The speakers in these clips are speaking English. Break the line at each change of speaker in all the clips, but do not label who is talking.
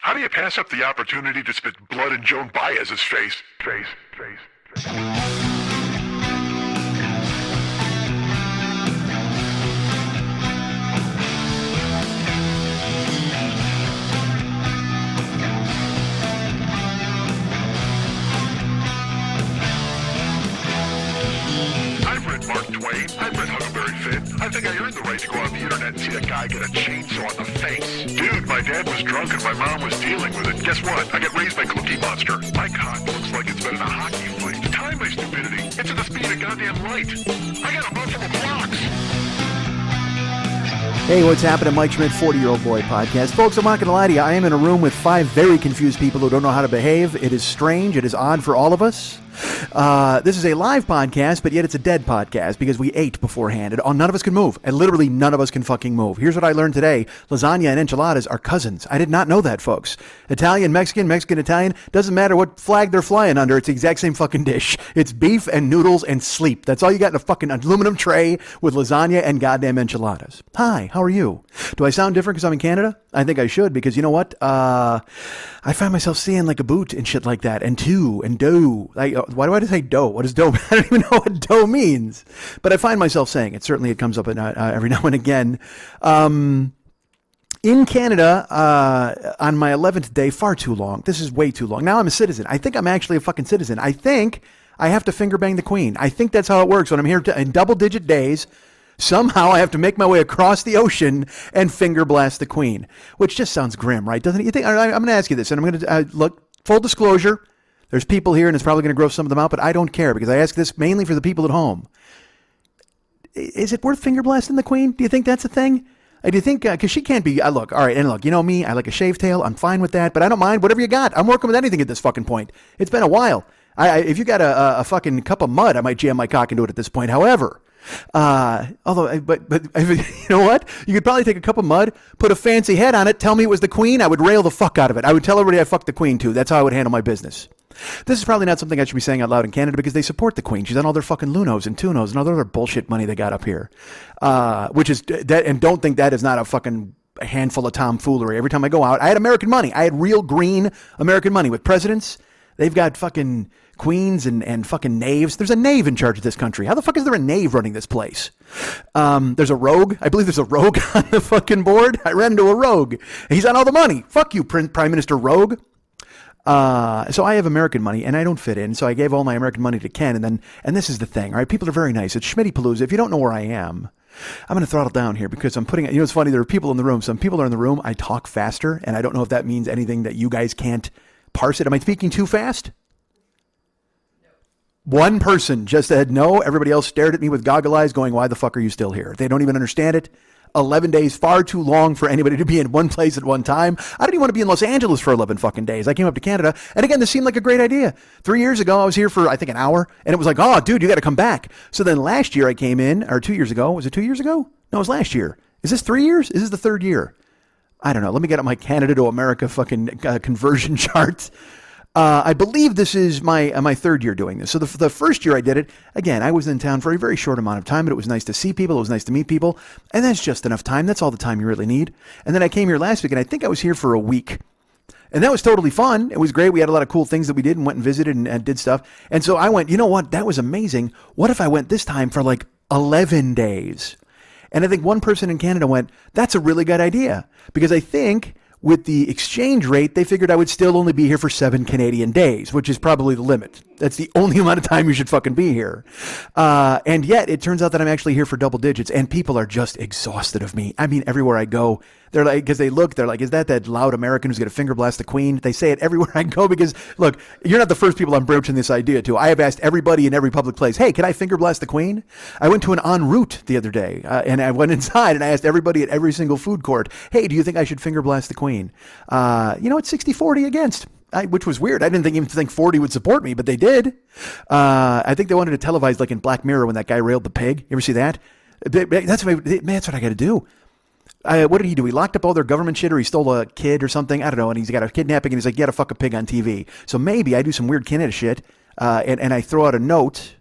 How do you pass up the opportunity to spit blood in Joan Baez's face? I've read Mark Twain. I've read Huckleberry Finn. I think I earned the right to go on the internet and see a guy get a chainsaw in the face. Dude, my dad was drunk and my mom was dealing with it. Guess what? I got raised by Cookie Monster. My cock looks like it's been in a hockey fight. Time my stupidity. It's at the speed of goddamn light. I got a buffalo blocks.
Hey, what's happening? Mike Schmidt, 40-Year-Old Boy Podcast. Folks, I'm not going to lie to you. I am in a room with 5 very confused people who don't know how to behave. It is strange. It is odd for all of us. This is a live podcast, but yet it's a dead podcast because we ate beforehand. And none of us can move. And literally none of us can fucking move. Here's what I learned today. Lasagna and enchiladas are cousins. I did not know that, folks. Italian, Mexican, Italian. Doesn't matter what flag they're flying under. It's the exact same fucking dish. It's beef and noodles and sleep. That's all you got in a fucking aluminum tray with lasagna and goddamn enchiladas. Hi, how are you? Do I sound different because I'm in Canada? I think I should, because you know what? I find myself saying like a boot and shit like that, and two, and dough. Like, why do I say dough? What is dough? I don't even know what dough means. But I find myself saying it. Certainly it comes up every now and again. In Canada, on my 11th day, far too long. This is way too long. Now I'm a citizen. I think I'm actually a fucking citizen. I think I have to finger bang the Queen. I think that's how it works. When I'm here in double-digit days, somehow I have to make my way across the ocean and finger blast the Queen, which just sounds grim, right? Doesn't it? You think? I'm going to ask you this, and I'm going to look. Full disclosure: there's people here, and it's probably going to gross some of them out, but I don't care because I ask this mainly for the people at home. Is it worth finger blasting the Queen? Do you think that's a thing? Do you think? Because she can't be. Look, all right, and look, you know me. I like a shaved tail. I'm fine with that, but I don't mind whatever you got. I'm working with anything at this fucking point. It's been a while. If you got a fucking cup of mud, I might jam my cock into it at this point. However. But you know what? You could probably take a cup of mud, put a fancy head on it, tell me it was the Queen. I would rail the fuck out of it. I would tell everybody I fucked the Queen too. That's how I would handle my business. This is probably not something I should be saying out loud in Canada because they support the Queen. She's on all their fucking Lunos and Tunos and all their other bullshit money they got up here. Which is that, and don't think that is not a fucking handful of tomfoolery. Every time I go out, I had American money. I had real green American money with presidents. They've got fucking queens and fucking knaves. There's a knave in charge of this country. How the fuck is there a knave running this place? There's a rogue. I believe there's a rogue on the fucking board. I ran into a rogue. He's on all the money. Fuck you, Prime Minister Rogue. So I have American money and I don't fit in. So I gave all my American money to Ken. And this is the thing, all right? People are very nice. It's Schmitty-Palooza. If you don't know where I am, I'm going to throttle down here because I'm putting, it's funny. There are people in the room. Some people are in the room. I talk faster and I don't know if that means anything that you guys can't parse it. Am I speaking too fast? One person just said no. Everybody else stared at me with goggle eyes going, why the fuck are you still here? They don't even understand it. 11 days, far too long for anybody to be in one place at one time. I don't even want to be in Los Angeles for 11 fucking days. I came up to Canada. And again, this seemed like a great idea. 3 years ago, I was here for, I think, an hour. And it was like, oh, dude, you got to come back. So then last year I came in, or 2 years ago. Was it 2 years ago? No, it was last year. Is this 3 years? Is this the third year? I don't know. Let me get up my Canada to America fucking conversion chart. I believe this is my third year doing this. So the first year I did it, again, I was in town for a very short amount of time, but it was nice to see people. It was nice to meet people. And that's just enough time. That's all the time you really need. And then I came here last week, and I think I was here for a week. And that was totally fun. It was great. We had a lot of cool things that we did and went and visited and did stuff. And so I went, you know what? That was amazing. What if I went this time for like 11 days? And I think one person in Canada went, that's a really good idea. Because I think with the exchange rate, they figured I would still only be here for 7 Canadian days, which is probably the limit. That's the only amount of time you should fucking be here. And yet it turns out that I'm actually here for double digits and people are just exhausted of me. I mean, everywhere I go, they're like, because they're like, is that loud American who's going to finger blast the Queen? They say it everywhere I go because, look, you're not the first people I'm broaching this idea to. I have asked everybody in every public place, hey, can I finger blast the Queen? I went to an en route the other day and I went inside and I asked everybody at every single food court, hey, do you think I should finger blast the Queen? It's 60-40 against. Which was weird. I didn't even think 40 would support me, but they did. I think they wanted to televise like in Black Mirror when that guy railed the pig. You ever see that? That's what I got to do. What did he do? He locked up all their government shit or he stole a kid or something. I don't know. And he's got a kidnapping and he's like, you got to fuck a pig on TV. So maybe I do some weird Canada shit and I throw out a note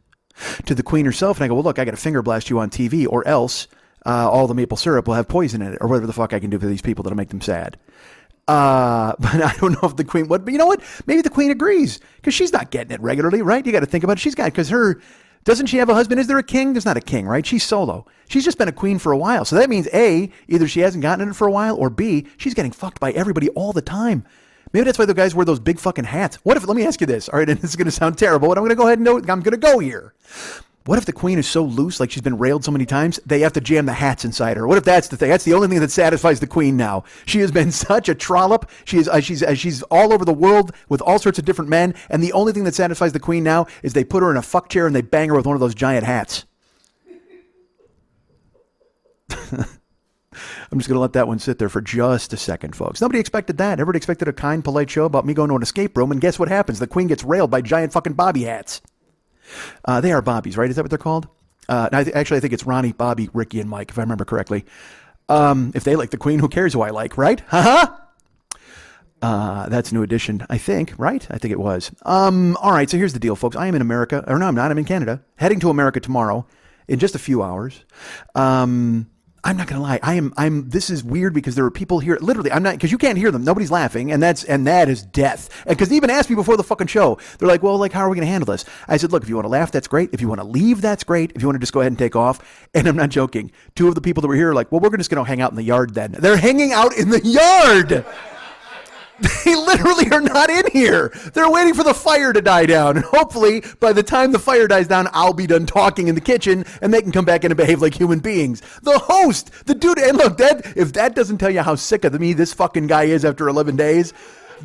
to the Queen herself and I go, well, look, I got to finger blast you on TV or else all the maple syrup will have poison in it or whatever the fuck I can do for these people that'll make them sad. But I don't know if the queen would. But you know what? Maybe the queen agrees because she's not getting it regularly, right? You got to think about it. She's got, because doesn't she have a husband? Is there a king? There's not a king, right? She's solo. She's just been a queen for a while. So that means A, either she hasn't gotten it for a while, or B, she's getting fucked by everybody all the time. Maybe that's why the guys wear those big fucking hats. What if, let me ask you this, all right, and this is going to sound terrible, but I'm going to go ahead and I'm going to go here. What if the queen is so loose, like she's been railed so many times, they have to jam the hats inside her? What if that's the thing? That's the only thing that satisfies the queen now. She has been such a trollop. She's all over the world with all sorts of different men, and the only thing that satisfies the queen now is they put her in a fuck chair and they bang her with one of those giant hats. I'm just going to let that one sit there for just a second, folks. Nobody expected that. Everybody expected a kind, polite show about me going to an escape room, and guess what happens? The queen gets railed by giant fucking bobby hats. They are bobbies, right? Is that what they're called? I think it's Ronnie, Bobby, Ricky, and Mike, if I remember correctly. If they like the queen, who cares who I like, right? That's a new edition, I think, right? I think it was. All right, so here's the deal, folks. I am in America. Or no, I'm not. I'm in Canada. Heading to America tomorrow in just a few hours. I'm not going to lie. This is weird because there are people here. Literally, I'm not, because you can't hear them. Nobody's laughing. And that is death. And because they even asked me before the fucking show, they're like, well, like, how are we going to handle this? I said, look, if you want to laugh, that's great. If you want to leave, that's great. If you want to just go ahead and take off. And I'm not joking. Two of the people that were here are like, well, we're just going to hang out in the yard then. They're hanging out in the yard. They literally are not in here. They're waiting for the fire to die down. And hopefully, by the time the fire dies down, I'll be done talking in the kitchen and they can come back in and behave like human beings. The host, the dude, and look, if that doesn't tell you how sick of me this fucking guy is after 11 days,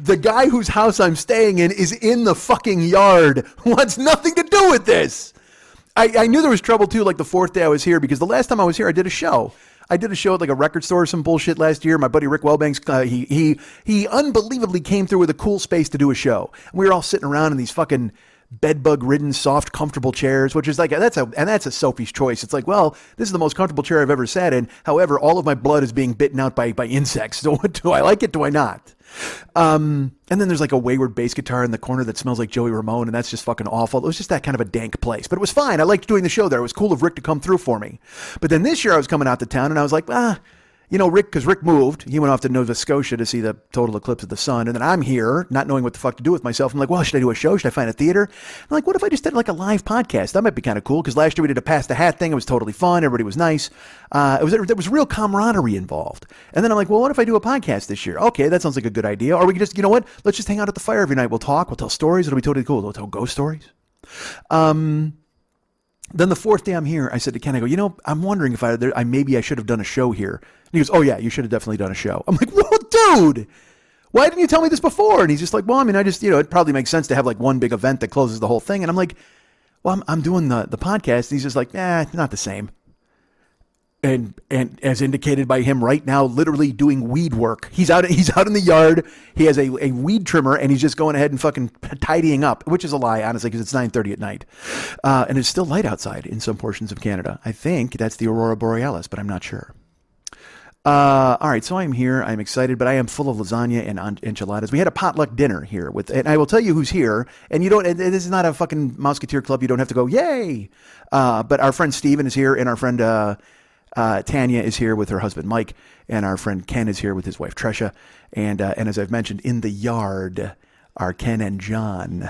the guy whose house I'm staying in is in the fucking yard, wants nothing to do with this. I knew there was trouble too, like the fourth day I was here, because the last time I was here, I did a show. I did a show at like a record store or some bullshit last year. My buddy Rick Wellbanks, he unbelievably came through with a cool space to do a show. We were all sitting around in these fucking bedbug-ridden, soft, comfortable chairs, which is like, that's a Sophie's choice. It's like, well, this is the most comfortable chair I've ever sat in. However, all of my blood is being bitten out by insects. So do I like it? Do I not? And then there's like a wayward bass guitar in the corner that smells like Joey Ramone, and that's just fucking awful. It was just that kind of a dank place, but it was fine. I liked doing the show there. It was cool of Rick to come through for me. But then this year I was coming out to town and I was like, Rick, because Rick moved. He went off to Nova Scotia to see the total eclipse of the sun. And then I'm here, not knowing what the fuck to do with myself. I'm like, well, should I do a show? Should I find a theater? I'm like, what if I just did like a live podcast? That might be kind of cool, because last year we did a Pass the Hat thing. It was totally fun. Everybody was nice. There was real camaraderie involved. And then I'm like, well, what if I do a podcast this year? Okay, that sounds like a good idea. Or we could just, you know what? Let's just hang out at the fire every night. We'll talk. We'll tell stories. It'll be totally cool. We'll tell ghost stories. Then the fourth day I'm here, I said to Ken, I go, I'm wondering if maybe I should have done a show here. And he goes, oh yeah, you should have definitely done a show. I'm like, well, dude, why didn't you tell me this before? And he's just like, well, I mean, it probably makes sense to have like one big event that closes the whole thing. And I'm like, well, I'm doing the podcast. And he's just like, not the same. And as indicated by him right now, literally doing weed work. He's out in the yard. He has a weed trimmer, and he's just going ahead and fucking tidying up, which is a lie, honestly, because it's 9:30 at night. And it's still light outside in some portions of Canada. I think that's the Aurora Borealis, but I'm not sure. All right, so I'm here. I'm excited, but I am full of lasagna and enchiladas. We had a potluck dinner here and I will tell you who's here. And this is not a fucking Musketeer Club. You don't have to go, yay. But our friend Steven is here, and our friend Tanya is here with her husband Mike, and our friend Ken is here with his wife Tresha, and as I've mentioned, in the yard are Ken and John,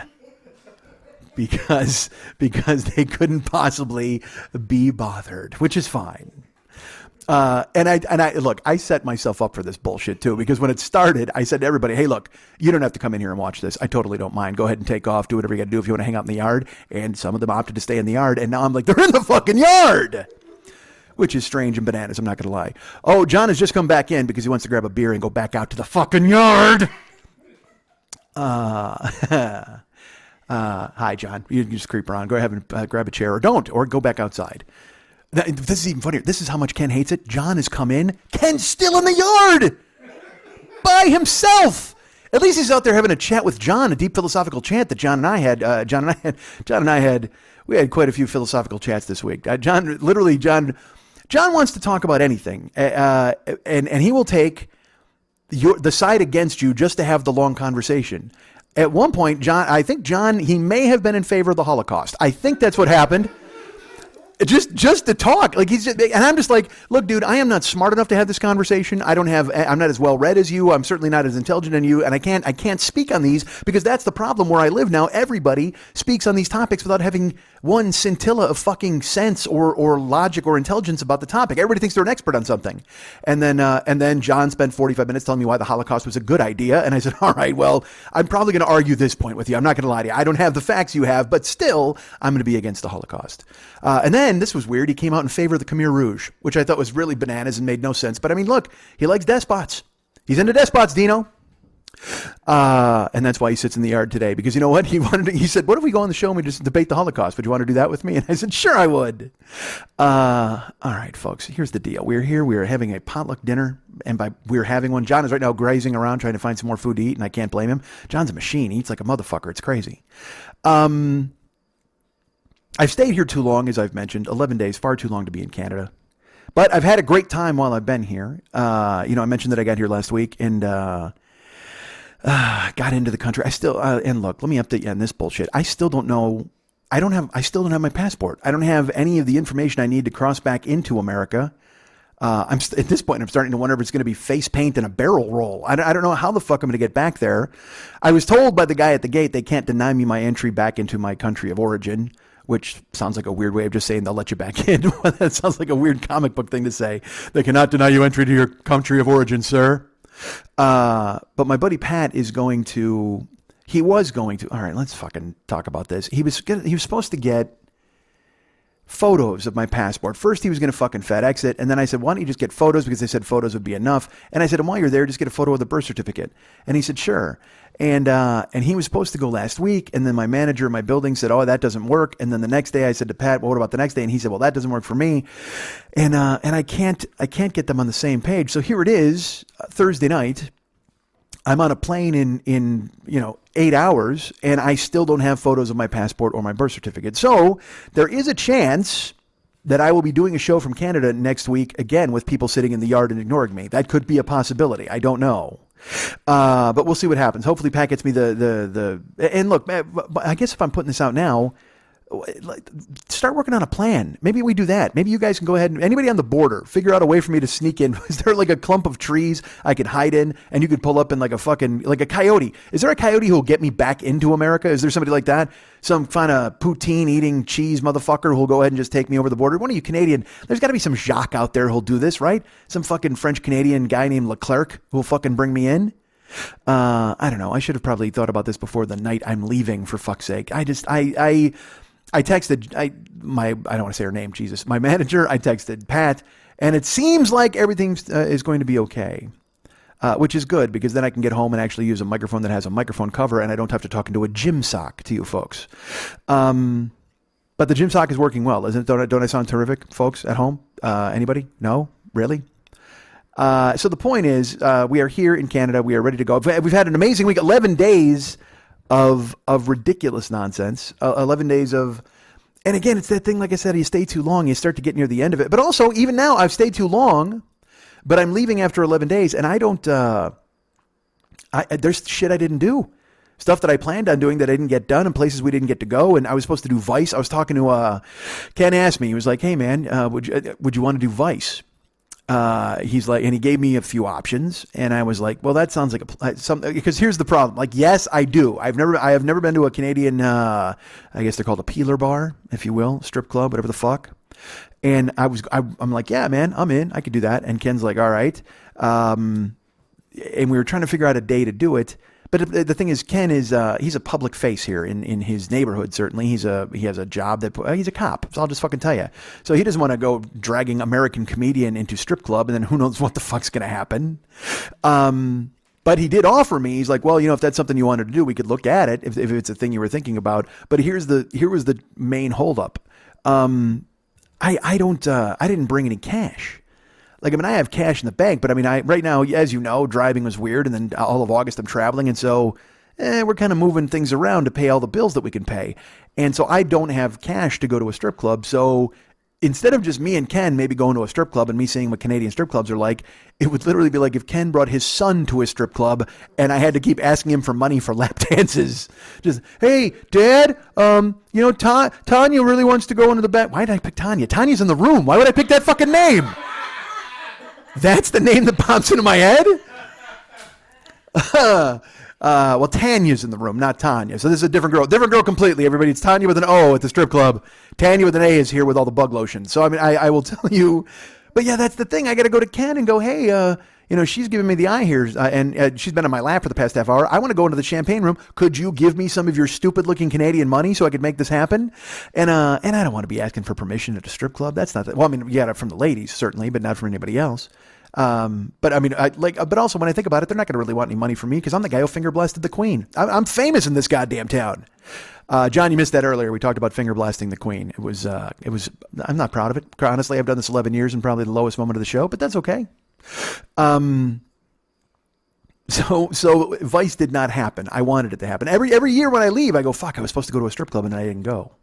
because they couldn't possibly be bothered, which is fine. And I look, I set myself up for this bullshit too, because when it started, I said to everybody, hey, look, you don't have to come in here and watch this. I totally don't mind. Go ahead and take off. Do whatever you got to do if you want to hang out in the yard. And some of them opted to stay in the yard, and now I'm like, they're in the fucking yard. Which is strange and bananas, I'm not going to lie. Oh, John has just come back in because he wants to grab a beer and go back out to the fucking yard. Hi, John. You can just creep around. Go ahead and grab a chair, or don't, or go back outside. This is even funnier. This is how much Ken hates it. John has come in. Ken's still in the yard by himself. At least he's out there having a chat with John, a deep philosophical chat that John and I had. We had quite a few philosophical chats this week. John wants to talk about anything, and he will take the side against you just to have the long conversation. At one point, I think John, he may have been in favor of the Holocaust. I think that's what happened. just to talk. Like and I'm just like, look, dude, I am not smart enough to have this conversation. I'm not as well read as you. I'm certainly not as intelligent as you, and I can't speak on these because that's the problem where I live now. Everybody speaks on these topics without having one scintilla of fucking sense or logic or intelligence about the topic. Everybody thinks they're an expert on something. And then John spent 45 minutes telling me why the Holocaust was a good idea. And I said, all right, well, I'm probably going to argue this point with you. I'm not going to lie to you. I don't have the facts you have, but still, I'm going to be against the Holocaust. And then this was weird. He came out in favor of the Khmer Rouge, which I thought was really bananas and made no sense. But I mean, look, he likes despots. He's into despots, Dino. And that's why he sits in the yard today, because you know what? He said, what if we go on the show and we just debate the Holocaust? Would you want to do that with me? And I said, sure, I would. All right, folks, here's the deal. We're here. We're having a potluck dinner. And we're having one. John is right now grazing around trying to find some more food to eat, and I can't blame him. John's a machine. He eats like a motherfucker. It's crazy. I've stayed here too long, as I've mentioned. 11 days, far too long to be in Canada. But I've had a great time while I've been here. I mentioned that I got here last week and got into the country. I still, and look, let me update you on this bullshit. I still don't know. I still don't have my passport. I don't have any of the information I need to cross back into America. At this point, I'm starting to wonder if it's going to be face paint and a barrel roll. I don't know how the fuck I'm going to get back there. I was told by the guy at the gate they can't deny me my entry back into my country of origin, which sounds like a weird way of just saying they'll let you back in. That sounds like a weird comic book thing to say. They cannot deny you entry to your country of origin, sir. But my buddy Pat was going to, all right, let's fucking talk about this. He was supposed to get photos of my passport. First, he was going to fucking FedEx it. And then I said, why don't you just get photos? Because they said photos would be enough. And I said, and while you're there, just get a photo of the birth certificate. And he said, sure. And he was supposed to go last week. And then my manager in my building said, oh, that doesn't work. And then the next day I said to Pat, well, what about the next day? And he said, well, that doesn't work for me. And I can't get them on the same page. So here it is, Thursday night. I'm on a plane in 8 hours, and I still don't have photos of my passport or my birth certificate. So there is a chance that I will be doing a show from Canada next week, again, with people sitting in the yard and ignoring me. That could be a possibility. I don't know. But we'll see what happens. Hopefully Pat gets me and look, I guess if I'm putting this out now, start working on a plan. Maybe we do that. Maybe you guys can go ahead and anybody on the border figure out a way for me to sneak in. Is there like a clump of trees I could hide in and you could pull up in like a coyote? Is there a coyote who will get me back into America? Is there somebody like that? Some kind of poutine eating cheese motherfucker who'll go ahead and just take me over the border? One of you Canadian, there's got to be some Jacques out there who'll do this, right? Some fucking French Canadian guy named Leclerc who'll fucking bring me in. I don't know. I should have probably thought about this before the night I'm leaving, for fuck's sake. I texted I don't want to say her name, Jesus. My manager, I texted Pat, and it seems like everything is going to be okay, which is good because then I can get home and actually use a microphone that has a microphone cover, and I don't have to talk into a gym sock to you folks. But the gym sock is working well, isn't it? Don't I sound terrific, folks at home? Anybody? No? Really? So the point is, we are here in Canada. We are ready to go. We've had an amazing week, 11 days of ridiculous nonsense, 11 days of, and again, it's that thing, like I said, you stay too long, you start to get near the end of it. But also, even now, I've stayed too long, but I'm leaving after 11 days, and I don't, there's shit I didn't do. Stuff that I planned on doing that I didn't get done, and places we didn't get to go, and I was supposed to do Vice. I was talking to, Ken asked me, he was like, hey man, would you want to do Vice? He's like, and he gave me a few options, and I was like, well, that sounds like something, because here's the problem. Like, yes, I do. I have never been to a Canadian, I guess they're called a peeler bar, if you will, strip club, whatever the fuck. And I'm like, yeah, man, I'm in. I could do that. And Ken's like, all right. And we were trying to figure out a day to do it. But the thing is, Ken is he's a public face here in his neighborhood. Certainly, he has a job that he's a cop. So I'll just fucking tell you. So he doesn't want to go dragging American comedian into strip club, and then who knows what the fuck's gonna happen. But he did offer me. He's like, well, if that's something you wanted to do, we could look at it if it's a thing you were thinking about. But here was the main holdup. I didn't bring any cash. Like, I have cash in the bank, but right now, as you know, driving was weird. And then all of August I'm traveling. And so we're kind of moving things around to pay all the bills that we can pay. And so I don't have cash to go to a strip club. So instead of just me and Ken maybe going to a strip club and me seeing what Canadian strip clubs are like, it would literally be like if Ken brought his son to a strip club and I had to keep asking him for money for lap dances. Just, hey, Dad, Tanya really wants to go into the back. Why did I pick Tanya? Tanya's in the room. Why would I pick that fucking name? That's the name that pops into my head? Well, Tanya's in the room, not Tanya. So this is a different girl. Different girl completely, everybody. It's Tanya with an O at the strip club. Tanya with an A is here with all the bug lotion. So, I mean, I will tell you. But, yeah, that's the thing. I got to go to Ken and go, hey, she's giving me the eye here, and she's been on my lap for the past half hour. I want to go into the champagne room. Could you give me some of your stupid-looking Canadian money so I could make this happen? And I don't want to be asking for permission at a strip club. That's not that. Well, I mean, yeah, from the ladies, certainly, but not from anybody else. But I mean, but also when I think about it, they're not going to really want any money from me because I'm the guy who finger blasted the Queen. I'm famous in this goddamn town. John, you missed that earlier. We talked about finger blasting the Queen. It was, I'm not proud of it. Honestly, I've done this 11 years and probably the lowest moment of the show, but that's okay. So Vice did not happen. I wanted it to happen. Every year when I leave, I go, fuck, I was supposed to go to a strip club and I didn't go.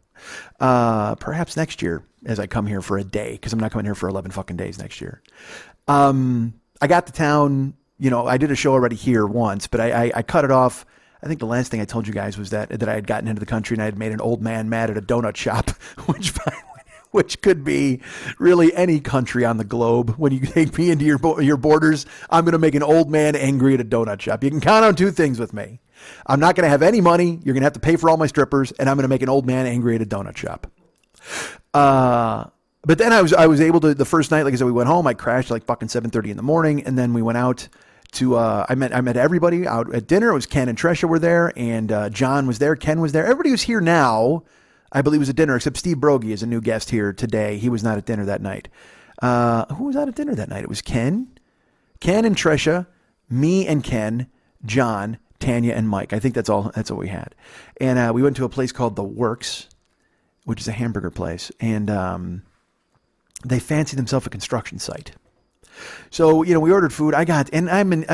Perhaps next year as I come here for a day, because I'm not coming here for 11 fucking days next year. I got to town, I did a show already here once, but I cut it off. I think the last thing I told you guys was that I had gotten into the country and I had made an old man mad at a donut shop, which could be really any country on the globe. When you take me into your borders, I'm going to make an old man angry at a donut shop. You can count on two things with me. I'm not going to have any money. You're going to have to pay for all my strippers, and I'm going to make an old man angry at a donut shop. But then I was able to, the first night, like I said, we went home. I crashed like fucking 7:30 in the morning, and then we went out to. I met everybody out at dinner. It was Ken and Tresha were there, and John was there. Ken was there. Everybody who's here now, I believe, was at dinner, except Steve Brogy is a new guest here today. He was not at dinner that night. Who was out at dinner that night? It was Ken and Tresha, me and Ken, John, Tanya, and Mike. I think that's all we had. And we went to a place called The Works, which is a hamburger place, and they fancied themselves a construction site. So, we ordered food.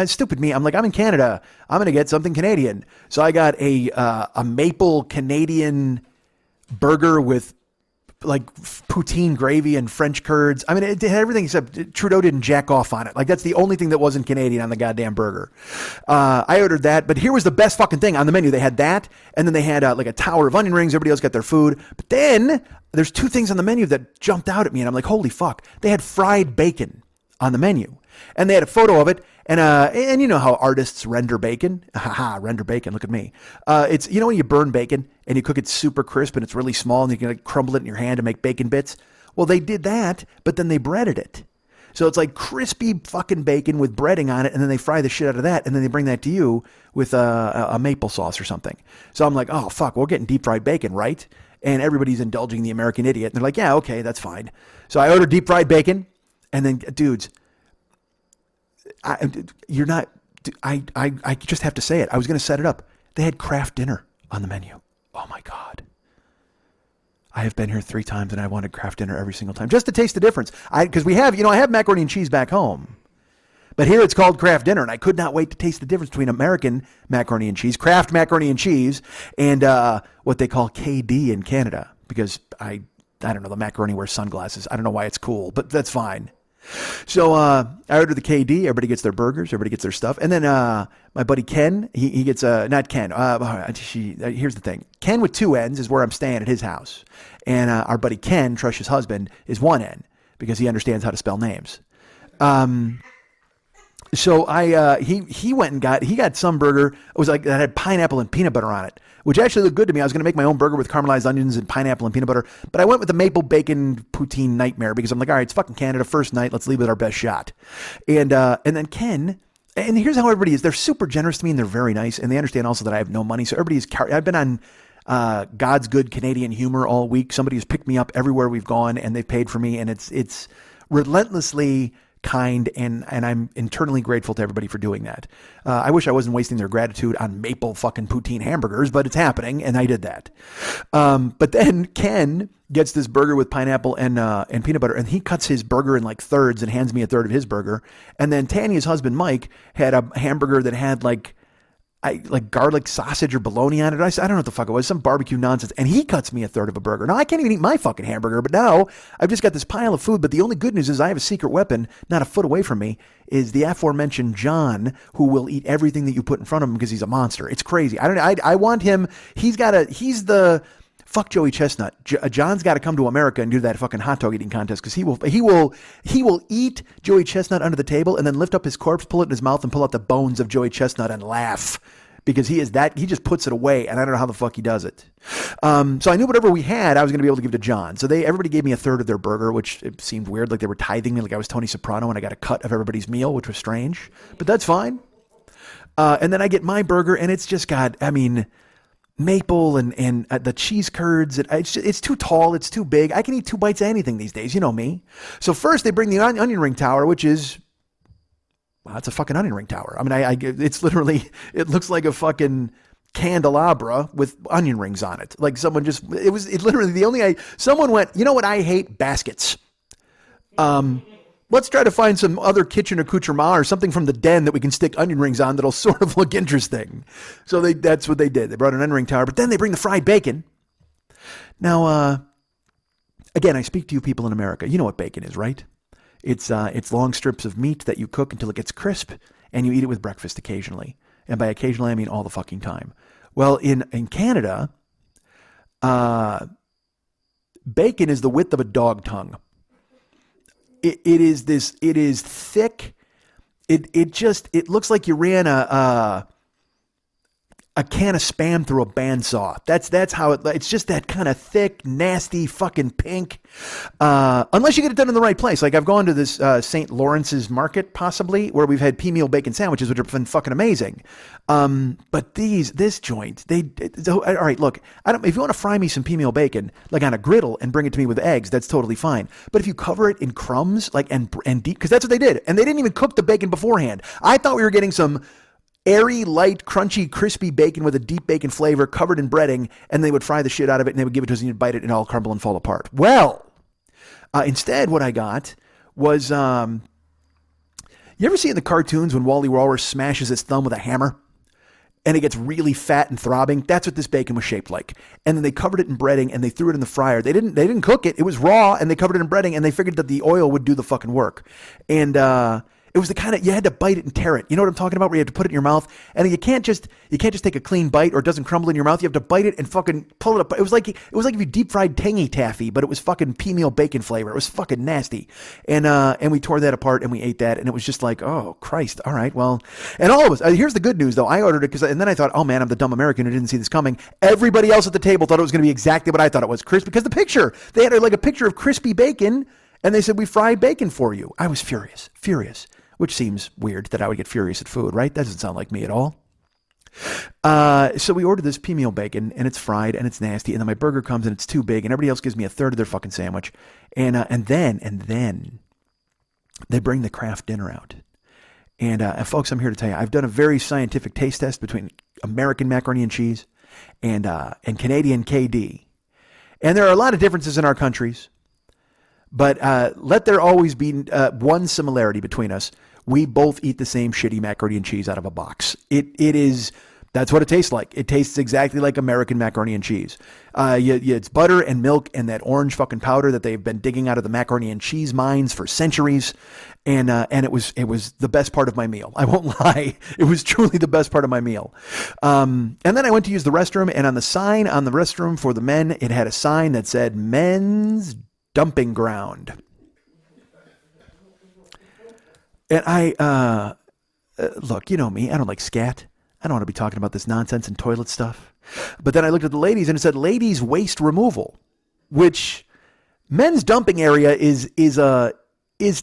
Stupid me. I'm in Canada. I'm going to get something Canadian. So I got a maple Canadian burger with like poutine gravy and French curds. I mean, it had everything except Trudeau didn't jack off on it. Like, that's the only thing that wasn't Canadian on the goddamn burger. I ordered that, but here was the best fucking thing on the menu. They had that, and then they had like a tower of onion rings. Everybody else got their food. But then there's two things on the menu that jumped out at me, and I'm like, holy fuck. They had fried bacon on the menu, and they had a photo of it. And you know how artists render bacon? Render bacon. Look at me. It's, when you burn bacon and you cook it super crisp and it's really small and you can crumble it in your hand to make bacon bits. Well, they did that, but then they breaded it. So it's like crispy fucking bacon with breading on it, and then they fry the shit out of that, and then they bring that to you with a maple sauce or something. So I'm like, oh, fuck, we're getting deep fried bacon, right? And everybody's indulging the American idiot. And they're like, yeah, okay, that's fine. So I ordered deep fried bacon, and then, dudes, I just have to say it. I was going to set it up. They had craft dinner on the menu. Oh my God. I have been here 3 times and I wanted craft dinner every single time just to taste the difference. Because we have, I have macaroni and cheese back home, but here it's called craft dinner, and I could not wait to taste the difference between American macaroni and cheese, craft macaroni and cheese, and what they call KD in Canada, because I don't know, the macaroni wears sunglasses. I don't know why it's cool, but that's fine. So I ordered the KD. Everybody gets their burgers. Everybody gets their stuff. And then my buddy Ken, he gets not Ken. Here's the thing. Ken with 2 N's is where I'm staying at his house. And our buddy Ken, Tresha's husband, is 1 N because he understands how to spell names. So he went and got some burger. It was like that had pineapple and peanut butter on it, which actually looked good to me. I was going to make my own burger with caramelized onions and pineapple and peanut butter, but I went with the maple bacon poutine nightmare because I'm like, all right, it's fucking Canada, first night. Let's leave with our best shot. And then Ken, and here's how everybody is. They're super generous to me and they're very nice. And they understand also that I have no money. So I've been on God's good Canadian humor all week. Somebody has picked me up everywhere we've gone and they've paid for me. And it's relentlessly kind, and I'm internally grateful to everybody for doing that. I wish I wasn't wasting their gratitude on maple fucking poutine hamburgers, but it's happening, and I did that. But then Ken gets this burger with pineapple and peanut butter, and he cuts his burger in like thirds and hands me a third of his burger. And then Tanya's husband, Mike, had a hamburger that had like I like garlic sausage or bologna on it. I don't know what the fuck it was, some barbecue nonsense. And he cuts me a third of a burger. Now I can't even eat my fucking hamburger, but now I've just got this pile of food. But the only good news is I have a secret weapon, not a foot away from me, is the aforementioned John, who will eat everything that you put in front of him because he's a monster. It's crazy. I want him. He's the fuck Joey Chestnut. John's got to come to America and do that fucking hot dog eating contest because he will eat Joey Chestnut under the table and then lift up his corpse, pull it in his mouth, and pull out the bones of Joey Chestnut and laugh because he just puts it away, and I don't know how the fuck he does it. So I knew whatever we had, I was going to be able to give to John. So everybody gave me a third of their burger, which it seemed weird, like they were tithing me, like I was Tony Soprano, and I got a cut of everybody's meal, which was strange, but that's fine. And then I get my burger, and it's just got, maple and the cheese curds. It's too tall. It's too big. I can eat 2 bites of anything these days. You know me. So first they bring the onion ring tower, which is, well, it's a fucking onion ring tower. It's literally, it looks like a fucking candelabra with onion rings on it. Like someone someone went, you know what I hate? Baskets. Let's try to find some other kitchen accoutrement or something from the den that we can stick onion rings on that'll sort of look interesting. So that's what they did. They brought an onion ring tower, but then they bring the fried bacon. Now, again, I speak to you people in America. You know what bacon is, right? It's long strips of meat that you cook until it gets crisp, and you eat it with breakfast occasionally. And by occasionally, I mean all the fucking time. Well, in Canada, bacon is the width of a dog tongue. It is thick. It looks like you ran a can of Spam through a bandsaw. That's how it's just that kind of thick, nasty, fucking pink. Unless you get it done in the right place. Like I've gone to this St. Lawrence's Market, possibly, where we've had pea meal bacon sandwiches, which have been fucking amazing. But this joint, all right, look, if you want to fry me some pea meal bacon, like on a griddle and bring it to me with eggs, that's totally fine. But if you cover it in crumbs, like, and deep, because that's what they did. And they didn't even cook the bacon beforehand. I thought we were getting some airy, light, crunchy, crispy bacon with a deep bacon flavor covered in breading, and they would fry the shit out of it, and they would give it to us, and you'd bite it, and it'll all crumble and fall apart. Well, instead, what I got was, you ever see in the cartoons when Wally Walrus smashes his thumb with a hammer, and it gets really fat and throbbing? That's what this bacon was shaped like. And then they covered it in breading, and they threw it in the fryer. They didn't cook it. It was raw, and they covered it in breading, and they figured that the oil would do the fucking work. And it was the kind of, you had to bite it and tear it. You know what I'm talking about? Where you have to put it in your mouth, and you can't just take a clean bite or it doesn't crumble in your mouth. You have to bite it and fucking pull it up. It was like if you deep fried tangy taffy, but it was fucking pea meal bacon flavor. It was fucking nasty. And we tore that apart and we ate that, and it was just like, oh Christ, all right, well. And all of us, here's the good news though. I ordered it and then I thought, oh man, I'm the dumb American who didn't see this coming. Everybody else at the table thought it was going to be exactly what I thought it was, crisp, because the picture, they had like a picture of crispy bacon, and they said, we fried bacon for you. I was furious. Which seems weird that I would get furious at food, right? That doesn't sound like me at all. So we ordered this pea meal bacon, and it's fried, and it's nasty, and then my burger comes, and it's too big, and everybody else gives me a third of their fucking sandwich. And then they bring the Kraft dinner out. And folks, I'm here to tell you, I've done a very scientific taste test between American macaroni and cheese and Canadian KD. And there are a lot of differences in our countries. But let there always be one similarity between us. We both eat the same shitty macaroni and cheese out of a box. That's what it tastes like. It tastes exactly like American macaroni and cheese. It's butter and milk and that orange fucking powder that they've been digging out of the macaroni and cheese mines for centuries. And it was the best part of my meal. I won't lie. It was truly the best part of my meal. And then I went to use the restroom, and on the sign on the restroom for the men, it had a sign that said men's dumping ground. And I, look, you know me, I don't like scat. I don't want to be talking about this nonsense and toilet stuff. But then I looked at the ladies, and it said ladies waste removal, which men's dumping area is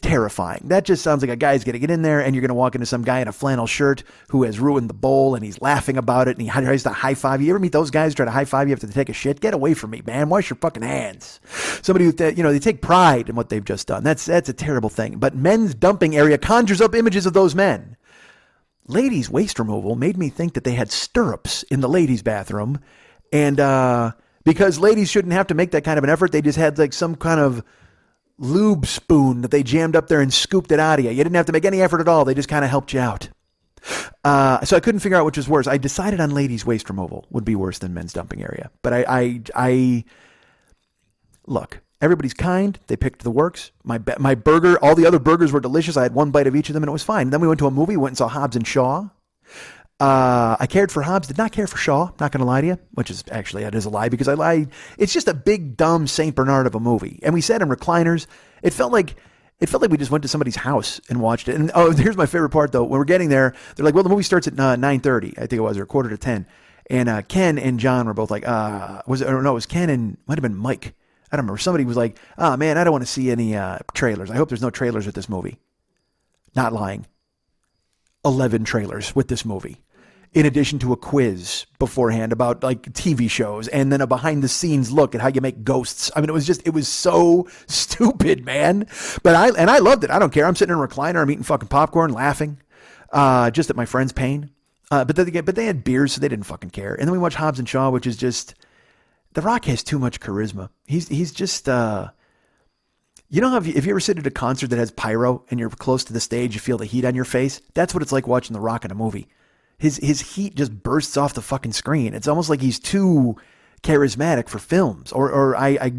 terrifying. That just sounds like a guy's going to get in there, and you're going to walk into some guy in a flannel shirt who has ruined the bowl, and he's laughing about it, and he tries to high five you. You ever meet those guys try to high five you after they take a shit? Get away from me, man. Wash your fucking hands. Somebody who, they take pride in what they've just done. That's a terrible thing. But men's dumping area conjures up images of those men. Ladies' waste removal made me think that they had stirrups in the ladies' bathroom, and because ladies shouldn't have to make that kind of an effort, they just had like some kind of lube spoon that they jammed up there and scooped it out of you. You didn't have to make any effort at all. They just kind of helped you out. So I couldn't figure out which was worse. I decided on ladies' waste removal would be worse than men's dumping area. But I look, everybody's kind. They picked the works. My burger, all the other burgers were delicious. I had one bite of each of them and it was fine. Then we went to a movie, went and saw Hobbs and Shaw. I cared for Hobbs, did not care for Shaw, not going to lie to you, which is actually, it is a lie because I lied. It's just a big, dumb St. Bernard of a movie. And we sat in recliners. It felt like we just went to somebody's house and watched it. And here's my favorite part though. When we're getting there, they're like, well, the movie starts at 9:30. I think it was, or 9:45. And Ken and John were both like, it was Ken and might have been Mike. I don't remember. Somebody was like, oh man, I don't want to see any trailers. I hope there's no trailers with this movie. Not lying. 11 trailers with this movie, in addition to a quiz beforehand about like TV shows and then a behind the scenes look at how you make ghosts. I mean, it was so stupid, man. But I loved it. I don't care. I'm sitting in a recliner. I'm eating fucking popcorn, laughing, just at my friend's pain. But they had beers, so they didn't fucking care. And then we watched Hobbs and Shaw, which is just, The Rock has too much charisma. He's just, you know how if you ever sit at a concert that has pyro and you're close to the stage, you feel the heat on your face? That's what it's like watching The Rock in a movie. His heat just bursts off the fucking screen. It's almost like he's too charismatic for films. Or I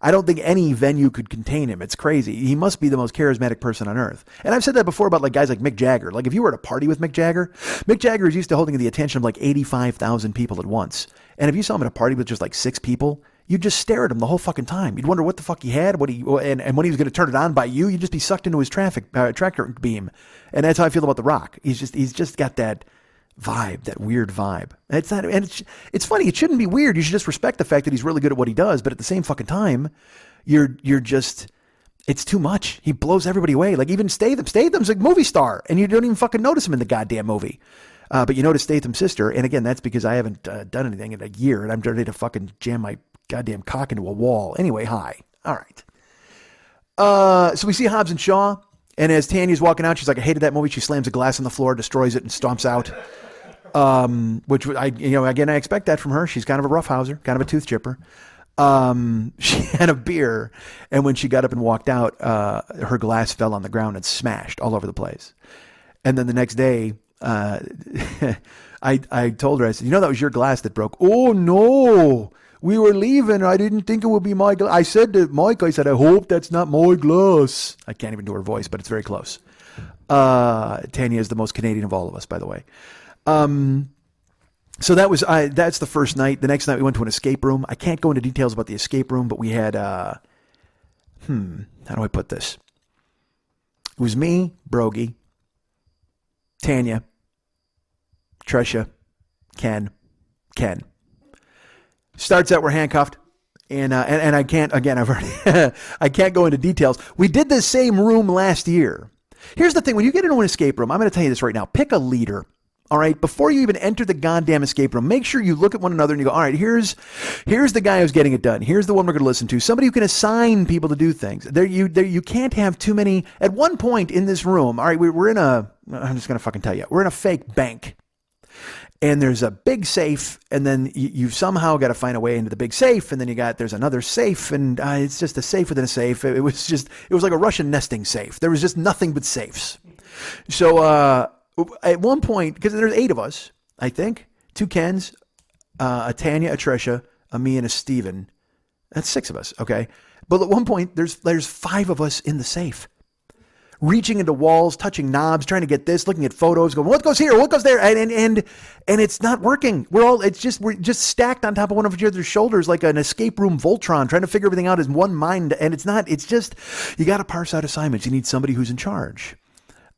don't think any venue could contain him. It's crazy. He must be the most charismatic person on earth. And I've said that before about like guys like Mick Jagger. Like if you were at a party with Mick Jagger is used to holding the attention of like 85,000 people at once. And if you saw him at a party with just like 6 people, you'd just stare at him the whole fucking time. You'd wonder what the fuck he had, and when he was going to turn it on by you, you'd just be sucked into his tractor beam. And that's how I feel about The Rock. He's just got that vibe, that weird vibe. It's funny. It shouldn't be weird. You should just respect the fact that he's really good at what he does. But at the same fucking time, you're just, it's too much. He blows everybody away. Like even Statham. Statham's a movie star, and you don't even fucking notice him in the goddamn movie. But you notice Statham's sister, and again, that's because I haven't done anything in a year, and I'm ready to fucking jam my goddamn cock into a wall. Anyway, hi. All right. So we see Hobbs and Shaw, and as Tanya's walking out, she's like, I hated that movie. She slams a glass on the floor, destroys it, and stomps out. Which I expect that from her. She's kind of a roughhouser, kind of a tooth chipper. She had a beer, and when she got up and walked out, her glass fell on the ground and smashed all over the place. And then the next day, I told her, I said, that was your glass that broke. Oh no, we were leaving. I didn't think it would be my glass. I said to Mike, I said, I hope that's not my glass. I can't even do her voice, but it's very close. Tanya is the most Canadian of all of us, by the way. So that's the first night. The next night we went to an escape room. I can't go into details about the escape room, but we had, how do I put this? It was me, Brogy, Tanya, Trisha, Ken. Starts out, we're handcuffed. And I can't, again, I can't go into details. We did this same room last year. Here's the thing. When you get into an escape room, I'm going to tell you this right now. Pick a leader. All right. Before you even enter the goddamn escape room, make sure you look at one another and you go, all right, here's the guy who's getting it done. Here's the one we're going to listen to. Somebody who can assign people to do things. You can't have too many. At one point in this room, all right, we're in I'm just going to fucking tell you, we're in a fake bank. And there's a big safe, and then you've somehow got to find a way into the big safe, and then there's another safe, and it's just a safe within a safe. It was like a Russian nesting safe. There was just nothing but safes. So at one point, because there's 8 of us, I think, 2 Kens, a Tanya, a Trisha, a me, and a Steven. That's 6 of us, okay? But at one point, there's 5 of us in the safe, reaching into walls, touching knobs, trying to get this, looking at photos, going, what goes here? What goes there? And it's not working. We're just stacked on top of one of each other's shoulders like an escape room Voltron, trying to figure everything out as one mind. And it's just, you got to parse out assignments. You need somebody who's in charge.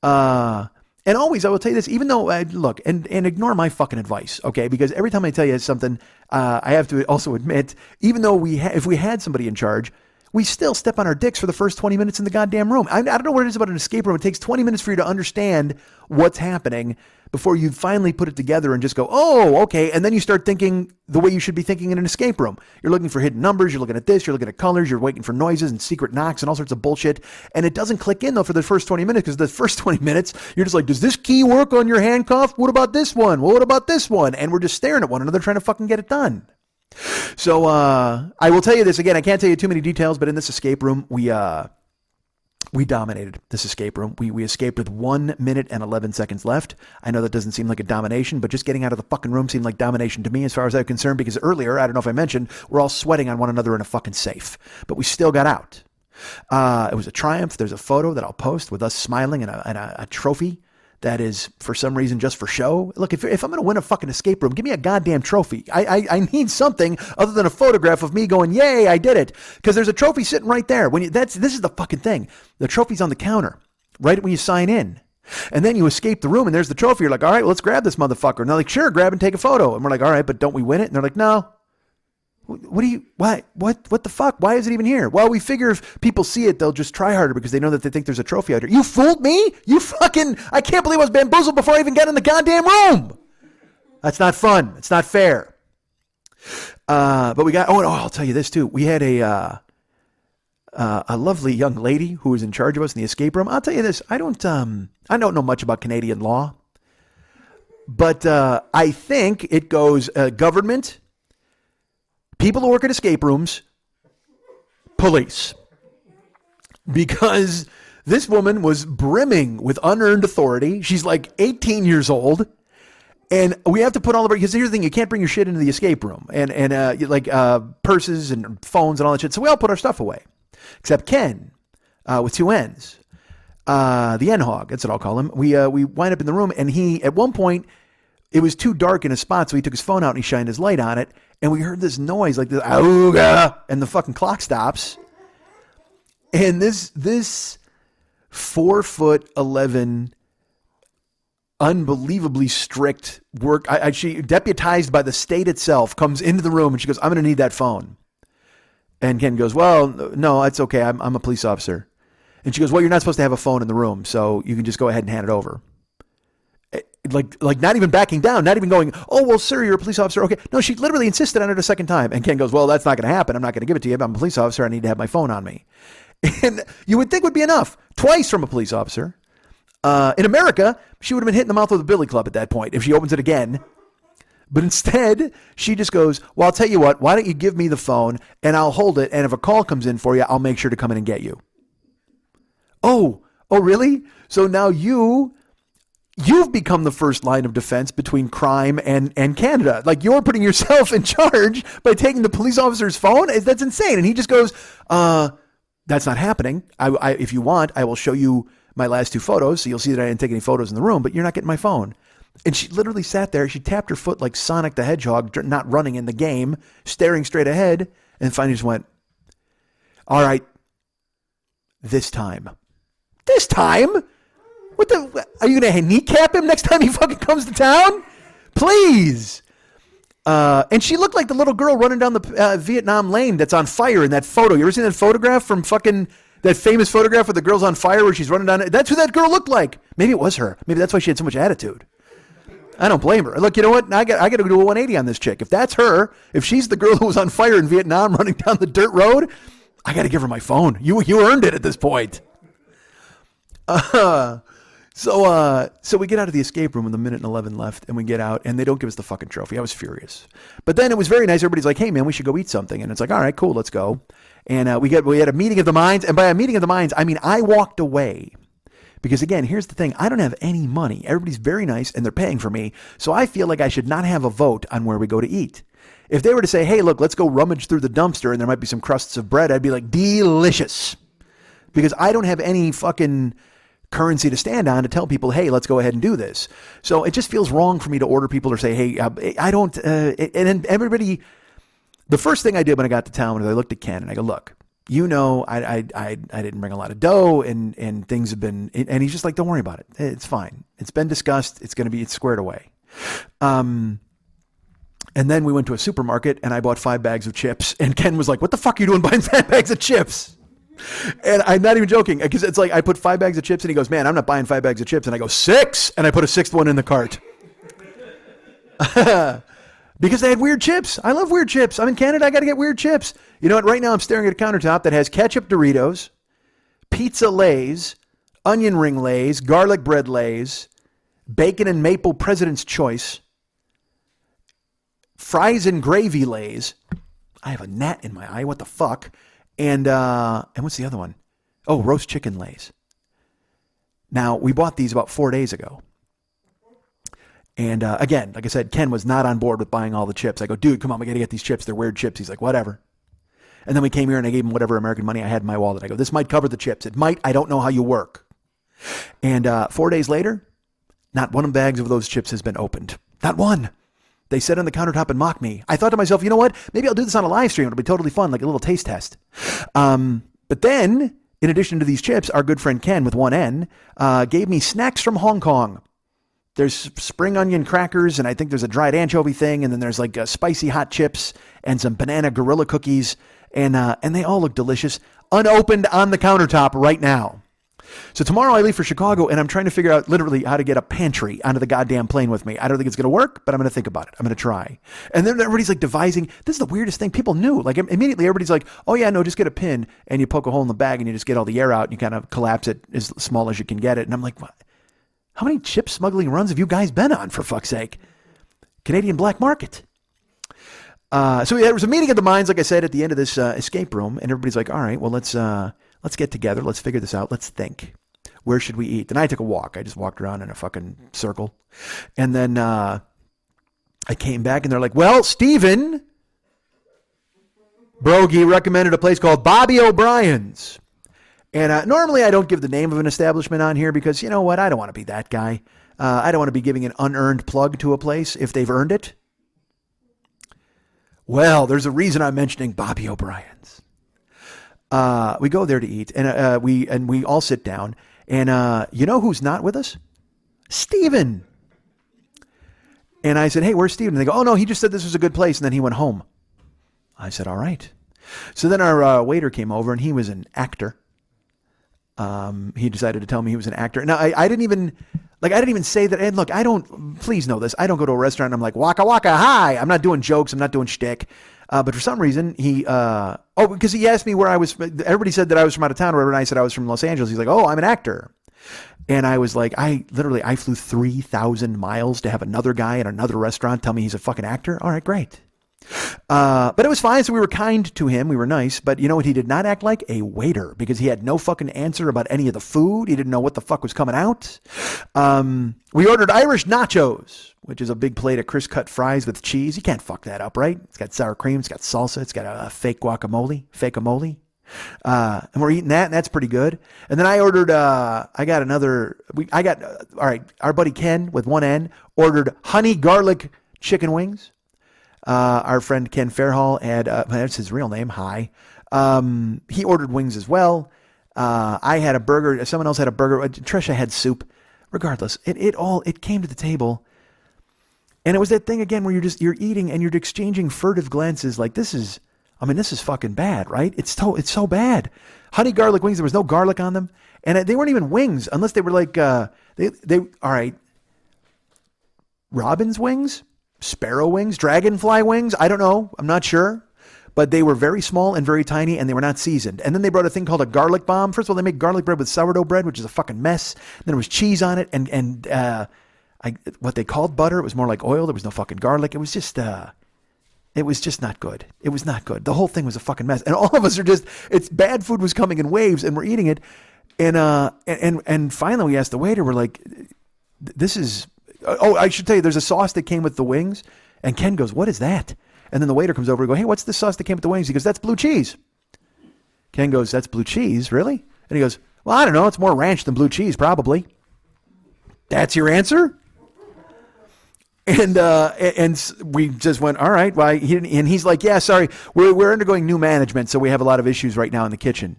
And always, I will tell you this, even though, look, and ignore my fucking advice, okay? Because every time I tell you something, I have to also admit, even though if we had somebody in charge, we still step on our dicks for the first 20 minutes in the goddamn room. I don't know what it is about an escape room. It takes 20 minutes for you to understand what's happening before you finally put it together and just go, oh, okay. And then you start thinking the way you should be thinking in an escape room. You're looking for hidden numbers. You're looking at this. You're looking at colors. You're waiting for noises and secret knocks and all sorts of bullshit. And it doesn't click in, though, for the first 20 minutes, because the first 20 minutes, you're just like, does this key work on your handcuff? What about this one? Well, what about this one? And we're just staring at one another trying to fucking get it done. So I will tell you this again. I can't tell you too many details, but in this escape room, we We dominated this escape room. We escaped with 1 minute and 11 seconds left. I know that doesn't seem like a domination, but just getting out of the fucking room seemed like domination to me as far as I'm concerned, because earlier, I don't know if I mentioned, we're all sweating on one another in a fucking safe. But we still got out. It was a triumph. There's a photo that I'll post with us smiling and a trophy that is, for some reason, just for show. Look, if I'm going to win a fucking escape room, give me a goddamn trophy. I need something other than a photograph of me going, yay, I did it. Because there's a trophy sitting right there. This is the fucking thing. The trophy's on the counter, right when you sign in. And then you escape the room and there's the trophy. You're like, all right, well, let's grab this motherfucker. And they're like, sure, grab and take a photo. And we're like, all right, but don't we win it? And they're like, no. What the fuck? Why is it even here? Well, we figure if people see it, they'll just try harder because they know that they think there's a trophy out here. You fooled me? I can't believe I was bamboozled before I even got in the goddamn room. That's not fun. It's not fair. But we got, I'll tell you this too. We had a lovely young lady who was in charge of us in the escape room. I'll tell you this. I don't know much about Canadian law, but I think it goes government, people who work at escape rooms, police. Because this woman was brimming with unearned authority. She's like 18 years old. And we have to put all of our, because here's the thing, you can't bring your shit into the escape room. And purses and phones and all that shit. So we all put our stuff away. Except Ken, with two N's. The N-Hog, that's what I'll call him. We wind up in the room, and he, at one point, it was too dark in a spot, so he took his phone out and he shined his light on it. And we heard this noise like this, auga, and the fucking clock stops. And this 4'11", unbelievably strict work, she deputized by the state itself, comes into the room and she goes, I'm going to need that phone. And Ken goes, well, no, it's okay. I'm a police officer. And she goes, well, you're not supposed to have a phone in the room, so you can just go ahead and hand it over. Like not even backing down, not even going, oh, well, sir, you're a police officer. Okay. No, she literally insisted on it a second time. And Ken goes, well, that's not going to happen. I'm not going to give it to you. I'm a police officer. I need to have my phone on me. And you would think would be enough. Twice from a police officer. In America, she would have been hit in the mouth with a billy club at that point if she opens it again. But instead, she just goes, well, I'll tell you what, why don't you give me the phone and I'll hold it. And if a call comes in for you, I'll make sure to come in and get you. Oh, really? So now you've become the first line of defense between crime and Canada. Like, you're putting yourself in charge by taking the police officer's phone? That's insane. And he just goes, that's not happening. If you want, I will show you my last two photos. So you'll see that I didn't take any photos in the room, but you're not getting my phone. And she literally sat there. She tapped her foot like Sonic the Hedgehog, not running in the game, staring straight ahead. And finally just went, all right, this time. This time? What the? Are you going to kneecap him next time he fucking comes to town? Please. And she looked like the little girl running down the Vietnam lane that's on fire in that photo. You ever seen that photograph from fucking, that famous photograph where the girl's on fire where she's running down? That's who that girl looked like. Maybe it was her. Maybe that's why she had so much attitude. I don't blame her. Look, you know what? I got to do a 180 on this chick. If that's her, if she's the girl who was on fire in Vietnam running down the dirt road, I got to give her my phone. You earned it at this point. So we get out of the escape room with 1 minute and 11 left, and we get out, and they don't give us the fucking trophy. I was furious. But then it was very nice. Everybody's like, hey, man, we should go eat something. And it's like, all right, cool, let's go. And we had a meeting of the minds. And by a meeting of the minds, I mean, I walked away. Because, again, here's the thing. I don't have any money. Everybody's very nice, and they're paying for me. So I feel like I should not have a vote on where we go to eat. If they were to say, hey, look, let's go rummage through the dumpster, and there might be some crusts of bread, I'd be like, delicious. Because I don't have any fucking currency to stand on to tell people, hey, let's go ahead and do this. So it just feels wrong for me to order people or say, hey, I don't, and then everybody, the first thing I did when I got to town was I looked at Ken and I go, look, you know, I didn't bring a lot of dough and things have been, and he's just like, don't worry about it. It's fine. It's been discussed. It's squared away. And then we went to a supermarket and I bought 5 bags of chips and Ken was like, what the fuck are you doing buying 5 bags of chips? And I'm not even joking, because it's like I put 5 bags of chips and he goes, man, I'm not buying 5 bags of chips. And I go, 6. And I put a 6th one in the cart. Because they had weird chips. I love weird chips. I'm in Canada. I got to get weird chips. You know what? Right now I'm staring at a countertop that has ketchup Doritos, pizza Lays, onion ring Lays, garlic bread Lays, bacon and maple President's Choice, fries and gravy Lays. I have a gnat in my eye. What the fuck? And what's the other one? Oh, roast chicken lays. Now, we bought these about 4 days ago. And again, like I said, Ken was not on board with buying all the chips. I go, dude, come on, we got to get these chips. They're weird chips. He's like, whatever. And then we came here and I gave him whatever American money I had in my wallet. I go, this might cover the chips. It might. I don't know how you work. And 4 days later, not one of the bags of those chips has been opened. Not one. They sat on the countertop and mocked me. I thought to myself, you know what? Maybe I'll do this on a live stream. It'll be totally fun, like a little taste test. But then, in addition to these chips, our good friend Ken with one N gave me snacks from Hong Kong. There's spring onion crackers, and I think there's a dried anchovy thing, and then there's like spicy hot chips and some banana gorilla cookies, and they all look delicious, unopened on the countertop right now. So tomorrow I leave for Chicago, and I'm trying to figure out literally how to get a pantry onto the goddamn plane with me. I don't think it's going to work, but I'm going to think about it. I'm going to try. And then everybody's like devising. This is the weirdest thing. People knew. Like immediately everybody's like, oh yeah, no, just get a pin, and you poke a hole in the bag, and you just get all the air out, and you kind of collapse it as small as you can get it. And I'm like, what? How many chip smuggling runs have you guys been on, for fuck's sake? Canadian black market. So there was a meeting of the minds, like I said, at the end of this escape room, and everybody's like, all right, well, let's get together. Let's figure this out. Let's think. Where should we eat? And I took a walk. I just walked around in a fucking circle. And then I came back, and they're like, well, Steven Brogy recommended a place called Bobby O'Brien's. And normally I don't give the name of an establishment on here because, you know what, I don't want to be that guy. I don't want to be giving an unearned plug to a place if they've earned it. Well, there's a reason I'm mentioning Bobby O'Brien's. We go there to eat, and we all sit down. And you know who's not with us? Steven. And I said, hey, where's Steven? And they go, oh, no, he just said this was a good place, and then he went home. I said, all right. So then our waiter came over, and he was an actor. He decided to tell me he was an actor. Now, I didn't even say that. And look, please know this. I don't go to a restaurant and I'm like, waka waka, hi. I'm not doing jokes. I'm not doing shtick. But for some reason because he asked me where I was. Everybody said that I was from out of town, or whatever, and I said I was from Los Angeles. He's like, oh, I'm an actor. And I was like, I flew 3,000 miles to have another guy at another restaurant tell me he's a fucking actor. All right, great. But it was fine. So we were kind to him. We were nice. But you know what? He did not act like a waiter because he had no fucking answer about any of the food. He didn't know what the fuck was coming out. We ordered Irish nachos, which is a big plate of crisp cut fries with cheese. You can't fuck that up, right? It's got sour cream. It's got salsa. It's got a fake guacamole, fake-amole. And we're eating that, and that's pretty good. And then I ordered, all right, our buddy Ken with one N ordered honey garlic chicken wings. Our friend Ken Fairhall had, that's his real name. Hi. He ordered wings as well. I had a burger. Someone else had a burger. Trisha had soup. Regardless, it came to the table, and it was that thing again where you're eating and you're exchanging furtive glances. Like this is fucking bad, right? It's so bad. Honey garlic wings. There was no garlic on them, and they weren't even wings unless they were like all right. Robin's wings. Sparrow wings, dragonfly wings. I don't know. I'm not sure. But they were very small and very tiny, and they were not seasoned. And then they brought a thing called a garlic bomb. First of all, they make garlic bread with sourdough bread, which is a fucking mess. Then there was cheese on it, and what they called butter. It was more like oil. There was no fucking garlic. It was just not good. It was not good. The whole thing was a fucking mess. And all of us are it's bad food was coming in waves, and we're eating it. And finally we asked the waiter, we're like, this is... Oh, I should tell you, there's a sauce that came with the wings. And Ken goes, what is that? And then the waiter comes over and goes, hey, what's the sauce that came with the wings? He goes, that's blue cheese. Ken goes, that's blue cheese? Really? And he goes, well, I don't know. It's more ranch than blue cheese, probably. That's your answer? And we just went, all right. Well, and he's like, yeah, sorry. We're undergoing new management, so we have a lot of issues right now in the kitchen.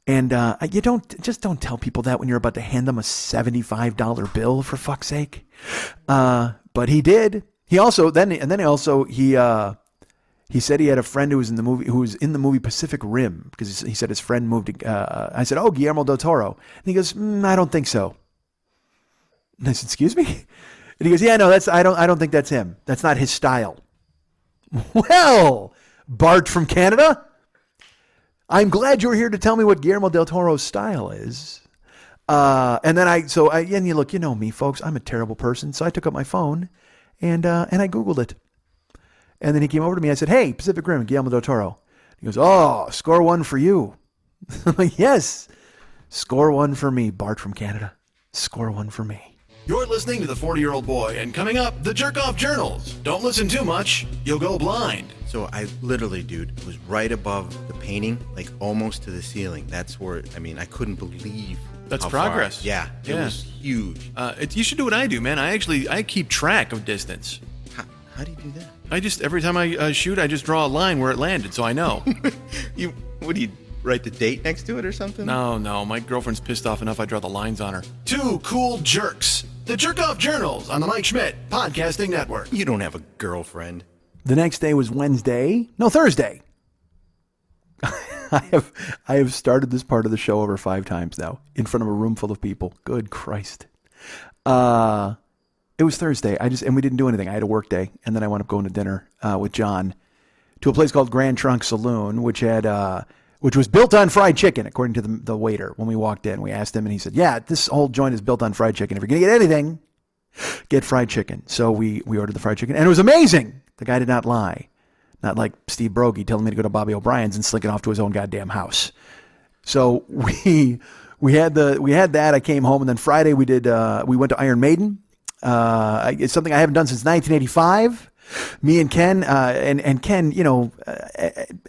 And you don't tell people that when you're about to hand them a $75 bill, for fuck's sake. But he did. He also he said he had a friend who was in the movie Pacific Rim, because he said his friend moved to. I said, oh, Guillermo del Toro, and he goes, I don't think so. And I said, excuse me, and he goes, yeah, no, I don't think that's him. That's not his style. Well, Bart from Canada. I'm glad you're here to tell me what Guillermo del Toro's style is. And you look, you know me, folks, I'm a terrible person. So I took up my phone and I Googled it. And then he came over to me. I said, hey, Pacific Rim, Guillermo del Toro. He goes, oh, score one for you. I'm like, yes, Score one for me, Bart from Canada. Score one for me. You're listening to The 40-Year-Old Boy, and coming up, the Jerk-Off Journals. Don't listen too much, you'll go blind.
So I literally, dude, was right above the painting, like almost to the ceiling. That's where, I mean, I couldn't believe
That's
how
progress.
Far. Yeah, it was huge.
You should do what I do, man. I keep track of distance.
How do you do that?
I just, every time I shoot, I just draw a line where it landed, so I know.
What do you write the date next to it or something?
No, my girlfriend's pissed off enough I draw the lines on her.
Two cool jerks. The Jerk-Off Journals on the Mike Schmidt Podcasting Network.
You don't have a girlfriend.
The next day was Thursday. I have started this part of the show over 5 times now in front of a room full of people. Good Christ. It was Thursday. And we didn't do anything. I had a work day, and then I wound up going to dinner with John to a place called Grand Trunk Saloon, which was built on fried chicken, according to the waiter. When we walked in, we asked him, and he said, "Yeah, this whole joint is built on fried chicken. If you're gonna get anything, get fried chicken." So we ordered the fried chicken, and it was amazing. The guy did not lie. Not like Steve Brogy telling me to go to Bobby O'Brien's and slinking off to his own goddamn house. So we had that. I came home, and then Friday we went to Iron Maiden. It's something I haven't done since 1985. Me and Ken, and Ken,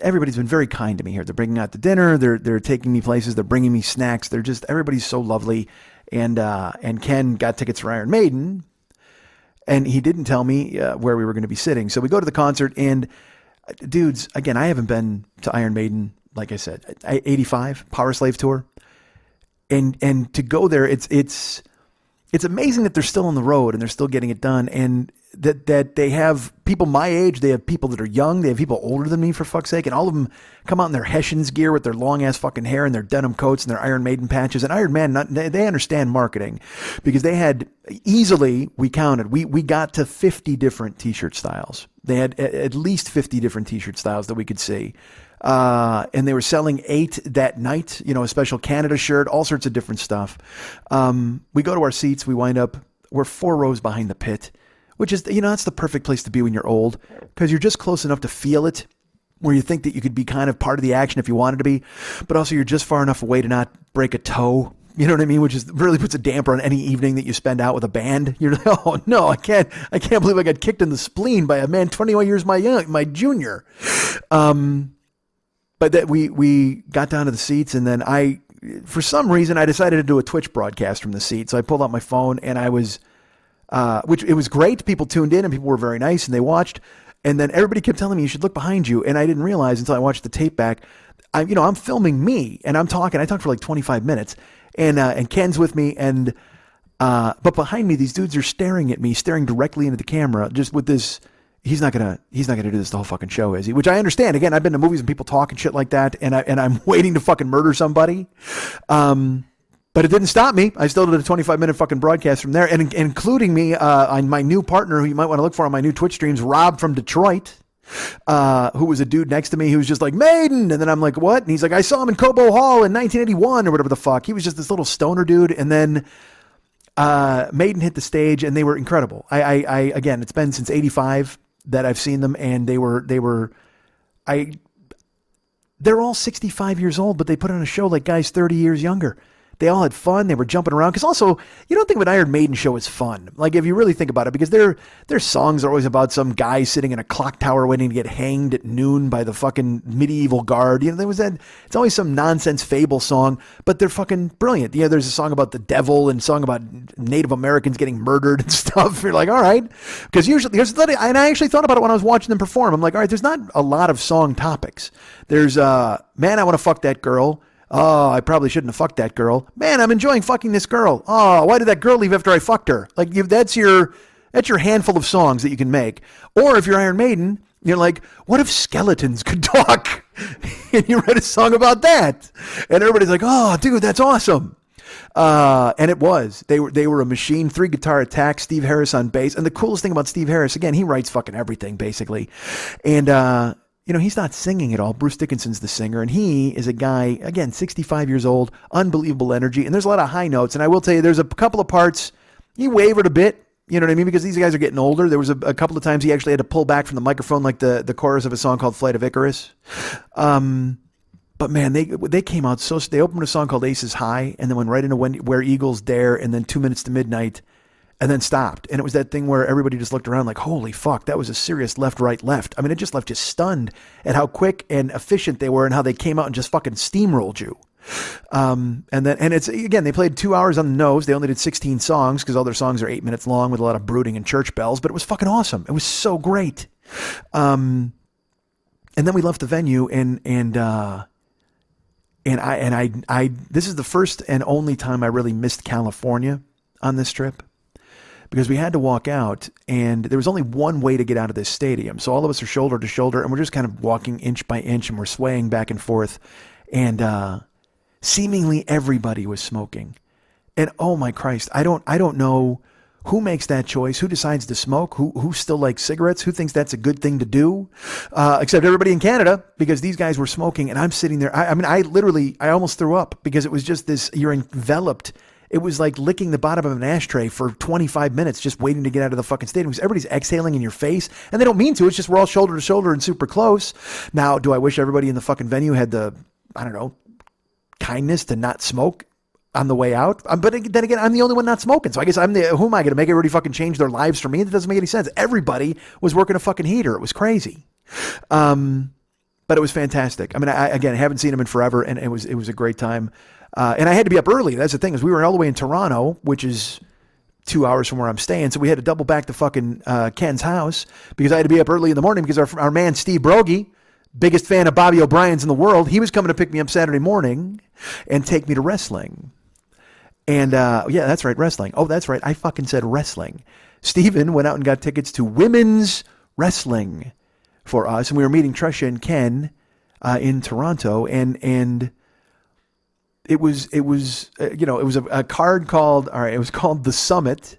everybody's been very kind to me here. They're bringing out the dinner. They're taking me places. They're bringing me snacks. Everybody's so lovely. And Ken got tickets for Iron Maiden, and he didn't tell me where we were going to be sitting. So we go to the concert, and dudes, again, I haven't been to Iron Maiden, like I said, 85 Power Slave tour, and to go there, it's amazing that they're still on the road and they're still getting it done, and that they have people my age, they have people that are young, they have people older than me, for fuck's sake, and all of them come out in their Hessians gear with their long ass fucking hair and their denim coats and their Iron Maiden patches. And Iron Man, they understand marketing, because they had easily, we counted, we got to 50 different t-shirt styles. They had at least 50 different t-shirt styles that we could see. And they were selling 8 that night, a special Canada shirt, all sorts of different stuff. We go to our seats, we're 4 rows behind the pit, which is, that's the perfect place to be when you're old, because you're just close enough to feel it, where you think that you could be kind of part of the action if you wanted to be, but also you're just far enough away to not break a toe. You know what I mean? Which really puts a damper on any evening that you spend out with a band. You're like, oh no, I can't believe I got kicked in the spleen by a man 21 years my junior. But that we got down to the seats, and then for some reason, I decided to do a Twitch broadcast from the seat. So I pulled out my phone, and I was, which it was great. People tuned in, and people were very nice, and they watched. And then everybody kept telling me, you should look behind you. And I didn't realize until I watched the tape back, I'm filming me, and I'm talking. I talked for like 25 minutes, and Ken's with me, but behind me, these dudes are staring at me, staring directly into the camera, just with this. He's not gonna do this the whole fucking show, is he? Which I understand. Again, I've been to movies and people talk and shit like that, and I'm waiting to fucking murder somebody. But it didn't stop me. I still did a 25-minute fucking broadcast from there, and including me on my new partner, who you might want to look for on my new Twitch streams, Rob from Detroit, who was a dude next to me who was just like, Maiden, and then I'm like, what? And he's like, I saw him in Cobo Hall in 1981 or whatever the fuck. He was just this little stoner dude, and then Maiden hit the stage, and they were incredible. I again, it's been since 85 that I've seen them, and they're all 65 years old, but they put on a show like guys 30 years younger. They all had fun. They were jumping around. Because also, you don't think of an Iron Maiden show as fun. Like, if you really think about it, because their songs are always about some guy sitting in a clock tower waiting to get hanged at noon by the fucking medieval guard. There was that. It's always some nonsense fable song, but they're fucking brilliant. There's a song about the devil and a song about Native Americans getting murdered and stuff. You're like, all right. Because usually, and I actually thought about it when I was watching them perform. I'm like, all right, there's not a lot of song topics. There's, man, I want to fuck that girl. Oh, I probably shouldn't have fucked that girl. Man, I'm enjoying fucking this girl. Oh, why did that girl leave after I fucked her? Like, that's your handful of songs that you can make. Or if you're Iron Maiden, you're like, what if skeletons could talk? And you write a song about that. And everybody's like, oh, dude, that's awesome. And it was. They were a machine. 3 guitar attack, Steve Harris on bass. And the coolest thing about Steve Harris, again, he writes fucking everything, basically. And, he's not singing at all. Bruce Dickinson's the singer, and he is a guy, again, 65 years old, unbelievable energy, and there's a lot of high notes. And I will tell you, there's a couple of parts, he wavered a bit, you know what I mean? Because these guys are getting older. There was a couple of times he actually had to pull back from the microphone, like the chorus of a song called Flight of Icarus. But man, they came out so, they opened with a song called Aces High and then went right into Where Eagles Dare and then 2 Minutes to Midnight and then stopped. And it was that thing where everybody just looked around like, holy fuck, that was a serious left, right, left. I mean, it just left you stunned at how quick and efficient they were and how they came out and just fucking steamrolled you. And it's, again, they played 2 hours on the nose. They only did 16 songs because all their songs are 8 minutes long with a lot of brooding and church bells, but it was fucking awesome. It was so great. And then we left the venue and I this is the first and only time I really missed California on this trip, because we had to walk out and there was only one way to get out of this stadium. So all of us are shoulder to shoulder and we're just kind of walking inch by inch and we're swaying back and forth. And, seemingly everybody was smoking. And oh my Christ, I don't know who makes that choice, who decides to smoke, who still likes cigarettes, who thinks that's a good thing to do, except everybody in Canada, because these guys were smoking and I'm sitting there. I mean, I almost threw up because it was just this, you're enveloped. It was like licking the bottom of an ashtray for 25 minutes, just waiting to get out of the fucking stadium because everybody's exhaling in your face and they don't mean to. It's just, we're all shoulder to shoulder and super close. Now, do I wish everybody in the fucking venue had the, I don't know, kindness to not smoke on the way out? But then again, I'm the only one not smoking. So I guess who am I going to make everybody fucking change their lives for me? That doesn't make any sense. Everybody was working a fucking heater. It was crazy. But it was fantastic. I mean, I haven't seen him in forever and it was a great time. And I had to be up early. That's the thing, is we were all the way in Toronto, which is 2 hours from where I'm staying. So we had to double back to fucking Ken's house because I had to be up early in the morning because our man, Steve Brogy, biggest fan of Bobby O'Brien's in the world, he was coming to pick me up Saturday morning and take me to wrestling. And yeah, that's right, wrestling. Oh, that's right, I fucking said wrestling. Steven went out and got tickets to women's wrestling for us, and we were meeting Tresha and Ken in Toronto, and it was a card called, it was called The Summit.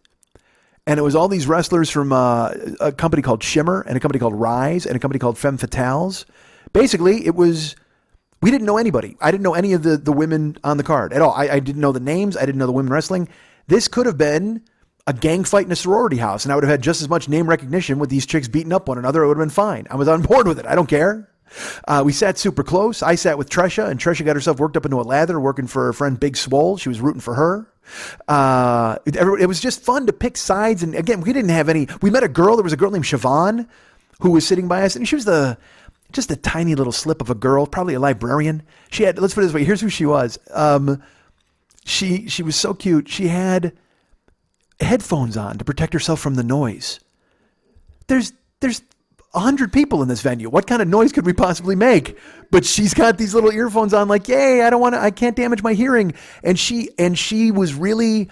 And it was all these wrestlers from a company called Shimmer and a company called Rise and a company called Femme Fatales. Basically, we didn't know anybody. I didn't know any of the women on the card at all. I didn't know the names. I didn't know the women wrestling. This could have been a gang fight in a sorority house, and I would have had just as much name recognition with these chicks beating up one another. It would have been fine. I was on board with it. I don't care. We sat super close. I sat with Tresha, and Tresha got herself worked up into a lather working for her friend Big Swole. She was rooting for her. It was just fun to pick sides. And again, we didn't have any, we met a girl. There was a girl named Siobhan who was sitting by us, and she was just a tiny little slip of a girl, probably a librarian. She had, let's put it this way. Here's who she was. She was so cute. She had headphones on to protect herself from the noise. There's 100 people in this venue. What kind of noise could we possibly make? But she's got these little earphones on like, yay, I can't damage my hearing. And she was really,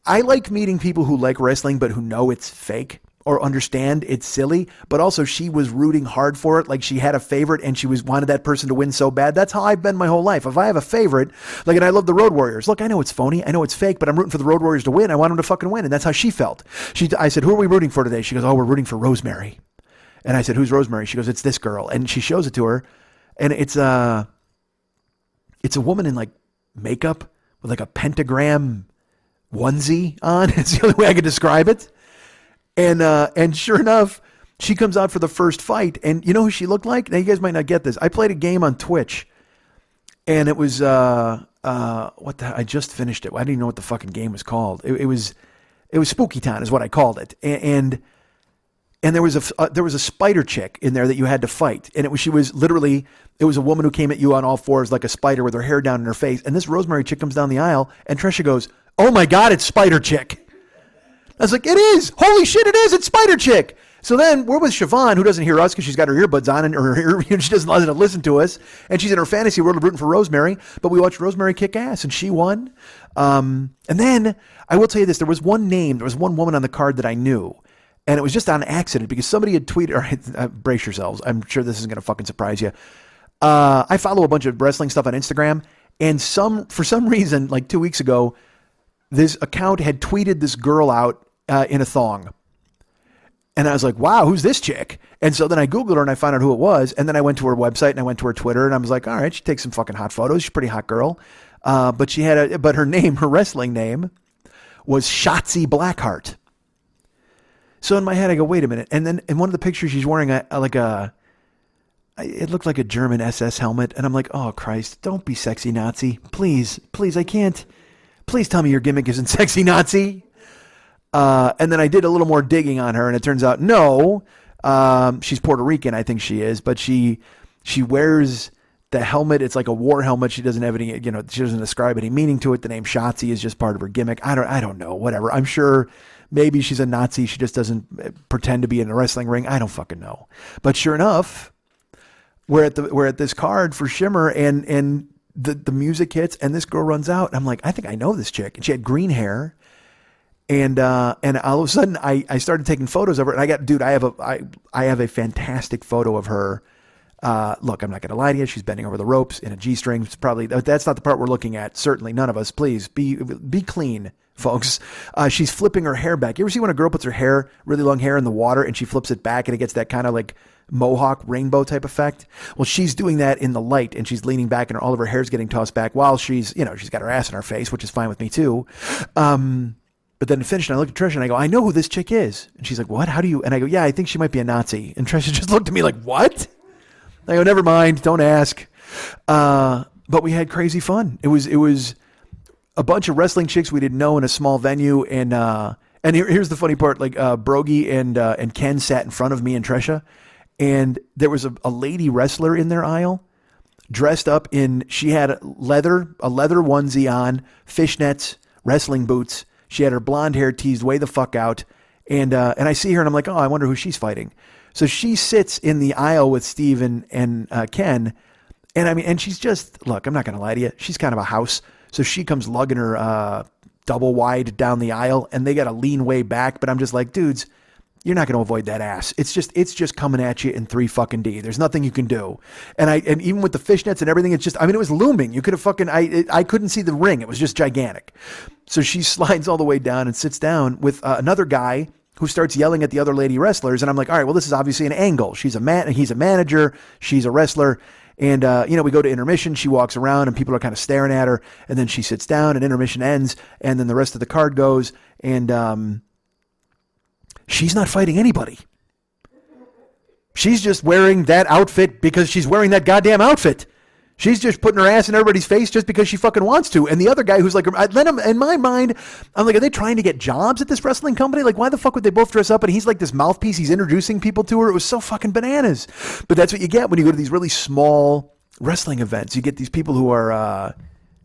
I like meeting people who like wrestling, but who know it's fake or understand it's silly. But also she was rooting hard for it. Like she had a favorite and she wanted that person to win so bad. That's how I've been my whole life. If I have a favorite, like, and I love the Road Warriors. Look, I know it's phony. I know it's fake, but I'm rooting for the Road Warriors to win. I want them to fucking win. And that's how she felt. I said, who are we rooting for today? She goes, oh, we're rooting for Rosemary. And I said, who's Rosemary? She goes, it's this girl. And she shows it to her. And it's a woman in like makeup with like a pentagram onesie on. It's the only way I could describe it. And sure enough, she comes out for the first fight. And you know who she looked like? Now you guys might not get this. I played a game on Twitch. And it was, I just finished it. I didn't even know what the fucking game was called. It was Spooky Town is what I called it. And there was a spider chick in there that you had to fight. And it was a woman who came at you on all fours like a spider with her hair down in her face. And this Rosemary chick comes down the aisle and Trisha goes, oh my God, it's Spider Chick. I was like, it is. Holy shit, it is. It's Spider Chick. So then we're with Siobhan, who doesn't hear us because she's got her earbuds on and she doesn't listen to us. And she's in her fantasy world rooting for Rosemary. But we watched Rosemary kick ass and she won. And then I will tell you this. There was one woman on the card that I knew. And it was just on accident because somebody had tweeted, brace yourselves. I'm sure this isn't going to fucking surprise you. I follow a bunch of wrestling stuff on Instagram. And for some reason, like 2 weeks ago, this account had tweeted this girl out in a thong. And I was like, wow, who's this chick? And so then I Googled her and I found out who it was. And then I went to her website and I went to her Twitter and I was like, all right, she takes some fucking hot photos. She's a pretty hot girl. But her wrestling name was Shotzi Blackheart. So in my head, I go, wait a minute. And then in one of the pictures, she's wearing a it looked like a German SS helmet. And I'm like, oh, Christ, don't be sexy Nazi. Please, I can't. Please tell me your gimmick isn't sexy Nazi. And then I did a little more digging on her, and it turns out, no, she's Puerto Rican, I think she is, but she wears the helmet. It's like a war helmet. She doesn't have any, she doesn't ascribe any meaning to it. The name Shotzi is just part of her gimmick. I don't know, whatever. I'm sure maybe she's a Nazi. She just doesn't pretend to be in a wrestling ring. I don't fucking know. But sure enough, we're at this card for Shimmer, and the music hits, and this girl runs out. And I'm like, I think I know this chick. And she had green hair. And all of a sudden I started taking photos of her, and I have a fantastic photo of her. Look, I'm not going to lie to you. She's bending over the ropes in a G-string. It's probably, that's not the part we're looking at. Certainly none of us. Please be clean, folks. She's flipping her hair back. You ever see when a girl puts her really long hair in the water and she flips it back and it gets that kind of like mohawk rainbow type effect? Well, she's doing that in the light, and she's leaning back, and all of her hair's getting tossed back while she's got her ass in her face, which is fine with me too. But then finished, and I looked at Trisha and I go, I know who this chick is. And she's like, what? How do you? And I go, yeah, I think she might be a Nazi. And Trisha just looked at me like, what? I go, never mind, don't ask. But we had crazy fun. It was a bunch of wrestling chicks we didn't know in a small venue. And here's the funny part, like Brogy and Ken sat in front of me and Trisha, and there was a lady wrestler in their aisle dressed up she had a leather onesie on, fishnets, wrestling boots. She had her blonde hair teased way the fuck out. And I see her and I'm like, oh, I wonder who she's fighting. So she sits in the aisle with Steve and Ken. And she's just, look, I'm not going to lie to you. She's kind of a house. So she comes lugging her double wide down the aisle, and they got to lean way back. But I'm just like, dudes, you're not going to avoid that ass. It's just coming at you in 3 fucking D. There's nothing you can do. And even with the fishnets and everything, it was looming. You could have I couldn't see the ring. It was just gigantic. So she slides all the way down and sits down with another guy who starts yelling at the other lady wrestlers. And I'm like, all right, well, this is obviously an angle. He's a manager. She's a wrestler. And, we go to intermission. She walks around and people are kind of staring at her. And then she sits down and intermission ends. And then the rest of the card goes. And, she's not fighting anybody. She's just wearing that outfit because she's wearing that goddamn outfit. She's just putting her ass in everybody's face just because she fucking wants to. And the other guy who's like, in my mind, I'm like, are they trying to get jobs at this wrestling company? Like, why the fuck would they both dress up? And he's like this mouthpiece. He's introducing people to her. It was so fucking bananas. But that's what you get when you go to these really small wrestling events. You get these people who are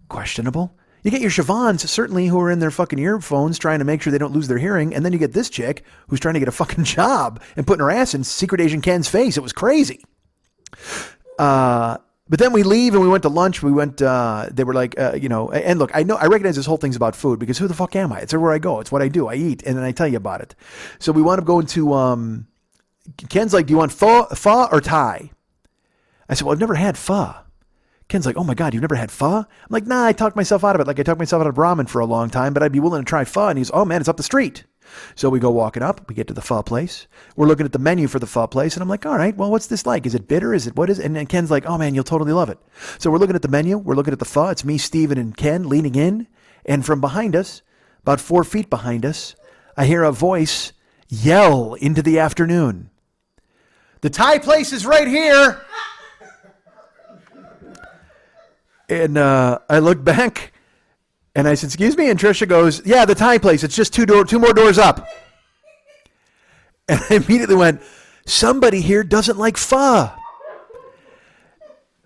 questionable. You get your Siobhans, certainly, who are in their fucking earphones trying to make sure they don't lose their hearing. And then you get this chick who's trying to get a fucking job and putting her ass in Secret Agent Ken's face. It was crazy. But then we leave and we went to lunch. We went, they were like, and look, I recognize this whole thing's about food because who the fuck am I? It's everywhere I go. It's what I do. I eat and then I tell you about it. So we wound up going to, Ken's like, do you want pho or Thai? I said, well, I've never had pho. Ken's like, oh my God, you've never had pho? I'm like, nah, I talked myself out of it. Like I talked myself out of ramen for a long time, but I'd be willing to try pho. And he's, oh man, it's up the street. So we go walking up, we get to the pho place. We're looking at the menu for the pho place. And I'm like, all right, well, what's this like? Is it bitter? What is it? And then Ken's like, oh man, you'll totally love it. So we're looking at the menu. We're looking at the pho. It's me, Steven, and Ken leaning in. And from behind us, about 4 feet behind us, I hear a voice yell into the afternoon. The Thai place is right here. And I look back and I said, excuse me? And Trisha goes, yeah, the Thai place. It's just two more doors up. And I immediately went, somebody here doesn't like pho.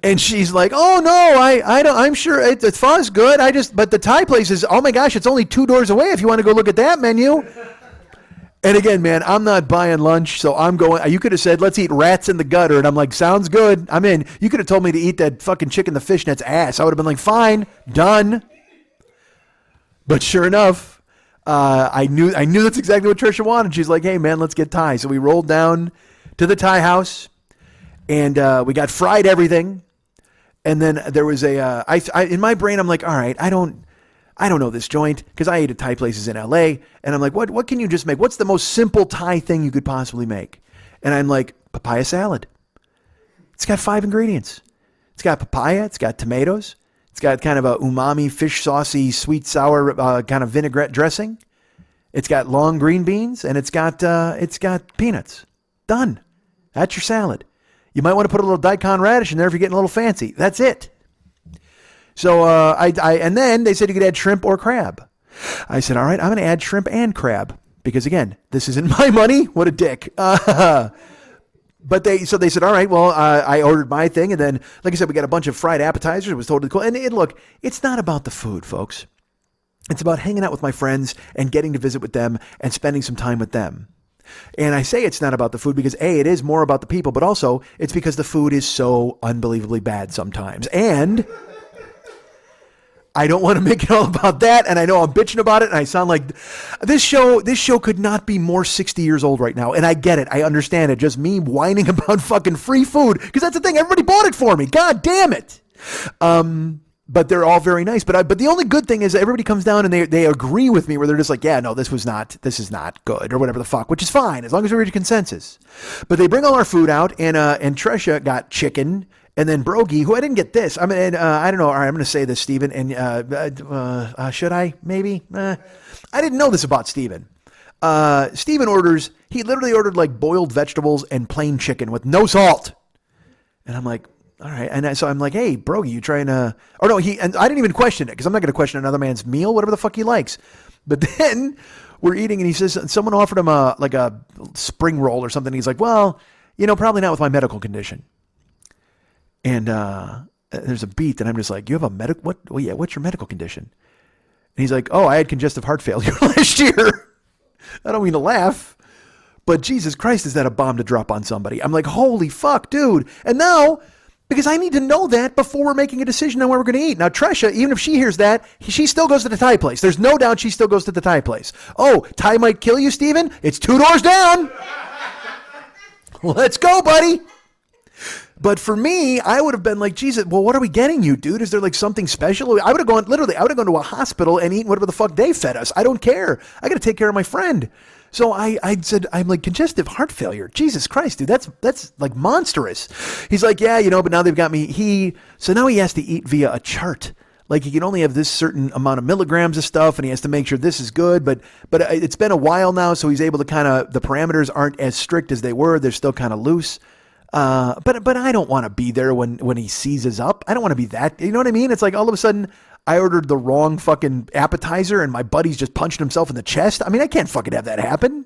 And she's like, oh no, I'm sure pho is good. But the Thai place is, oh my gosh, it's only 2 doors away if you want to go look at that menu. And again, man, I'm not buying lunch, so I'm going. You could have said, let's eat rats in the gutter. And I'm like, sounds good. I'm in. You could have told me to eat that fucking chicken the fishnet's ass. I would have been like, fine, done. But sure enough, I knew that's exactly what Trisha wanted. She's like, hey, man, let's get Thai. So we rolled down to the Thai house, and we got fried everything. And then there was in my brain, I'm like, all right, I don't know this joint because I ate at Thai places in LA. And I'm like, what can you just make? What's the most simple Thai thing you could possibly make? And I'm like, papaya salad. It's got 5 ingredients. It's got papaya. It's got tomatoes. It's got kind of a umami, fish saucy, sweet, sour kind of vinaigrette dressing. It's got long green beans and it's got peanuts. Done. That's your salad. You might want to put a little daikon radish in there if you're getting a little fancy. That's it. So and then they said you could add shrimp or crab. I said, all right, I'm going to add shrimp and crab because again, this isn't my money. What a dick. But they said, all right, well, I ordered my thing. And then, like I said, we got a bunch of fried appetizers. It was totally cool. And look, it's not about the food, folks. It's about hanging out with my friends and getting to visit with them and spending some time with them. And I say it's not about the food because A, it is more about the people, but also it's because the food is so unbelievably bad sometimes. And I don't want to make it all about that. And I know I'm bitching about it. And I sound like this show could not be more 60 years old right now. And I get it. I understand it. Just me whining about fucking free food. Because that's the thing. Everybody bought it for me. God damn it. But they're all very nice. But the only good thing is everybody comes down and they agree with me where they're just like, yeah, no, this is not good or whatever the fuck, which is fine as long as we reach a consensus. But they bring all our food out and Tresha got chicken. And then Brogy, who I didn't get this. I mean, I don't know. All right, I'm going to say this, Steven. And should I? Maybe? I didn't know this about Steven. Steven he literally ordered like boiled vegetables and plain chicken with no salt. And I'm like, all right. And so I'm like, hey, Brogy, you trying to... Or no, and I didn't even question it because I'm not going to question another man's meal, whatever the fuck he likes. But then we're eating and he says, someone offered him a spring roll or something. He's like, well, probably not with my medical condition. And there's a beat, and I'm just like, you have a medical, what? Well, yeah, what's your medical condition? And he's like, oh, I had congestive heart failure last year. I don't mean to laugh, but Jesus Christ, is that a bomb to drop on somebody? I'm like, holy fuck, dude. And now, because I need to know that before we're making a decision on where we're going to eat. Now, Tresha, even if she hears that, she still goes to the Thai place. There's no doubt she still goes to the Thai place. Oh, Thai might kill you, Steven? It's 2 doors down. Let's go, buddy. But for me, I would have been like, Jesus, well, what are we getting you, dude? Is there like something special? I would have gone to a hospital and eaten whatever the fuck they fed us. I don't care. I got to take care of my friend. So I said, I'm like, congestive heart failure. Jesus Christ, dude, that's like monstrous. He's like, yeah, but now they've got me. So now he has to eat via a chart. Like he can only have this certain amount of milligrams of stuff and he has to make sure this is good. But it's been a while now. So he's able to the parameters aren't as strict as they were. They're still kind of loose. But I don't want to be there when he seizes up. I don't want to be that. You know what I mean? It's like all of a sudden I ordered the wrong fucking appetizer and my buddy's just punched himself in the chest. I mean, I can't fucking have that happen.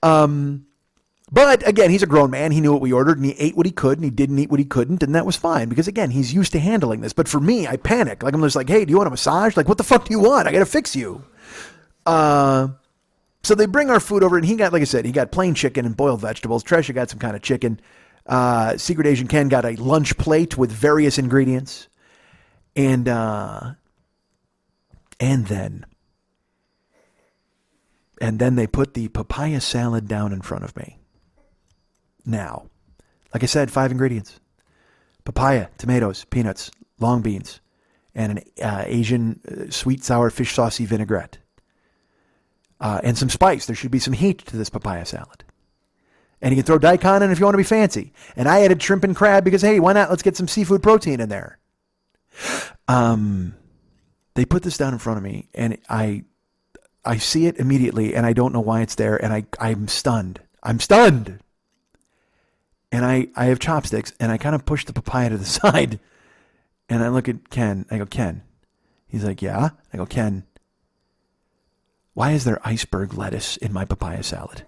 But again, he's a grown man. He knew what we ordered and he ate what he could and he didn't eat what he couldn't. And that was fine because again, he's used to handling this. But for me, I panic. Like I'm just like, hey, do you want a massage? Like, what the fuck do you want? I got to fix you. So they bring our food over and he got, like I said, he got plain chicken and boiled vegetables. Tresha got some kind of chicken. Secret Agent Ken got a lunch plate with various ingredients. And then they put the papaya salad down in front of me. Now, like I said, 5 ingredients. Papaya, tomatoes, peanuts, long beans, and an Asian sweet sour fish saucy vinaigrette. And some spice. There should be some heat to this papaya salad. And you can throw daikon in if you want to be fancy. And I added shrimp and crab because, hey, why not? Let's get some seafood protein in there. They put this down in front of me, and I see it immediately, and I don't know why it's there, and I'm stunned. I'm stunned. And I have chopsticks, and I kind of push the papaya to the side, and I look at Ken. I go, Ken. He's like, yeah? I go, Ken, why is there iceberg lettuce in my papaya salad?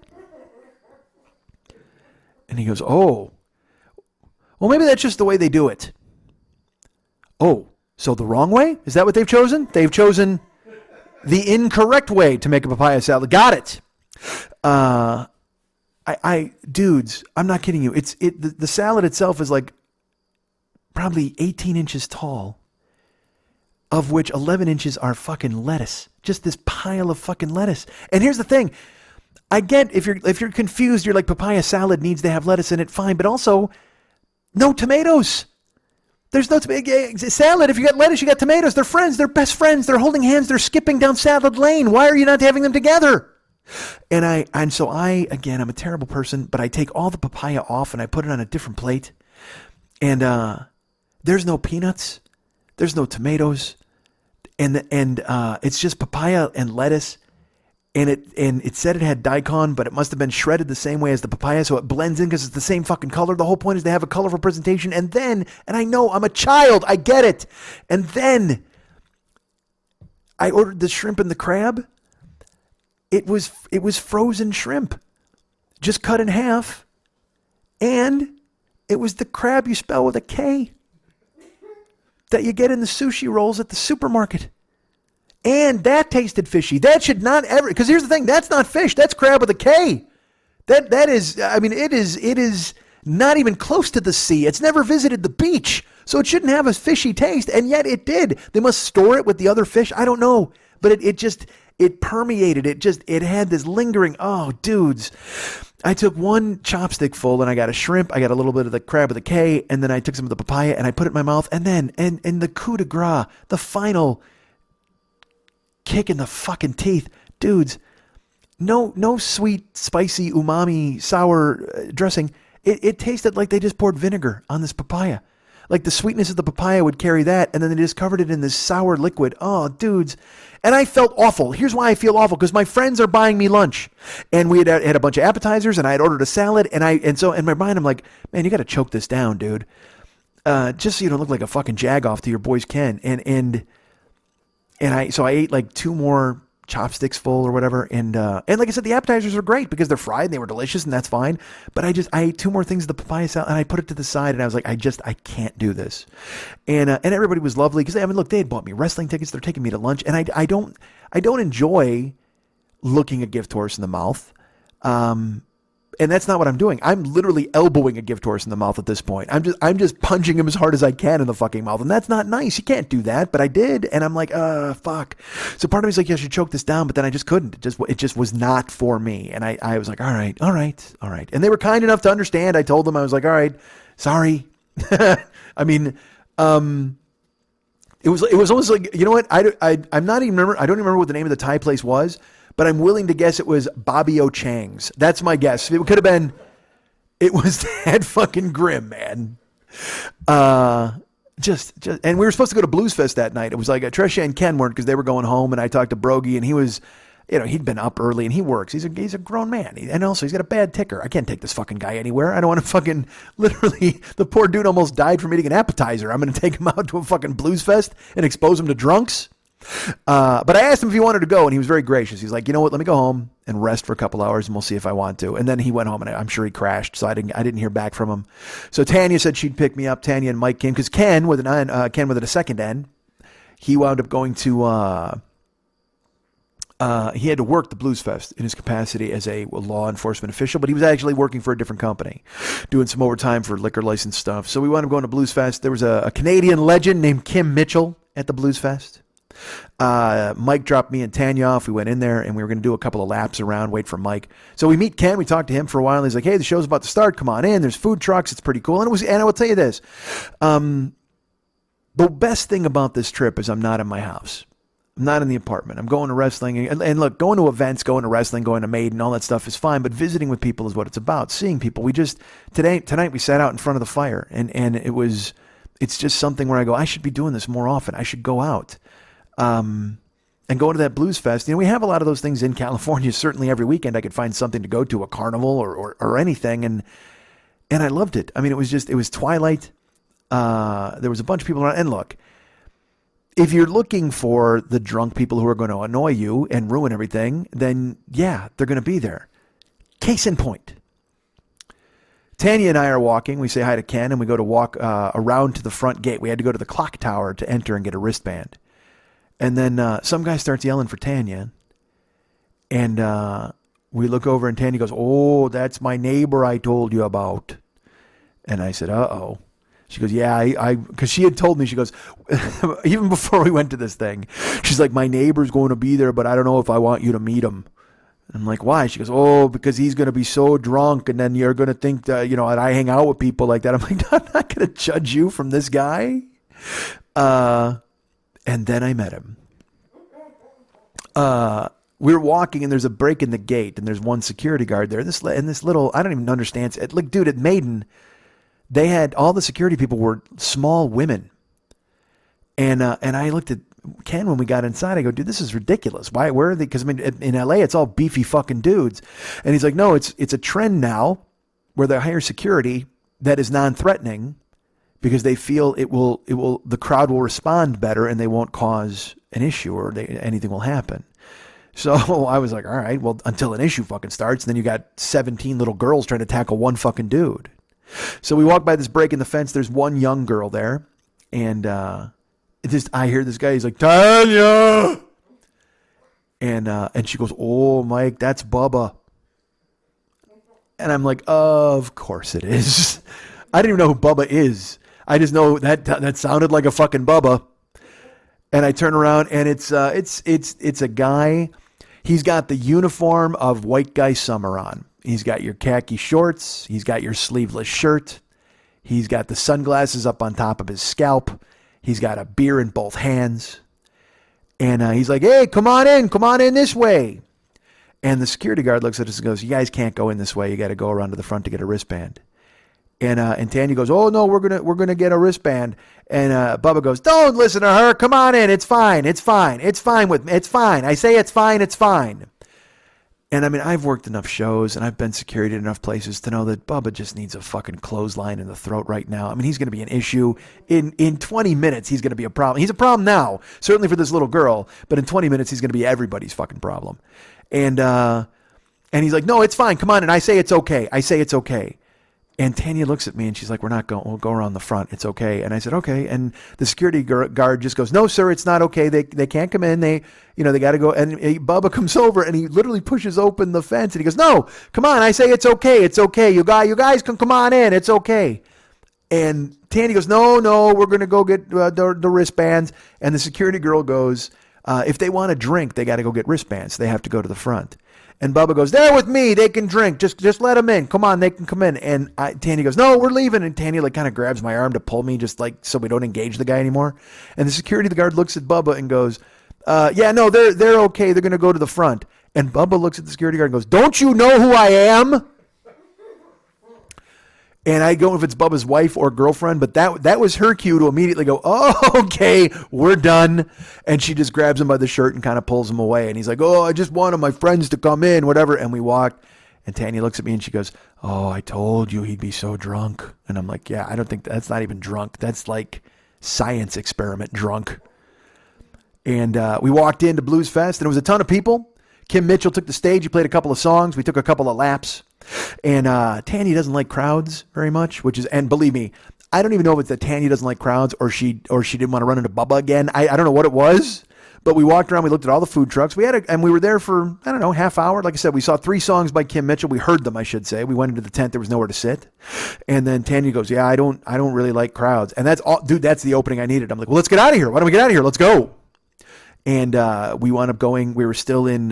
And he goes, oh, well, maybe that's just the way they do it. Oh, so the wrong way? Is that what they've chosen? They've chosen the incorrect way to make a papaya salad. Got it. Dudes, I'm not kidding you. The salad itself is like probably 18 inches tall, of which 11 inches are fucking lettuce. Just this pile of fucking lettuce. And here's the thing. I get if you're confused, you're like papaya salad needs to have lettuce in it, fine, but also no tomatoes. There's no salad. If you got lettuce, you got tomatoes. They're friends. They're best friends. They're holding hands. They're skipping down salad lane. Why are you not having them together? And so again, I'm a terrible person, but I take all the papaya off and I put it on a different plate. And there's no peanuts. There's no tomatoes. And it's just papaya and lettuce. and it said it had daikon, but it must have been shredded the same way as the papaya, so it blends in because it's the same fucking color. The whole point is they have a colorful presentation. And I know I'm a child, I get it. And then I ordered the shrimp and the crab. It was frozen shrimp, just cut in half, and it was the crab you spell with a K that you get in the sushi rolls at the supermarket. And that tasted fishy. That should not ever, because here's the thing, that's not fish, that's crab with a K. That is, I mean, it is not even close to the sea. It's never visited the beach. So it shouldn't have a fishy taste, and yet it did. They must store it with the other fish. I don't know. But it permeated. It had this lingering, oh, dudes. I took one chopstick full and I got a shrimp. I got a little bit of the crab with a K, and then I took some of the papaya and I put it in my mouth. And then, and the coup de grace, the final kick in the fucking teeth. Dudes, no sweet, spicy, umami, sour dressing. It tasted like they just poured vinegar on this papaya. Like the sweetness of the papaya would carry that, and then they just covered it in this sour liquid. Oh, dudes. And I felt awful. Here's why I feel awful, because my friends are buying me lunch. And we had a bunch of appetizers, and I had ordered a salad, and so in my mind, I'm like, man, you got to choke this down, dude. Just so you don't look like a fucking jagoff to your boys Ken. So I ate like 2 more chopsticks full or whatever, and like I said, the appetizers are great because they're fried and they were delicious, and that's fine. But I ate 2 more things of the papaya salad, and I put it to the side, and I was like, I can't do this. And everybody was lovely because, I mean, look, they had bought me wrestling tickets, they're taking me to lunch, and I don't enjoy looking a gift horse in the mouth. And that's not what I'm doing. I'm literally elbowing a gift horse in the mouth at this point. I'm just punching him as hard as I can in the fucking mouth. And that's not nice. You can't do that. But I did. And I'm like, fuck. So part of me is like, yeah, I should choke this down. But then I just couldn't. It just was not for me. And I was like, all right. And they were kind enough to understand. I told them, I was like, all right, sorry. I mean, it was almost like, you know what? I'm not even remember. I don't even remember what the name of the Thai place was. But I'm willing to guess it was Bobby O'Chang's. That's my guess. It could have been, it was that fucking grim, man. Just, and we were supposed to go to Blues Fest that night. It was like Trisha and Ken weren't because they were going home, and I talked to Brogy, and he was, he'd been up early, and he works. He's a grown man, and also he's got a bad ticker. I can't take this fucking guy anywhere. I don't want to fucking, literally, the poor dude almost died from eating an appetizer. I'm going to take him out to a fucking Blues Fest and expose him to drunks. But I asked him if he wanted to go, and he was very gracious. He's like, you know what, let me go home and rest for a couple hours, and we'll see if I want to. And then he went home, and I'm sure he crashed, so I didn't hear back from him. So Tanya said she'd pick me up. Tanya and Mike came, because Ken with a second N, he wound up going to he had to work the Blues Fest in his capacity as a law enforcement official, but he was actually working for a different company, doing some overtime for liquor license stuff. So we wound up going to Blues Fest. There was a Canadian legend named Kim Mitchell at the Blues Fest. Mike dropped me and Tanya off. We went in there, and we were going to do a couple of laps around, wait for Mike. So we meet Ken. We talked to him for a while. He's like, hey, the show's about to start. Come on in. There's food trucks. It's pretty cool. And I will tell you this. The best thing about this trip is I'm not in my house. I'm not in the apartment. I'm going to wrestling. And look, going to events, going to wrestling, going to Maiden, all that stuff is fine. But visiting with people is what it's about. Seeing people. Tonight we sat out in front of the fire, and it's just something where I go, I should be doing this more often. I should go out. And go to that Blues Fest. We have a lot of those things in California. Certainly every weekend I could find something to go to, a carnival or anything. And I loved it. I mean, it was twilight. There was a bunch of people around. And look, if you're looking for the drunk people who are going to annoy you and ruin everything, then yeah, they're going to be there. Case in point. Tanya and I are walking. We say hi to Ken, and we go to walk around to the front gate. We had to go to the clock tower to enter and get a wristband. And then some guy starts yelling for Tanya. And we look over, and Tanya goes, oh, that's my neighbor I told you about. And I said, uh-oh. She goes, yeah, because she had told me, she goes, even before we went to this thing, she's like, my neighbor's going to be there, but I don't know if I want you to meet him. I'm like, why? She goes, oh, because he's going to be so drunk, and then you're going to think that, that I hang out with people like that. I'm like, I'm not going to judge you from this guy. And then I met him. We were walking, and there's a break in the gate, and there's one security guard there. This little, I don't even understand. Like, dude, at Maiden, they had all the security people were small women, and I looked at Ken, when we got inside, I go, dude, this is ridiculous. Where are they? Because I mean, in LA, it's all beefy fucking dudes. And he's like, no, it's a trend now where they hire security that is non-threatening because they feel the crowd will respond better and they won't cause an issue or anything will happen. So I was like, all right, well, until an issue fucking starts, and then you got 17 little girls trying to tackle one fucking dude. So we walk by this break in the fence. There's one young girl there, and I hear this guy. He's like, Tanya, and she goes, oh, Mike, that's Bubba. And I'm like, of course it is. I didn't even know who Bubba is. I just know that sounded like a fucking Bubba. And I turn around, and it's a guy. He's got the uniform of white guy summer on. He's got your khaki shorts. He's got your sleeveless shirt. He's got the sunglasses up on top of his scalp. He's got a beer in both hands. And he's like, hey, come on in this way. And the security guard looks at us and goes, you guys can't go in this way. You got to go around to the front to get a wristband. And Tanya goes, oh no, we're gonna get a wristband. And Bubba goes, don't listen to her. Come on in. It's fine. It's fine. It's fine with me. It's fine. I say it's fine. It's fine. And I mean, I've worked enough shows and I've been security at enough places to know that Bubba just needs a fucking clothesline in the throat right now. I mean, he's going to be an issue. In 20 minutes, he's going to be a problem. He's a problem now, certainly for this little girl, but in 20 minutes, he's going to be everybody's fucking problem. And he's like, no, it's fine. Come on. And I say it's okay. I say it's okay. And Tanya looks at me and she's like, we'll go around the front. It's okay. And I said, okay. And the security guard just goes, no, sir, it's not okay. They can't come in. They got to go. And Bubba comes over and he literally pushes open the fence and he goes, no, come on. I say, it's okay. It's okay. You guys can come on in. It's okay. And Tanya goes, no, we're going to go get the wristbands. And the security girl goes, if they want a drink, they got to go get wristbands. They have to go to the front. And Bubba goes, they're with me. They can drink. Just let them in. Come on, they can come in. And Tanya goes, no, we're leaving. And Tanya kind of grabs my arm to pull me so we don't engage the guy anymore. And the security guard looks at Bubba and goes, yeah, no, they're okay. They're going to go to the front. And Bubba looks at the security guard and goes, don't you know who I am? And I don't know if it's Bubba's wife or girlfriend, but that was her cue to immediately go, oh, okay, we're done. And she just grabs him by the shirt and kind of pulls him away. And he's like, oh, I just wanted my friends to come in, whatever. And we walked. And Tanya looks at me and she goes, oh, I told you he'd be so drunk. And I'm like, yeah, I don't think that's not even drunk. That's like science experiment drunk. And we walked into Blues Fest and it was a ton of people. Kim Mitchell took the stage. He played a couple of songs. We took a couple of laps. And Tanya doesn't like crowds very much, and believe me, I don't even know if it's that Tanya doesn't like crowds or she didn't want to run into Bubba again. I don't know what it was, but we walked around, we looked at all the food trucks. And we were there for, I don't know, half hour. Like I said, we saw 3 songs by Kim Mitchell. We heard them, I should say. We went into the tent. There was nowhere to sit. And then Tanya goes, yeah, I don't really like crowds. And that's all, dude, that's the opening I needed. I'm like, well, let's get out of here. Why don't we get out of here? Let's go. And we wound up going, we were still in,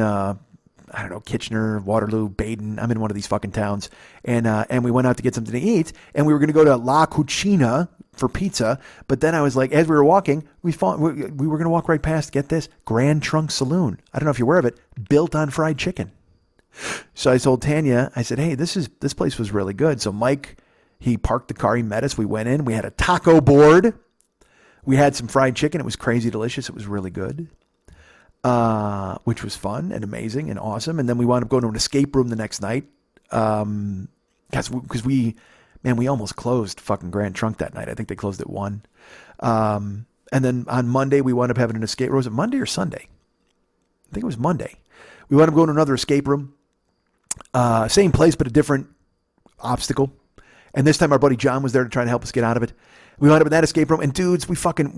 I don't know, Kitchener, Waterloo, Baden. I'm in one of these fucking towns. And we went out to get something to eat. And we were going to go to La Cucina for pizza. But then I was like, as we were walking, we were going to walk right past, get this, Grand Trunk Saloon. I don't know if you're aware of it, built on fried chicken. So I told Tanya, I said, hey, this place was really good. So Mike, he parked the car, he met us. We went in. We had a taco board. We had some fried chicken. It was crazy delicious. It was really good. Which was fun and amazing and awesome. And then we wound up going to an escape room the next night. Because we almost closed fucking Grand Trunk that night. I think they closed at 1. And then on Monday, we wound up having an escape room. Was it Monday or Sunday? I think it was Monday. We wound up going to another escape room. Same place, but a different obstacle. And this time our buddy John was there to try to help us get out of it. We wound up in that escape room, and dudes, we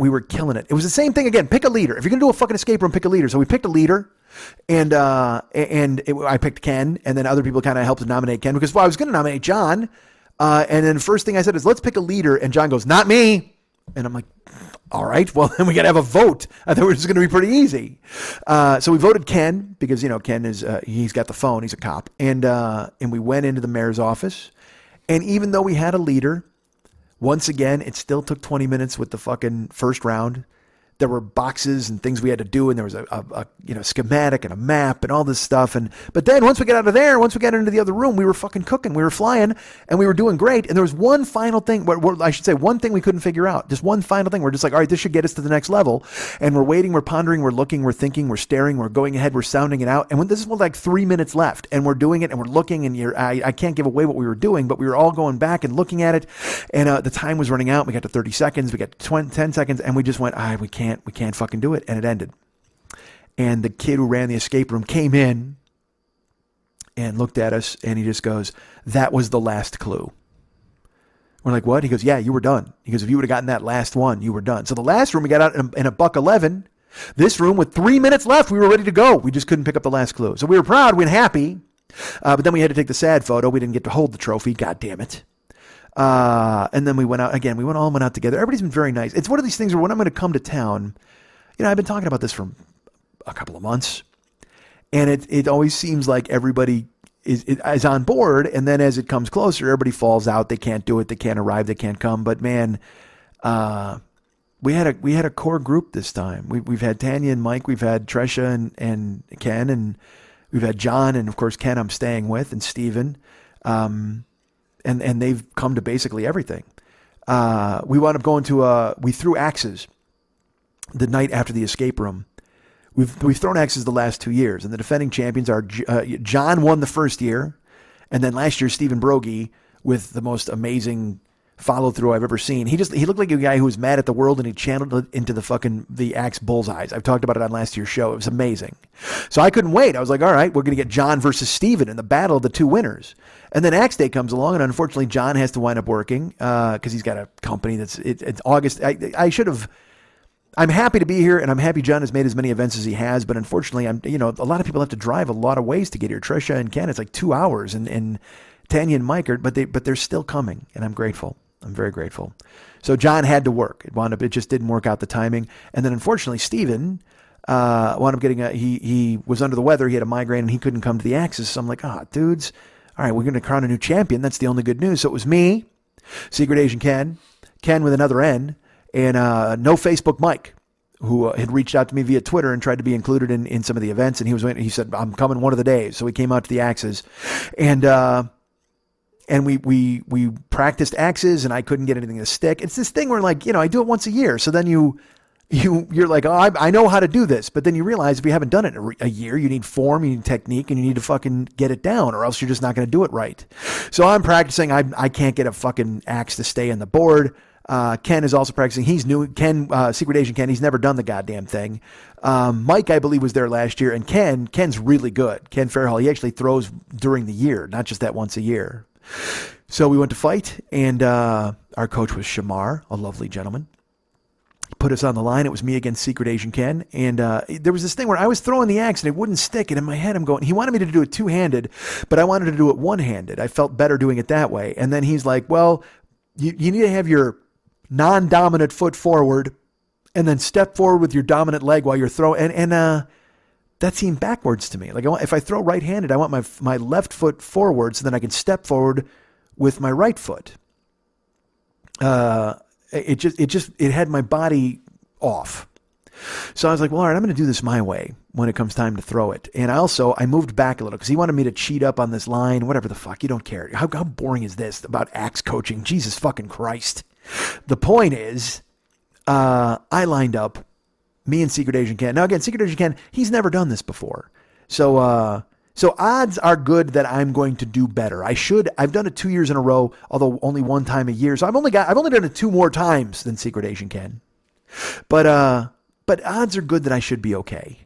were killing it. It was the same thing again. Pick a leader. If you're gonna do a fucking escape room, pick a leader. So we picked a leader, and I picked Ken, and then other people kind of helped to nominate Ken because I was gonna nominate John. And then the first thing I said is, let's pick a leader, and John goes, not me. And I'm like, all right, well then we gotta have a vote. I thought it was gonna be pretty easy. So we voted Ken because Ken is he's got the phone. He's a cop, and we went into the mayor's office, and even though we had a leader. Once again, it still took 20 minutes with the fucking first round. there were boxes and things we had to do, and there was a schematic and a map and all this stuff. But then once we got out of there, once we got into the other room, we were fucking cooking. We were flying, and we were doing great. And there was one final thing, I should say one thing we couldn't figure out. Just one final thing. We're just like, all right, this should get us to the next level. And we're waiting, we're pondering, we're looking, we're thinking, we're staring, we're going ahead, we're sounding it out. And when this was like 3 minutes left, and we're doing it, and we're looking, and I can't give away what we were doing, but we were all going back and looking at it. And the time was running out. We got to 30 seconds. We got 10 seconds, and we just went, we can't fucking do it. And it ended. And the kid who ran the escape room came in and looked at us, and he just goes, that was the last clue. We're like, what? He goes, yeah, you were done. He goes, if you would have gotten that last one, you were done. So the last room we got out in a $1:11. This room with 3 minutes left, we were ready to go. We just couldn't pick up the last clue. So we were proud, we were happy. But then we had to take the sad photo. We didn't get to hold the trophy. God damn it. And then we went out again. We went out together. Everybody's been very nice. It's one of these things where when I'm going to come to town, I've been talking about this for a couple of months, and it always seems like everybody is on board. And then as it comes closer, everybody falls out. They can't do it. They can't arrive. They can't come. But man, we had a core group this time. We've had Tanya and Mike. We've had Tresha and Ken, and we've had John, and of course Ken I'm staying with, and Steven. And they've come to basically everything. We wound up going to we threw axes the night after the escape room. We've thrown axes the last 2 years, and the defending champions are John won the first year, and then last year Stephen Brogy with the most amazing follow through I've ever seen. He looked like a guy who was mad at the world, and he channeled it into the axe bullseyes. I've talked about it on last year's show. It was amazing. So I couldn't wait. I was like, all right, we're going to get John versus Steven in the battle of the two winners. And then Axe Day comes along, and unfortunately John has to wind up working because he's got a company it's August. I'm happy to be here, and I'm happy John has made as many events as he has, but unfortunately a lot of people have to drive a lot of ways to get here. Trisha and Ken, it's like 2 hours, and Tanya and Mike but they're still coming, and I'm grateful. I'm very grateful. So John had to work. It just didn't work out the timing. And then unfortunately, Steven wound up getting he was under the weather. He had a migraine and he couldn't come to the Axis. So I'm like, dudes, all right, we're going to crown a new champion. That's the only good news. So it was me, Secret Agent Ken with another N, and No Facebook Mike, who had reached out to me via Twitter and tried to be included in some of the events. And he said, I'm coming one of the days. So we came out to the Axis, and we practiced axes, and I couldn't get anything to stick. It's this thing where I do it once a year. So then you're like, I know how to do this. But then you realize if you haven't done it in a year, you need form, you need technique, and you need to fucking get it down, or else you're just not going to do it right. So I'm practicing. I can't get a fucking axe to stay on the board. Ken is also practicing. He's new. Ken, Secret Agent Ken, he's never done the goddamn thing. Mike, I believe, was there last year, and Ken's really good. Ken Fairhall, he actually throws during the year, not just that once a year. So we went to fight, and our coach was Shamar, a lovely gentleman. He put us on the line. It was me against Secret Agent Ken, and there was this thing where I was throwing the axe, and it wouldn't stick, and in my head I'm going, he wanted me to do it two-handed, but I wanted to do it one-handed. I felt better doing it that way. And then he's like, well, you need to have your non-dominant foot forward, and then step forward with your dominant leg while you're throwing, and that seemed backwards to me. Like, if I throw right-handed, I want my left foot forward so then I can step forward with my right foot. It had my body off. So I was like, well, all right, I'm going to do this my way when it comes time to throw it. And I moved back a little because he wanted me to cheat up on this line, whatever the fuck. You don't care. How boring is this about axe coaching? Jesus fucking Christ. The point is, I lined up, me and Secret Agent Ken. Now again, Secret Agent Ken, he's never done this before. So odds are good that I'm going to do better. I've done it 2 years in a row, although only one time a year. So I've only done it 2 more times than Secret Agent Ken. But odds are good that I should be okay.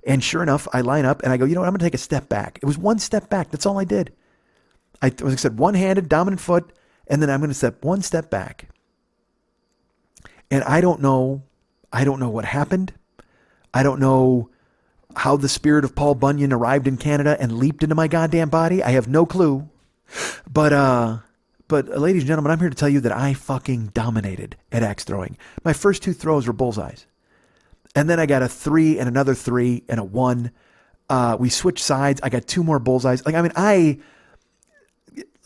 And sure enough, I line up and I go, you know what? I'm going to take a step back. It was one step back. That's all I did. I said one-handed, dominant foot, and then I'm going to step one step back. And I don't know what happened. I don't know how the spirit of Paul Bunyan arrived in Canada and leaped into my goddamn body. I have no clue. But ladies and gentlemen, I'm here to tell you that I fucking dominated at axe throwing. My first 2 throws were bullseyes. And then I got a 3 and another 3 and a 1. We switched sides. I got 2 more bullseyes.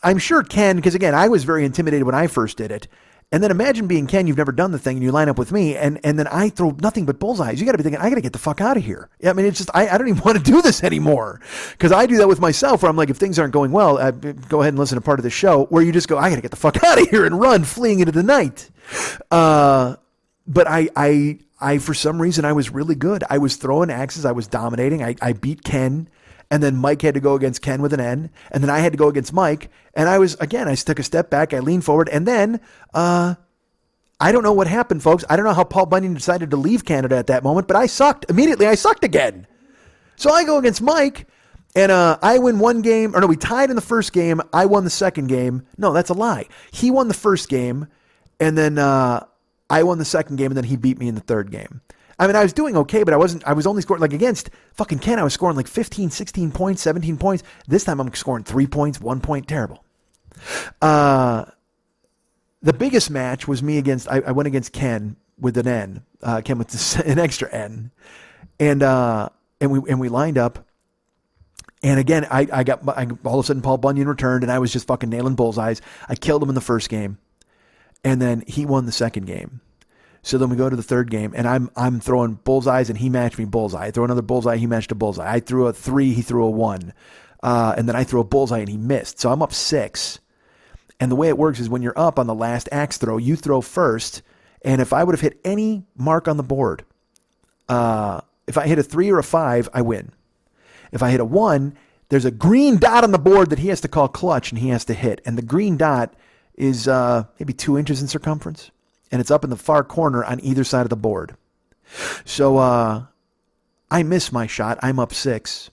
I'm sure Ken, because again, I was very intimidated when I first did it. And then imagine being Ken, you've never done the thing, and you line up with me, and then I throw nothing but bullseyes. You got to be thinking, I got to get the fuck out of here. I mean, it's just, I don't even want to do this anymore. Because I do that with myself, where I'm like, if things aren't going well, go ahead and listen to part of the show, where you just go, I got to get the fuck out of here and run, fleeing into the night. But I, for some reason, I was really good. I was throwing axes. I was dominating. I beat Ken. And then Mike had to go against Ken with an N. And then I had to go against Mike. And I took a step back. I leaned forward. And then, I don't know what happened, folks. I don't know how Paul Bunyan decided to leave Canada at that moment, but I sucked. Immediately, I sucked again. So I go against Mike, and I win one game. Or no, we tied in the first game. I won the second game. No, that's a lie. He won the first game, and then I won the second game, and then he beat me in the third game. I mean, I was doing okay, but I was only scoring, like against fucking Ken, I was scoring like 15, 16 points, 17 points. This time I'm scoring 3 points, 1 point, terrible. The biggest match was me against, I went against Ken with an N, Ken with an extra N. And we lined up. And again, all of a sudden Paul Bunyan returned, and I was just fucking nailing bullseyes. I killed him in the first game. And then he won the second game. So then we go to the third game, and I'm throwing bullseyes, and he matched me bullseye. I throw another bullseye, he matched a bullseye. I threw a 3, he threw a 1. And then I threw a bullseye, and he missed. So I'm up 6. And the way it works is when you're up on the last axe throw, you throw first. And if I would have hit any mark on the board, if I hit a 3 or a 5, I win. If I hit a 1, there's a green dot on the board that he has to call clutch, and he has to hit. And the green dot is maybe 2 inches in circumference. And it's up in the far corner on either side of the board. So I miss my shot. I'm up 6.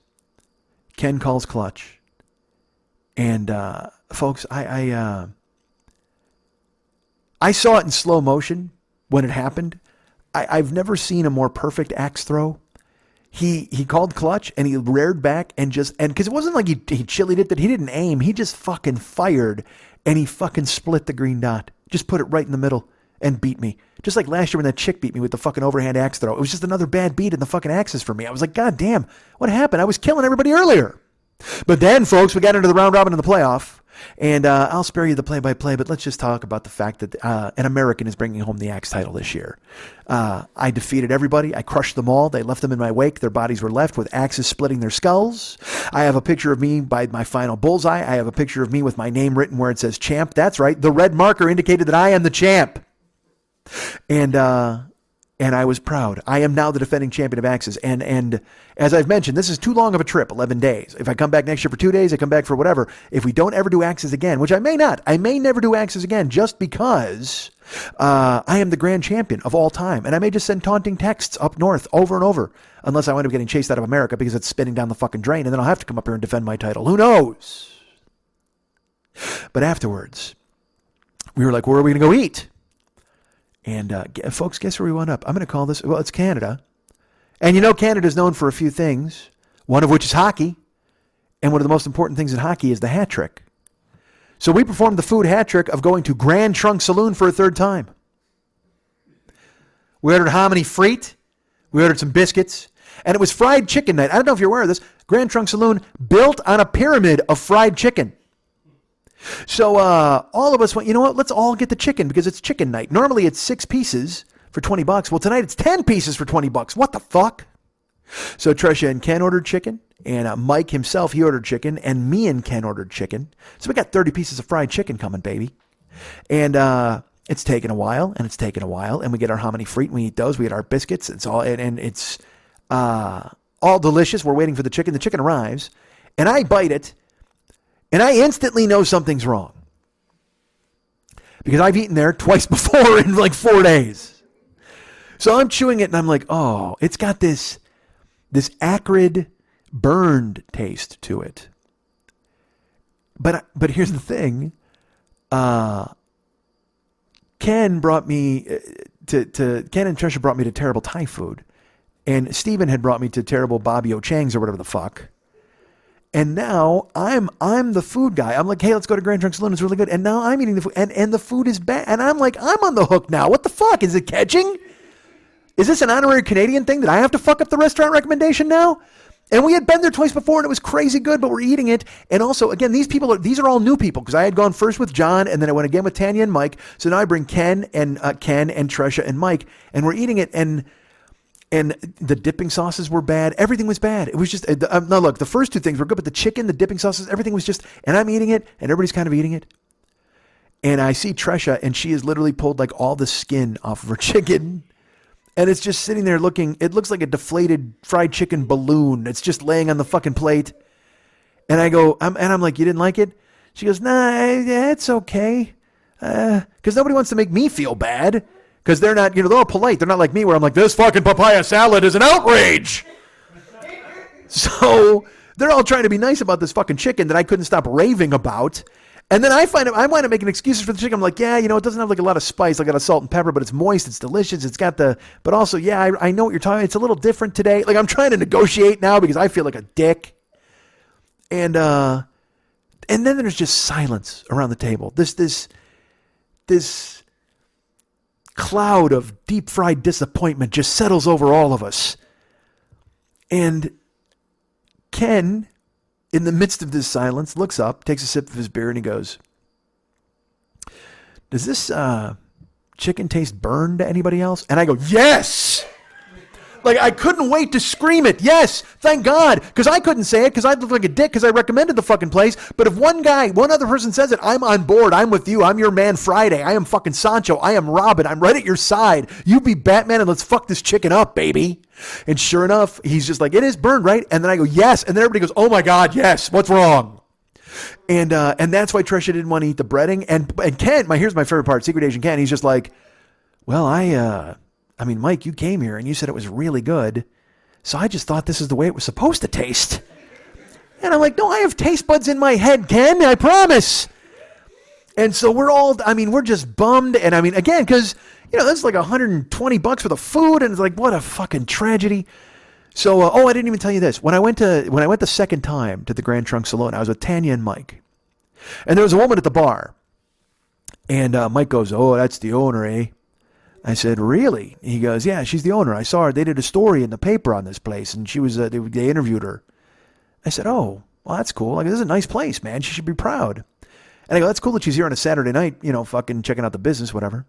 Ken calls clutch. And folks, I saw it in slow motion when it happened. I've never seen a more perfect axe throw. He called clutch, and he reared back and because it wasn't like he chilied it, that he didn't aim. He just fucking fired, and he fucking split the green dot. Just put it right in the middle. And beat me. Just like last year when that chick beat me with the fucking overhand axe throw. It was just another bad beat in the fucking axes for me. I was like, God damn, what happened? I was killing everybody earlier. But then, folks, we got into the round robin in the playoff. And I'll spare you the play-by-play, but let's just talk about the fact that an American is bringing home the axe title this year. I defeated everybody. I crushed them all. They left them in my wake. Their bodies were left with axes splitting their skulls. I have a picture of me by my final bullseye. I have a picture of me with my name written where it says champ. That's right. The red marker indicated that I am the champ. And I was proud. I am now the defending champion of axes. And as I've mentioned, this is too long of a trip, 11 days. If I come back next year for 2 days, I come back for whatever. If we don't ever do axes again, which I may not, I may never do axes again just because I am the grand champion of all time. And I may just send taunting texts up north over and over, unless I wind up getting chased out of America because it's spinning down the fucking drain. And then I'll have to come up here and defend my title. Who knows? But afterwards, we were like, where are we going to go eat? And folks, guess where we wound up? I'm going to call this, well, it's Canada. And you know Canada's known for a few things, one of which is hockey. And one of the most important things in hockey is the hat trick. So we performed the food hat trick of going to Grand Trunk Saloon for a third time. We ordered hominy frite. We ordered some biscuits. And it was fried chicken night. I don't know if you're aware of this. Grand Trunk Saloon built on a pyramid of fried chicken. So all of us went, you know what, let's all get the chicken because it's chicken night. Normally it's 6 pieces for $20. Well, tonight it's 10 pieces for $20. What the fuck? So Trisha and Ken ordered chicken, and Mike himself, he ordered chicken, and me and Ken ordered chicken. So we got 30 pieces of fried chicken coming, baby. And it's taken a while, and we get our hominy frite, and we eat those. We get our biscuits. It's all, and it's all delicious. We're waiting for the chicken. The chicken arrives, and I bite it. And I instantly know something's wrong. Because I've eaten there twice before in like 4 days. So I'm chewing it and I'm like, oh, it's got this acrid, burned taste to it. But here's the thing. Ken brought me Ken and Trisha brought me to terrible Thai food. And Steven had brought me to terrible Bobby O'Chang's or whatever the fuck. And now I'm the food guy. I'm like, hey, let's go to Grand Trunk Saloon. It's really good. And now I'm eating the food, and the food is bad. And I'm like, I'm on the hook now. What the fuck? Is it catching? Is this an honorary Canadian thing that I have to fuck up the restaurant recommendation now? And we had been there twice before and it was crazy good, but we're eating it. And also, again, these are all new people because I had gone first with John and then I went again with Tanya and Mike. So now I bring Ken and Tresha and Mike and we're eating it. And the dipping sauces were bad. Everything was bad. It was just, no, look, the first two things were good, but the chicken, the dipping sauces, everything was just, and I'm eating it and everybody's kind of eating it. And I see Tresha and she has literally pulled like all the skin off of her chicken. And it's just sitting there looking, it looks like a deflated fried chicken balloon. It's just laying on the fucking plate. And I go, I'm like, you didn't like it? She goes, nah, yeah, it's okay. Because nobody wants to make me feel bad. Because they're not, they're all polite. They're not like me where I'm like, this fucking papaya salad is an outrage. So they're all trying to be nice about this fucking chicken that I couldn't stop raving about. And then I wind up making excuses for the chicken. I'm like, yeah, it doesn't have like a lot of spice. I got a salt and pepper, but it's moist. It's delicious. It's got but also, yeah, I know what you're talking about. It's a little different today. Like I'm trying to negotiate now because I feel like a dick. And then there's just silence around the table. This cloud of deep fried disappointment just settles over all of us. And Ken, in the midst of this silence, looks up, takes a sip of his beer, and he goes, does this chicken taste burned to anybody else? And I go, yes! Like, I couldn't wait to scream it. Yes, thank God. Because I couldn't say it because I'd look like a dick because I recommended the fucking place. But if one other person says it, I'm on board. I'm with you. I'm your man Friday. I am fucking Sancho. I am Robin. I'm right at your side. You be Batman and let's fuck this chicken up, baby. And sure enough, he's just like, it is burned, right? And then I go, yes. And then everybody goes, oh my God, yes. What's wrong? And that's why Trisha didn't want to eat the breading. And Ken, here's my favorite part, Secret Agent Ken, he's just like, well, I mean, Mike, you came here and you said it was really good. So I just thought this is the way it was supposed to taste. And I'm like, no, I have taste buds in my head, Ken, I promise. And so we're just bummed. And I mean, again, because, that's like $120 for the food. And it's like, what a fucking tragedy. So, I didn't even tell you this. When I went the second time to the Grand Trunk Saloon, I was with Tanya and Mike. And there was a woman at the bar. And Mike goes, oh, that's the owner, eh? I said, really? He goes, yeah, she's the owner. I saw her. They did a story in the paper on this place, and she was. They interviewed her. I said, oh, well, that's cool. Like, this is a nice place, man. She should be proud. And I go, that's cool that she's here on a Saturday night, fucking checking out the business, whatever.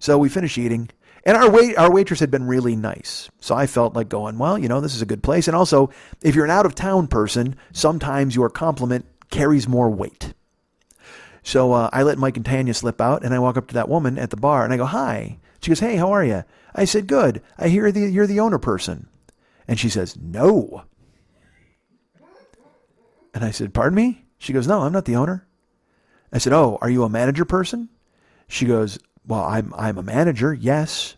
So we finished eating, and our waitress had been really nice. So I felt like going, well, this is a good place. And also, if you're an out-of-town person, sometimes your compliment carries more weight. So I let Mike and Tanya slip out, and I walk up to that woman at the bar, and I go, hi. She goes, hey, how are you? I said, good. I hear you're the owner person. And she says, no. And I said, pardon me? She goes, no, I'm not the owner. I said, oh, are you a manager person? She goes, well, I'm a manager, yes.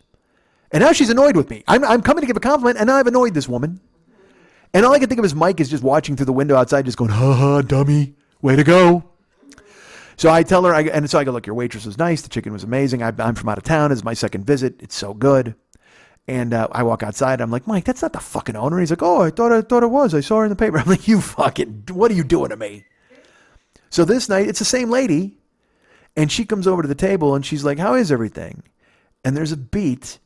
And now she's annoyed with me. I'm coming to give a compliment, and now I've annoyed this woman. And all I can think of is Mike is just watching through the window outside, just going, ha ha, dummy, way to go. So I tell her, I go, look, your waitress was nice. The chicken was amazing. I'm from out of town. It's my second visit. It's so good. And I walk outside. I'm like, Mike, that's not the fucking owner. He's like, oh, I thought it was. I saw her in the paper. I'm like, you fucking, what are you doing to me? So this night, it's the same lady. And she comes over to the table and she's like, how is everything? And there's a beat.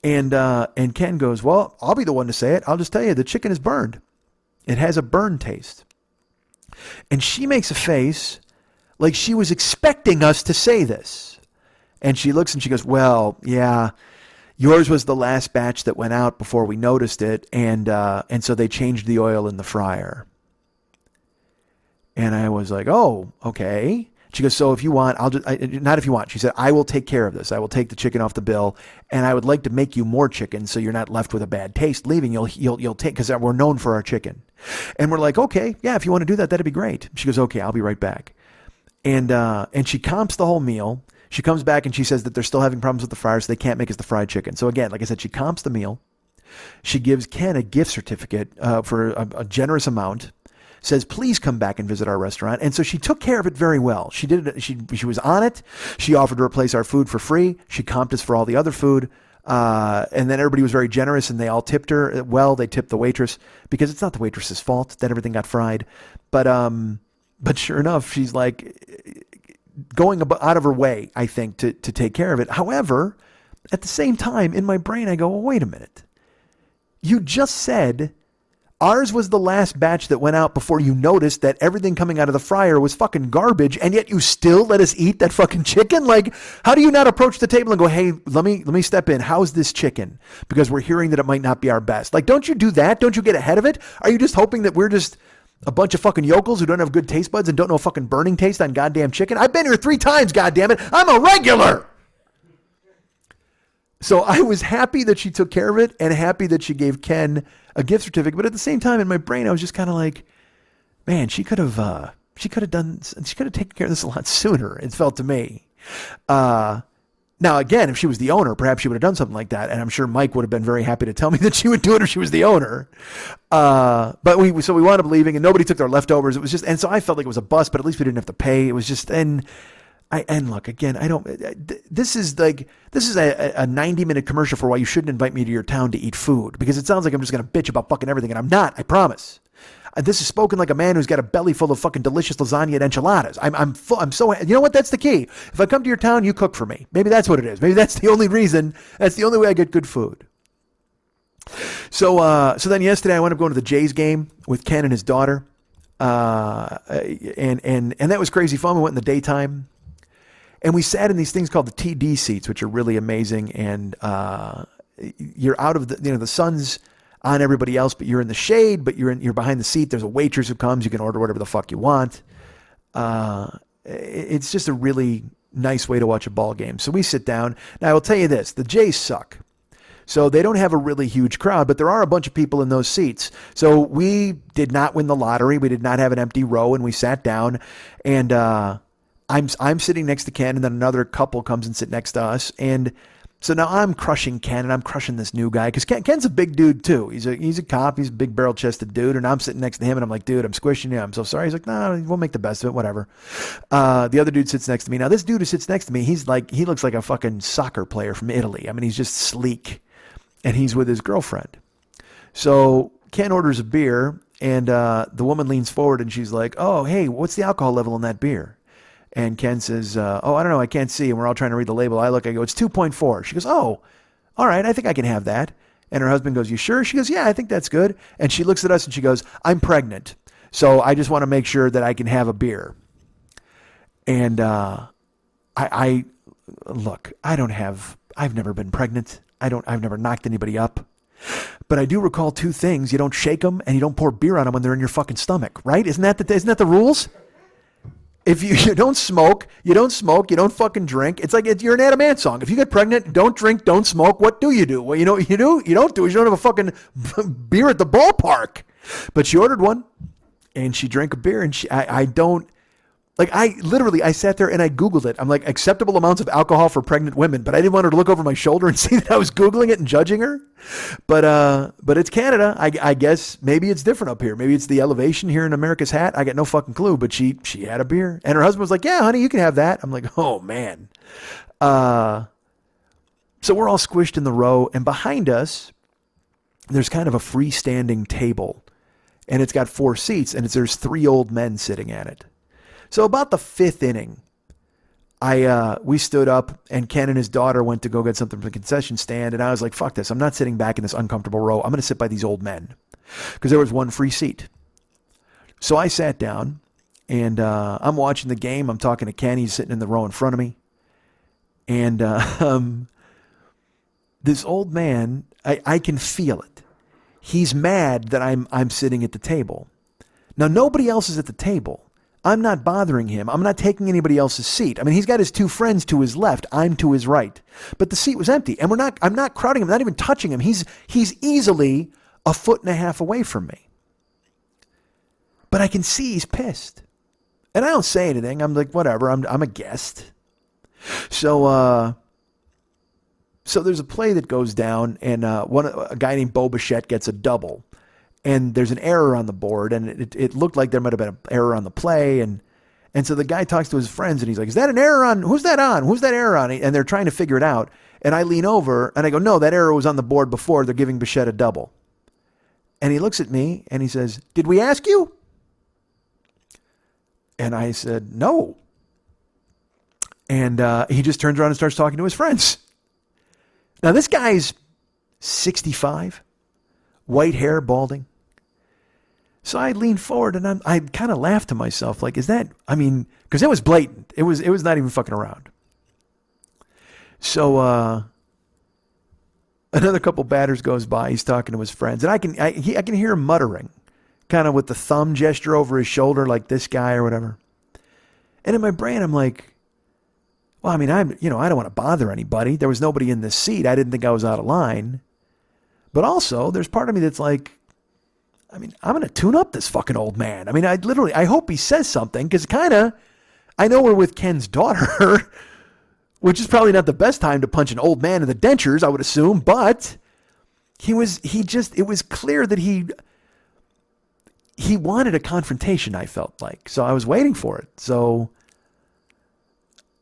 And Ken goes, well, I'll be the one to say it. I'll just tell you, the chicken is burned. It has a burn taste. And she makes a face like she was expecting us to say this. And she looks and she goes, well, yeah, yours was the last batch that went out before we noticed it. And so they changed the oil in the fryer. And I was like, oh, okay. She goes, so if you want, not if you want. She said, I will take care of this. I will take the chicken off the bill. And I would like to make you more chicken so you're not left with a bad taste leaving. You'll take, because we're known for our chicken. And we're like, okay, yeah, if you want to do that, that'd be great. She goes, okay, I'll be right back. And she comps the whole meal. She comes back and she says that they're still having problems with the fryer, so they can't make us the fried chicken. So again, like I said, she comps the meal. She gives Ken a gift certificate for a generous amount. Says, please come back and visit our restaurant. And so she took care of it very well. She did it. She was on it. She offered to replace our food for free. She comped us for all the other food. And then everybody was very generous and they all tipped her. Well, they tipped the waitress because it's not the waitress's fault that everything got fried. But sure enough, she's like going out of her way, I think, to take care of it. However, at the same time, in my brain, I go, well, wait a minute. You just said Ours was the last batch that went out before you noticed that everything coming out of the fryer was fucking garbage, and yet you still let us eat that fucking chicken? Like, how do you not approach the table and go, hey, let me step in. How's this chicken? Because we're hearing that it might not be our best. Like, don't you do that? Don't you get ahead of it? Are you just hoping that we're just a bunch of fucking yokels who don't have good taste buds and don't know fucking burning taste on goddamn chicken? I've been here 3 times, goddammit. I'm a regular. So I was happy that she took care of it and happy that she gave Ken a gift certificate. But at the same time, in my brain, I was just kind of like, man, she could have taken care of this a lot sooner. It felt to me. Now, again, if she was the owner, perhaps she would have done something like that. And I'm sure Mike would have been very happy to tell me that she would do it if she was the owner. But we wound up leaving and nobody took their leftovers. It was just, and so I felt like it was a bust, but at least we didn't have to pay. It was just, and look, again, this is a 90-minute commercial for why you shouldn't invite me to your town to eat food, because it sounds like I'm just going to bitch about fucking everything, and I'm not, I promise. This is spoken like a man who's got a belly full of fucking delicious lasagna and enchiladas. I'm so, you know what? That's the key. If I come to your town, you cook for me. Maybe that's what it is. Maybe that's the only reason. That's the only way I get good food. So then yesterday I wound up going to the Jays game with Ken and his daughter. And that was crazy fun. We went in the daytime. And we sat in these things called the TD seats, which are really amazing. And you're out of the sun's on everybody else, but you're in the shade, but you're behind the seat. There's a waitress who comes. You can order whatever the fuck you want. It's just a really nice way to watch a ball game. So we sit down. Now I will tell you this: the Jays suck. So they don't have a really huge crowd, but there are a bunch of people in those seats. So we did not win the lottery. We did not have an empty row, and we sat down, and I'm sitting next to Ken, and then another couple comes and sit next to us. And so now I'm crushing Ken, and I'm crushing this new guy, because Ken's a big dude too. He's a cop. He's a big barrel chested dude. And I'm sitting next to him, and I'm like, dude, I'm squishing you. I'm so sorry. He's like, no, we'll make the best of it. Whatever. The other dude sits next to me. Now this dude who sits next to me, he looks like a fucking soccer player from Italy. I mean, he's just sleek, and he's with his girlfriend. So Ken orders a beer, and the woman leans forward, and she's like, oh, hey, what's the alcohol level in that beer? And Ken says, oh, I don't know. I can't see. And we're all trying to read the label. I go, it's 2.4. She goes, oh, all right. I think I can have that. And her husband goes, you sure? She goes, yeah, I think that's good. And she looks at us and she goes, I'm pregnant. So I just want to make sure that I can have a beer. And I've never been pregnant. I've never knocked anybody up. But I do recall 2 things. You don't shake them and you don't pour beer on them when they're in your fucking stomach, right? Isn't that the rules? If you don't smoke, you don't fucking drink. It's like you're an Adam Ant song. If you get pregnant, don't drink, don't smoke, what do? Well, you know what you do? You don't have a fucking beer at the ballpark. But she ordered one, and she drank a beer, and I sat there and I Googled it. I'm like, acceptable amounts of alcohol for pregnant women, but I didn't want her to look over my shoulder and see that I was Googling it and judging her. But it's Canada. I guess maybe it's different up here. Maybe it's the elevation here in America's hat. I got no fucking clue, but she had a beer, and her husband was like, yeah, honey, you can have that. I'm like, oh man. So we're all squished in the row, and behind us, there's kind of a freestanding table, and it's got 4 seats, and there's 3 old men sitting at it. So about the 5th inning, we stood up, and Ken and his daughter went to go get something from the concession stand, and I was like, fuck this. I'm not sitting back in this uncomfortable row. I'm going to sit by these old men, because there was 1 free seat. So I sat down, and I'm watching the game. I'm talking to Ken. He's sitting in the row in front of me. And this old man, I can feel it. He's mad that I'm sitting at the table. Now, nobody else is at the table. I'm not bothering him. I'm not taking anybody else's seat. I mean, he's got his 2 friends to his left. I'm to his right. But the seat was empty. And I'm not crowding him. I'm not even touching him. He's easily 1.5 feet away from me. But I can see he's pissed. And I don't say anything. I'm like, whatever. I'm a guest. So there's a play that goes down, and a guy named Bo Bichette gets a double. And there's an error on the board, and it looked like there might have been an error on the play. And so the guy talks to his friends, and he's like, is that an error on? Who's that on? Who's that error on? And they're trying to figure it out. And I lean over, and I go, no, that error was on the board before. They're giving Bichette a double. And he looks at me, and he says, did we ask you? And I said, no. And he just turns around and starts talking to his friends. Now, this guy's 65, white hair, balding. So I leaned forward and I kind of laughed to myself, like, is that, I mean, because it was blatant. It was not even fucking around. So another couple batters goes by. He's talking to his friends, and I can hear him muttering, kind of with the thumb gesture over his shoulder, like this guy or whatever. And in my brain, I'm like, well, I mean, I don't want to bother anybody. There was nobody in this seat. I didn't think I was out of line. But also, there's part of me that's like, I mean, I'm going to tune up this fucking old man. I mean, I hope he says something, because I know we're with Ken's daughter, which is probably not the best time to punch an old man in the dentures, I would assume, but it was clear that he wanted a confrontation, I felt like. So I was waiting for it. So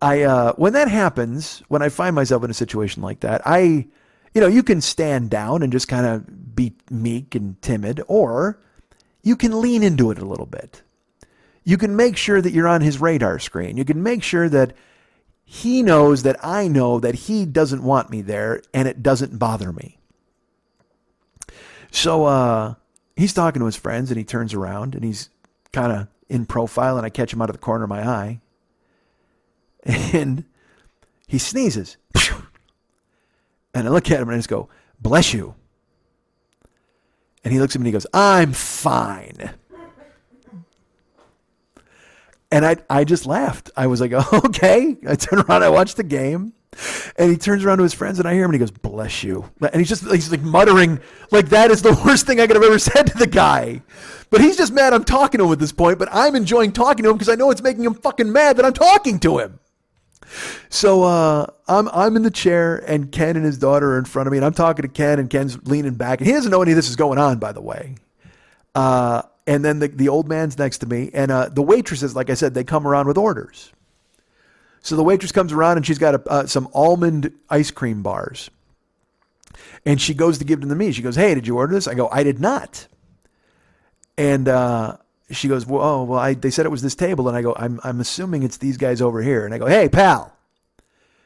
when that happens, when I find myself in a situation like that, you can stand down and just kind of be meek and timid, or you can lean into it a little bit. You can make sure that you're on his radar screen. You can make sure that he knows that I know that he doesn't want me there, and it doesn't bother me. So he's talking to his friends, and he turns around, and he's kind of in profile, and I catch him out of the corner of my eye. And he sneezes. And I look at him and I just go, bless you. And he looks at me and he goes, I'm fine. And I just laughed. I was like, oh, okay. I turn around, I watch the game. And he turns around to his friends and I hear him and he goes, bless you. And he's like muttering, like that is the worst thing I could have ever said to the guy. But he's just mad I'm talking to him at this point, but I'm enjoying talking to him because I know it's making him fucking mad that I'm talking to him. So I'm in the chair and Ken and his daughter are in front of me and I'm talking to Ken and Ken's leaning back and he doesn't know any of this is going on, by the way. And then the old man's next to me and the waitresses, like I said, they come around with orders. So the waitress comes around and she's got some almond ice cream bars. And she goes to give them to me. She goes, hey, did you order this? I go, I did not. And she goes, they said it was this table. And I go, I'm assuming it's these guys over here. And I go, hey, pal.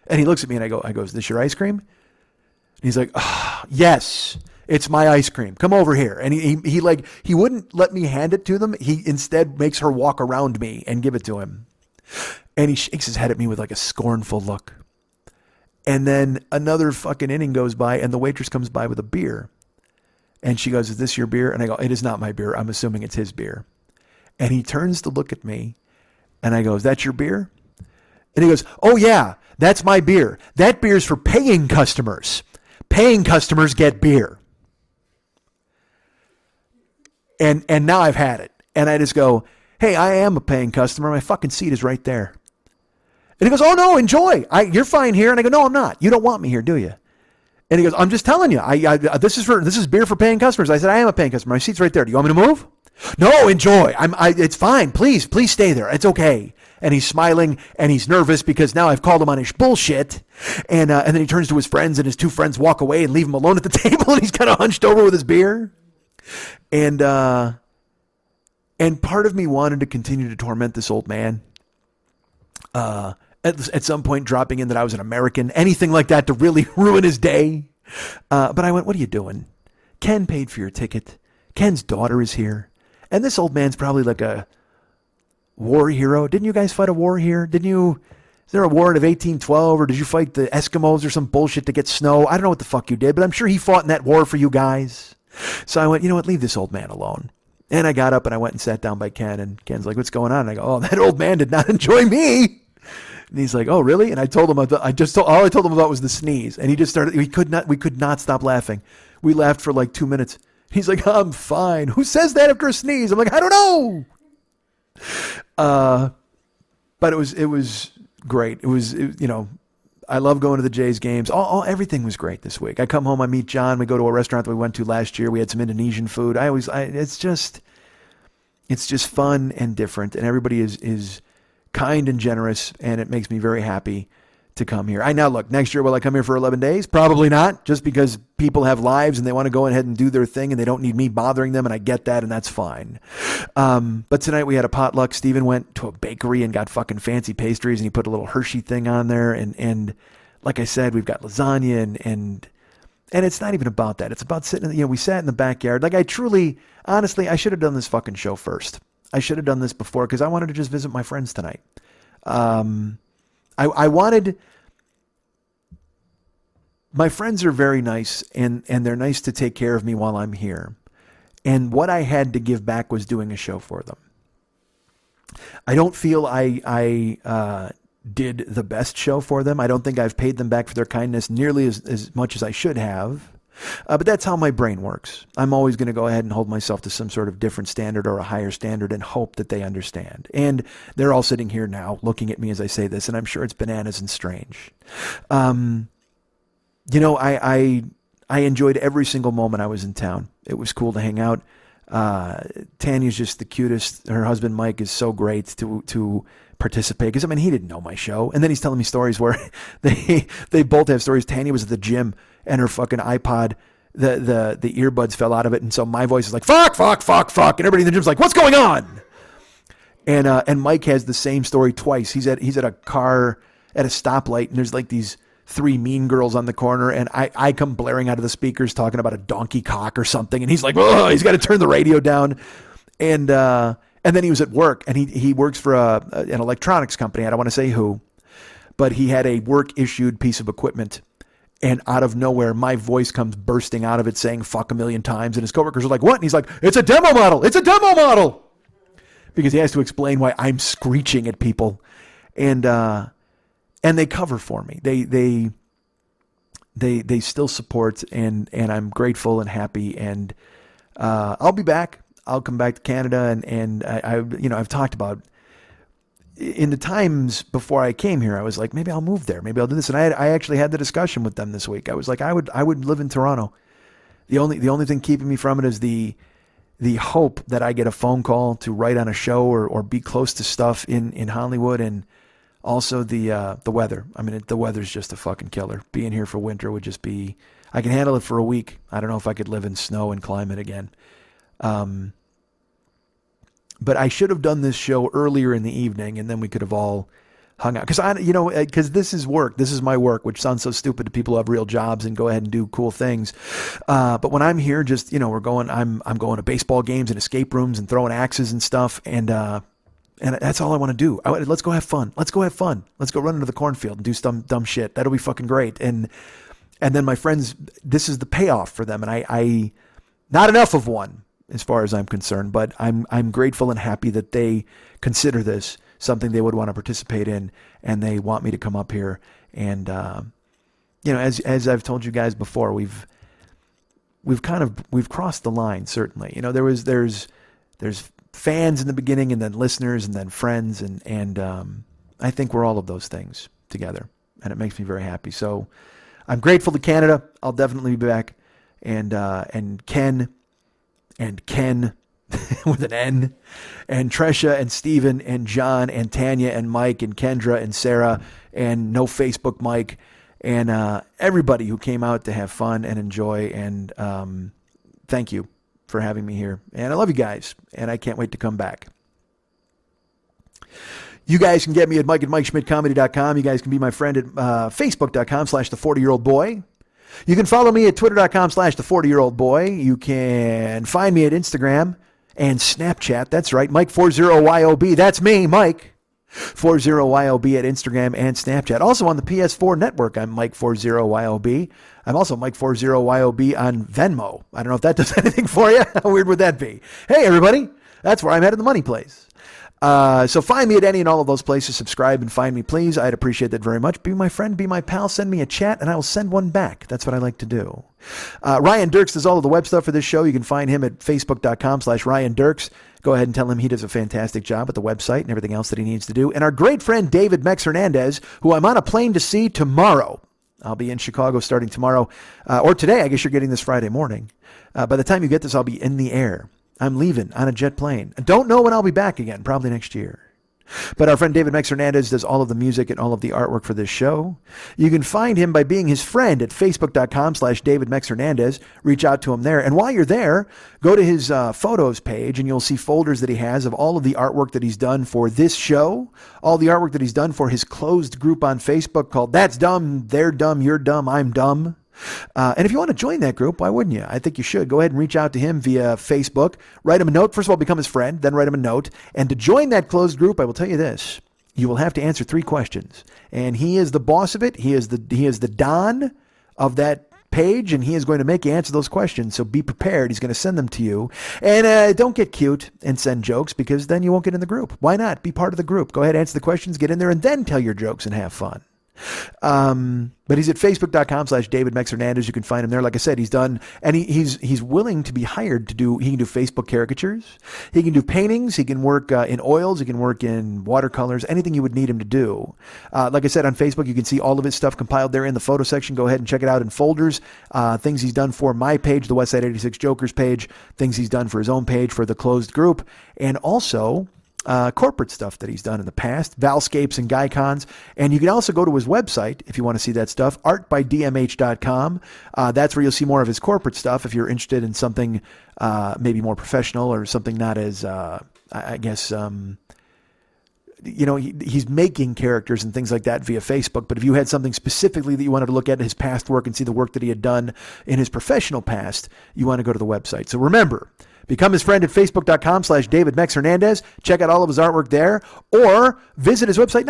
And he looks at me and I go, is this your ice cream? And he's like, yes, it's my ice cream. Come over here. And he wouldn't let me hand it to them. He instead makes her walk around me and give it to him. And he shakes his head at me with like a scornful look. And then another fucking inning goes by and the waitress comes by with a beer. And she goes, is this your beer? And I go, it is not my beer. I'm assuming it's his beer. And he turns to look at me and I go, is that your beer? And he goes, oh yeah, that's my beer. That beer's for paying customers. Paying customers get beer. And now I've had it. And I just go, hey, I am a paying customer. My fucking seat is right there. And he goes, oh no, enjoy. You're fine here. And I go, no, I'm not. You don't want me here, do you? And he goes, I'm just telling you, this is beer for paying customers. I said, I am a paying customer. My seat's right there. Do you want me to move? No, enjoy. It's fine. Please stay there. It's okay. And he's smiling and he's nervous because now I've called him on his bullshit. And then he turns to his friends and his two friends walk away and leave him alone at the table. And he's kind of hunched over with his beer. And part of me wanted to continue to torment this old man. At some point dropping in that I was an American, anything like that to really ruin his day. But I went, what are you doing? Ken paid for your ticket. Ken's daughter is here. And this old man's probably like a war hero. Didn't you guys fight a war here? Is there a war of 1812 or did you fight the Eskimos or some bullshit to get snow? I don't know what the fuck you did, but I'm sure he fought in that war for you guys. So I went, you know what? Leave this old man alone. And I got up and I went and sat down by Ken and Ken's like, what's going on? And I go, oh, that old man did not enjoy me. And he's like, oh, really? And I told him, all I told him about was the sneeze. And he just started, we could not stop laughing. We laughed for like 2 minutes. He's like, I'm fine. Who says that after a sneeze? I'm like, I don't know. But it was great. I love going to the Jays games. Everything was great this week. I come home, I meet John. We go to a restaurant that we went to last year. We had some Indonesian food. It's just fun and different. And everybody is kind and generous, and it makes me very happy to come here. Look, next year, will I come here for 11 days? Probably not, just because people have lives and they want to go ahead and do their thing and they don't need me bothering them, and I get that, and that's fine. But tonight we had a potluck. Steven went to a bakery and got fucking fancy pastries, and he put a little Hershey thing on there, and like I said, we've got lasagna, and it's not even about that. It's about sitting, we sat in the backyard. Like I honestly, I should have done this fucking show first. I should have done this before because I wanted to just visit my friends tonight. I wanted... My friends are very nice, and they're nice to take care of me while I'm here. And what I had to give back was doing a show for them. I don't feel I did the best show for them. I don't think I've paid them back for their kindness nearly as much as I should have. But that's how my brain works. I'm always going to go ahead and hold myself to some sort of different standard or a higher standard and hope that they understand. And they're all sitting here now looking at me as I say this, and I'm sure it's bananas and strange. You know, I enjoyed every single moment I was in town. It was cool to hang out. Tanya's just the cutest. Her husband, Mike, is so great to participate. Because, I mean, he didn't know my show. And then he's telling me stories where they both have stories. Tanya was at the gym and her fucking iPod, the earbuds fell out of it. And so my voice is like, fuck. And everybody in the gym's like, what's going on? And Mike has the same story twice. He's at a car at a stoplight, and there's like these 3 mean girls on the corner, and I come blaring out of the speakers talking about a donkey cock or something, and he's like, oh, he's got to turn the radio down. And then he was at work, and he works for an electronics company. I don't want to say who, but he had a work-issued piece of equipment, and out of nowhere, my voice comes bursting out of it saying fuck a million times, and his coworkers are like, what? And he's like, it's a demo model! Because he has to explain why I'm screeching at people. And they cover for me. They still support, and I'm grateful and happy. And I'll be back. I'll come back to Canada, and I've talked about in the times before I came here. I was like, maybe I'll move there. Maybe I'll do this. And I actually had the discussion with them this week. I was like, I would live in Toronto. The only thing keeping me from it is the hope that I get a phone call to write on a show or be close to stuff in Hollywood, and also the weather. I mean, the weather's just a fucking killer. Being here for winter would just be... I can handle it for a week. I don't know if I could live in snow and climate again. But I should have done this show earlier in the evening, and then we could have all hung out. Because this is work. This is my work, which sounds so stupid to people who have real jobs and go ahead and do cool things. But when I'm here, just, I'm going to baseball games and escape rooms and throwing axes and stuff, and that's all I want to do. Let's go have fun. Let's go run into the cornfield and do some dumb shit. That'll be fucking great. And then my friends, this is the payoff for them. And I not enough of one as far as I'm concerned, but I'm grateful and happy that they consider this something they would want to participate in, and they want me to come up here. And, as I've told you guys before, we've crossed the line, certainly. There's fans in the beginning, and then listeners, and then friends, and I think we're all of those things together, and it makes me very happy. So I'm grateful to Canada. I'll definitely be back, and Ken with an N, and Tresha and Steven and John and Tanya and Mike and Kendra and Sarah and No Facebook Mike and everybody who came out to have fun and enjoy, and thank you for having me here. And I love you guys, and I can't wait to come back. You guys can get me at mike@MikeSchmidtComedy.com. You guys can be my friend at Facebook.com/the40yearoldboy. You can follow me at Twitter.com/the40yearoldboy. You can find me at Instagram and Snapchat. That's right, Mike40YOB. That's me, Mike. 40YOB at Instagram and Snapchat. Also on the PS4 network, I'm Mike40YOB. I'm also Mike40YOB on Venmo. I don't know if that does anything for you. How weird would that be? Hey, everybody. That's where I'm headed, the money place. So find me at any and all of those places. Subscribe and find me, please. I'd appreciate that very much. Be my friend, be my pal. Send me a chat, and I will send one back. That's what I like to do. Ryan Dirks does all of the web stuff for this show. You can find him at Facebook.com/Ryan Dirks. Go ahead and tell him he does a fantastic job at the website and everything else that he needs to do. And our great friend David Mex Hernandez, who I'm on a plane to see tomorrow. I'll be in Chicago starting tomorrow, or today. I guess you're getting this Friday morning. By the time you get this, I'll be in the air. I'm leaving on a jet plane. I don't know when I'll be back again, probably next year. But our friend David Mex Hernandez does all of the music and all of the artwork for this show. You can find him by being his friend at Facebook.com/David Mex Hernandez. Reach out to him there. And while you're there, go to his photos page, and you'll see folders that he has of all of the artwork that he's done for this show, all the artwork that he's done for his closed group on Facebook called That's Dumb, They're Dumb, You're Dumb, I'm Dumb. And if you want to join that group, why wouldn't you? I think you should. Go ahead and reach out to him via Facebook. Write him a note. First of all, become his friend, then write him a note. And to join that closed group, I will tell you this. You will have to answer 3 questions. And he is the boss of it. He is the Don of that page, and he is going to make you answer those questions. So be prepared. He's going to send them to you. And don't get cute and send jokes, because then you won't get in the group. Why not? Be part of the group. Go ahead, answer the questions, get in there, and then tell your jokes and have fun. But he's at facebook.com/David Mex Hernandez. You can find him there. Like I said, he's done, and he's willing to be hired to do, he can do Facebook caricatures. He can do paintings. He can work in oils. He can work in watercolors, anything you would need him to do. Like I said, on Facebook, you can see all of his stuff compiled there in the photo section. Go ahead and check it out in folders. Things he's done for my page, the Westside 86 Jokers page, things he's done for his own page, for the closed group, and also corporate stuff that he's done in the past, Valscapes and Guycons. And you can also go to his website if you want to see that stuff, artbydmh.com. That's where you'll see more of his corporate stuff if you're interested in something maybe more professional, or something not as, I guess, he's making characters and things like that via Facebook. But if you had something specifically that you wanted to look at his past work and see the work that he had done in his professional past, you want to go to the website. So remember, become his friend at facebook.com/David Mex Hernandez. Check out all of his artwork there, or visit his website,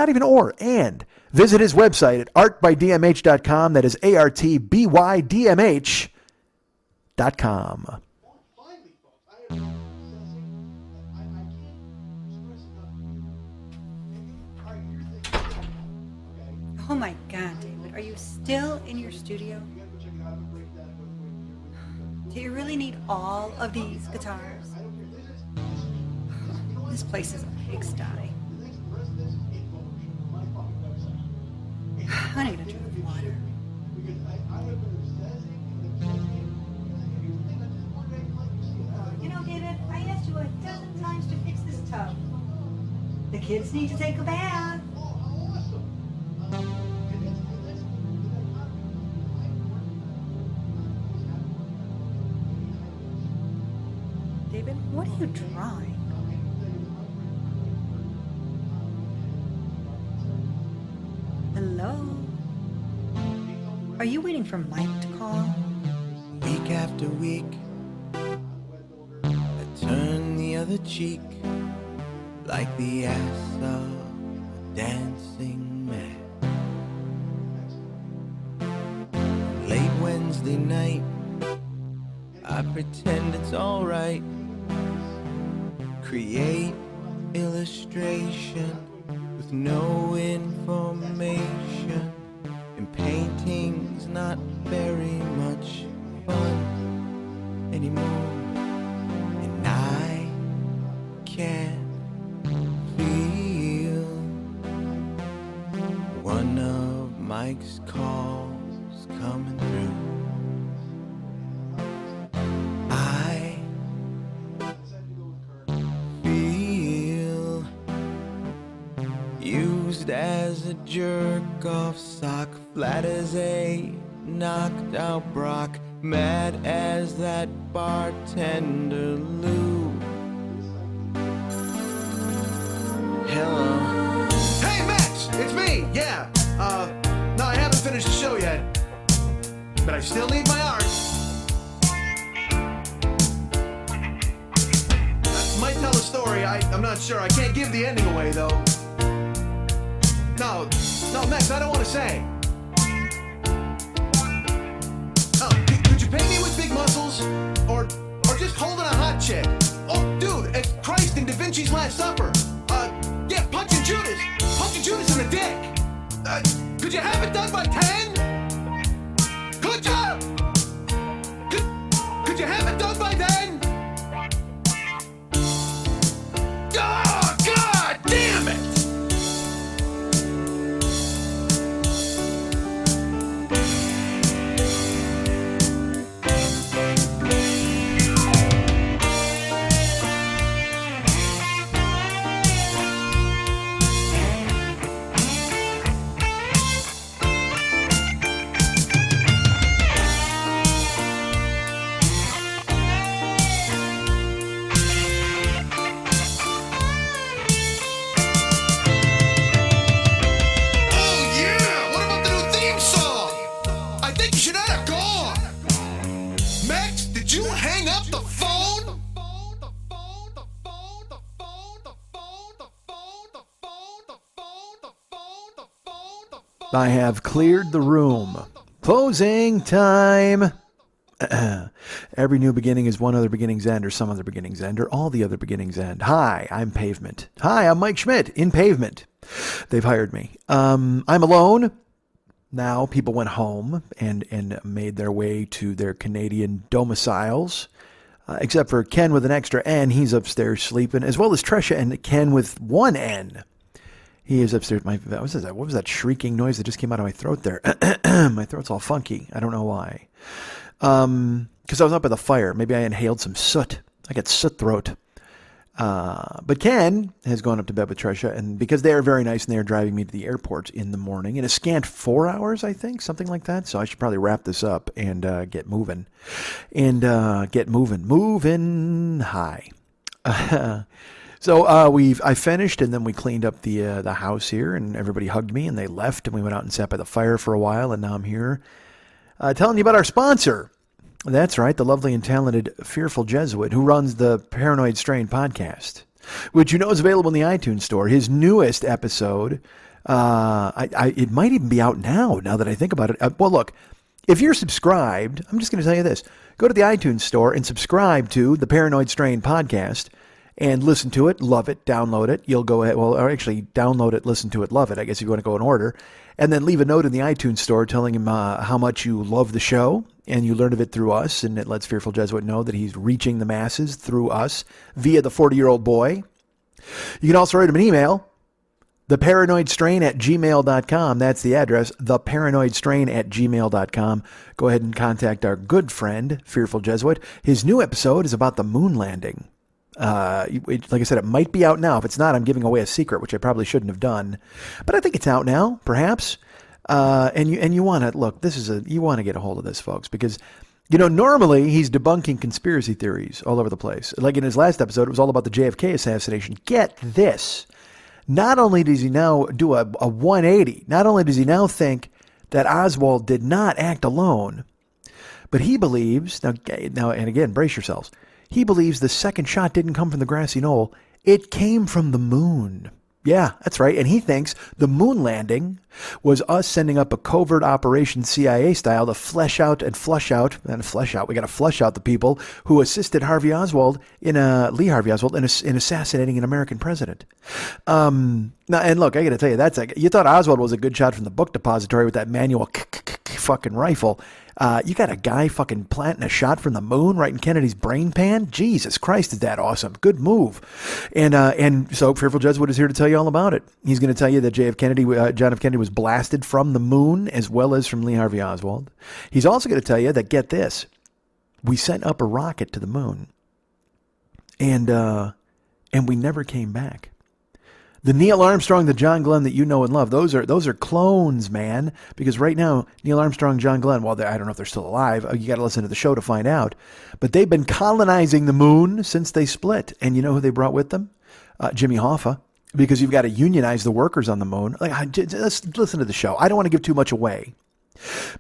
and visit his website at artbydmh.com. That is artbydmh.com.
Oh my God, David, are you still in your studio? Do you really need all of these guitars? This place is a pigsty. I need a drink of water. You know, David, I asked you a dozen times to fix this tub. The kids need to take a bath. David, what are you drawing? Hello? Are you waiting for Mike to call?
Week after week, I turn the other cheek, like the ass of a dancing man. Late Wednesday night, I pretend it's alright. Create illustration with no information, and painting's not very much fun anymore. And I can feel one of Mike's calls coming through. I feel used as a jerk-off sock, flat as a knocked-out Brock, mad as that bartender Lou. Hello.
Hey, Max! It's me! Yeah. No, I haven't finished the show yet. But I still need my art. Might tell a story. I'm not sure. I can't give the ending away, though. No, Max, I don't want to say. Oh, could you paint me with big muscles? Or just holding a hot chick? Oh, dude, it's Christ in Da Vinci's Last Supper. Yeah, punching Judas. Punching Judas in the dick. Could you have it done by 10? Could ya? Could you have it done by then? Oh, God damn it!
I have cleared the room. Closing time. Every new beginning is one other beginning's end, or some other beginning's end, or all the other beginnings end. Hi, I'm Pavement. Hi, I'm Mike Schmidt in Pavement. They've hired me. I'm alone. Now people went home and made their way to their Canadian domiciles. Except for Ken with an extra N. He's upstairs sleeping, as well as Tresha and Ken with one N. He is upstairs. What was that shrieking noise that just came out of my throat there? My throat's all funky. I don't know why. Because I was up by the fire. Maybe I inhaled some soot. I got soot throat. But Ken has gone up to bed with Tresha, and because they are very nice and they are driving me to the airport in the morning in a scant 4 hours, I think, something like that. So I should probably wrap this up and get moving. Moving high. So I finished, and then we cleaned up the house here, and everybody hugged me, and they left, and we went out and sat by the fire for a while, and now I'm here telling you about our sponsor. That's right, the lovely and talented Fearful Jesuit, who runs the Paranoid Strain podcast, which you know is available in the iTunes store. His newest episode, it might even be out now that I think about it. Well, look, if you're subscribed, I'm just going to tell you this. Go to the iTunes store and subscribe to the Paranoid Strain podcast and listen to it, love it, download it. You'll go ahead, or actually download it, listen to it, love it, I guess if you want to go in order. And then leave a note in the iTunes store telling him how much you love the show and you learned of it through us, and it lets Fearful Jesuit know that he's reaching the masses through us via the 40-year-old boy. You can also write him an email, theparanoidstrain@gmail.com. That's the address, theparanoidstrain@gmail.com. Go ahead and contact our good friend, Fearful Jesuit. His new episode is about the moon landing. Like I said, it might be out now. If it's not, I'm giving away a secret, which I probably shouldn't have done. But I think it's out now, perhaps. And you want to look. You want to get a hold of this, folks, because normally he's debunking conspiracy theories all over the place. Like in his last episode, it was all about the JFK assassination. Get this. Not only does he now do a 180, not only does he now think that Oswald did not act alone, but he believes, now and again, brace yourselves, he believes the second shot didn't come from the grassy knoll. It came from the moon. Yeah, that's right. And he thinks the moon landing was us sending up a covert operation CIA style to flush out the people who assisted Lee Harvey Oswald in assassinating an American president. Now, and look, I got to tell you, you thought Oswald was a good shot from the book depository with that manual fucking rifle. You got a guy fucking planting a shot from the moon right in Kennedy's brain pan? Jesus Christ, is that awesome. Good move. And so Fearful Jesuit is here to tell you all about it. He's going to tell you that John F. Kennedy was blasted from the moon as well as from Lee Harvey Oswald. He's also going to tell you that, get this, we sent up a rocket to the moon and we never came back. The Neil Armstrong, the John Glenn that you know and love, those are clones, man. Because right now, Neil Armstrong, John Glenn, well, I don't know if they're still alive. You got to listen to the show to find out. But they've been colonizing the moon since they split. And you know who they brought with them? Jimmy Hoffa. Because you've got to unionize the workers on the moon. Let's listen to the show. I don't want to give too much away.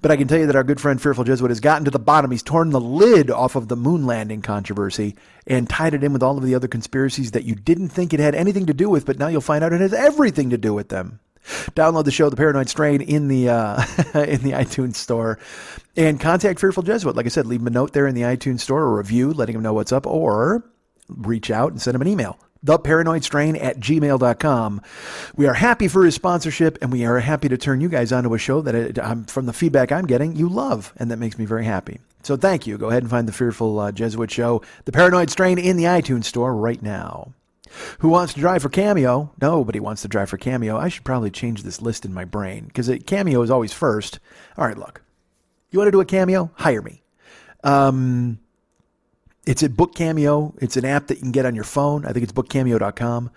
But I can tell you that our good friend Fearful Jesuit has gotten to the bottom. He's torn the lid off of the moon landing controversy and tied it in with all of the other conspiracies that you didn't think it had anything to do with, but now you'll find out it has everything to do with them. Download the show, The Paranoid Strain, in the in the iTunes store, and contact Fearful Jesuit. Like I said, leave him a note there in the iTunes store, or a review letting him know what's up, or reach out and send him an email. theparanoidstrain@gmail.com. We are happy for his sponsorship, and we are happy to turn you guys onto a show that, from the feedback I'm getting, you love, and that makes me very happy. So thank you. Go ahead and find the Fearful Jesuit Show, The Paranoid Strain, in the iTunes store right now. Who wants to drive for Cameo? Nobody wants to drive for Cameo. I should probably change this list in my brain, because Cameo is always first. All right, look. You want to do a Cameo? Hire me. It's at Book Cameo. It's an app that you can get on your phone. I think it's bookcameo.com.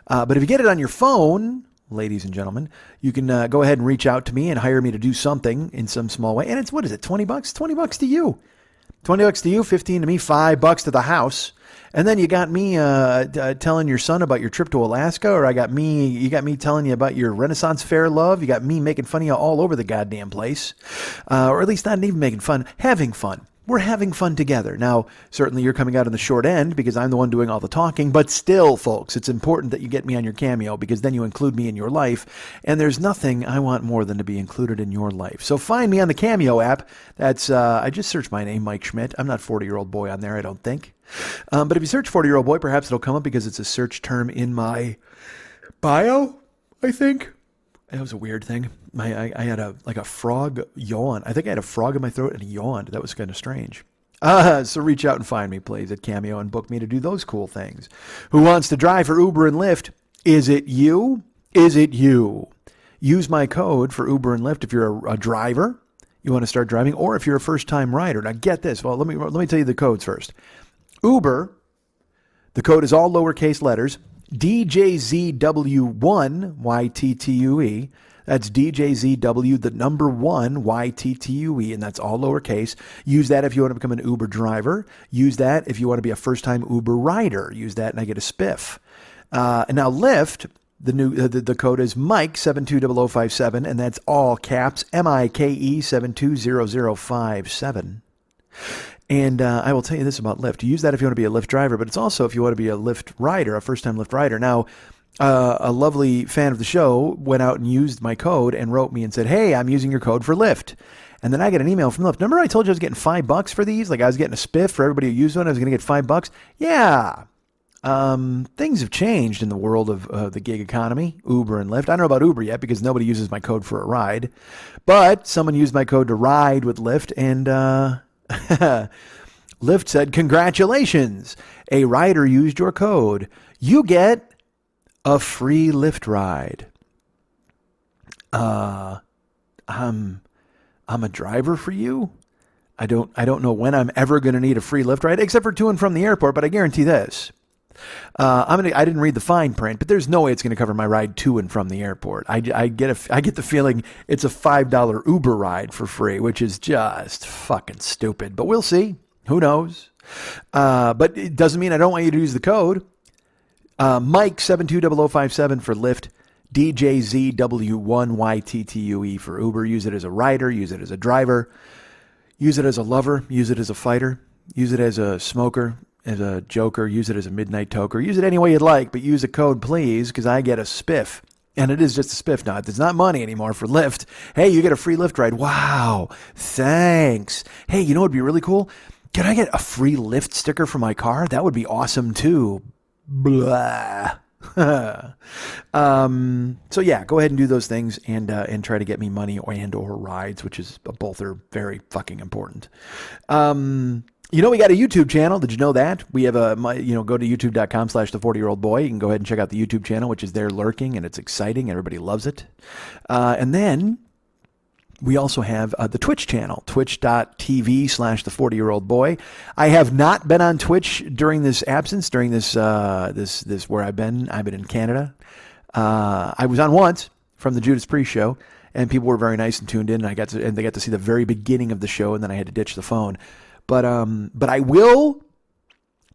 But if you get it on your phone, ladies and gentlemen, you can go ahead and reach out to me and hire me to do something in some small way. And it's, what is it, $20? $20 to you. $20 to you, $15 to me, $5 to the house. And then you got me telling your son about your trip to Alaska, or you got me telling you about your Renaissance Fair love. You got me making fun of you all over the goddamn place. Or at least not even making fun, having fun. we're having fun together. Now, certainly you're coming out on the short end because I'm the one doing all the talking, but still, folks, it's important that you get me on your Cameo because then you include me in your life, and there's nothing I want more than to be included in your life. So find me on the Cameo app. That's, I just searched my name, Mike Schmidt. I'm not 40-year-old boy on there, I don't think. But if you search 40-year-old boy, perhaps it'll come up because it's a search term in my bio, I think. That was a weird thing. I had a frog yawn. I think I had a frog in my throat and he yawned. That was kind of strange. So reach out and find me, please, at Cameo and book me to do those cool things. Who wants to drive for Uber and Lyft? Is it you? Is it you? Use my code for Uber and Lyft if you're a driver, you want to start driving, or if you're a first-time rider. Now get this. Well, let me tell you the codes first. Uber, the code is all lowercase letters. DJZW1 YTTUE. That's DJZW, the number 1 YTTUE, and that's all lowercase. Use that if you want to become an Uber driver. Use that if you want to be a first-time Uber rider. Use that and I get a spiff. And now Lyft, the code is Mike720057, and that's all caps, MIKE 720057. And I will tell you this about Lyft. Use that if you want to be a Lyft driver, but it's also if you want to be a Lyft rider, a first-time Lyft rider. Now, a lovely fan of the show went out and used my code and wrote me and said, hey, I'm using your code for Lyft. And then I get an email from Lyft. Remember I told you I was getting $5 for these? Like I was getting a spiff for everybody who used one. I was going to get $5. Yeah. Things have changed in the world of the gig economy, Uber and Lyft. I don't know about Uber yet because nobody uses my code for a ride. But someone used my code to ride with Lyft, and Lyft said, congratulations, a rider used your code. You get a free Lyft ride. I'm a driver for you. I don't know when I'm ever going to need a free Lyft ride, except for to and from the airport, but I guarantee this. I didn't read the fine print, but there's no way it's going to cover my ride to and from the airport. I get the feeling it's a $5 Uber ride for free, which is just fucking stupid. But we'll see. Who knows? But it doesn't mean I don't want you to use the code. Mike720057 for Lyft. DJZW1YTTUE for Uber. Use it as a rider. Use it as a driver. Use it as a lover. Use it as a fighter. Use it as a smoker. As a joker, use it as a midnight toker, use it any way you'd like, but use a code, please, because I get a spiff. And it is just a spiff now. It's not money anymore for Lyft. Hey, you get a free Lyft ride. Wow, thanks. Hey, you know what would be really cool? Can I get a free Lyft sticker for my car? That would be awesome, too. Blah. So yeah, go ahead and do those things and try to get me money or rides, which is both are very fucking important. We got a YouTube channel. Did you know that? We have go to youtube.com/the40year-old-boy. You can go ahead and check out the YouTube channel, which is there lurking, and it's exciting. Everybody loves it. And then we also have the Twitch channel, twitch.tv/the40year-old-boy. I have not been on Twitch during this absence, during this where I've been in Canada. I was on once from the Judas Priest show, and people were very nice and tuned in, and they got to see the very beginning of the show, and then I had to ditch the phone. But I will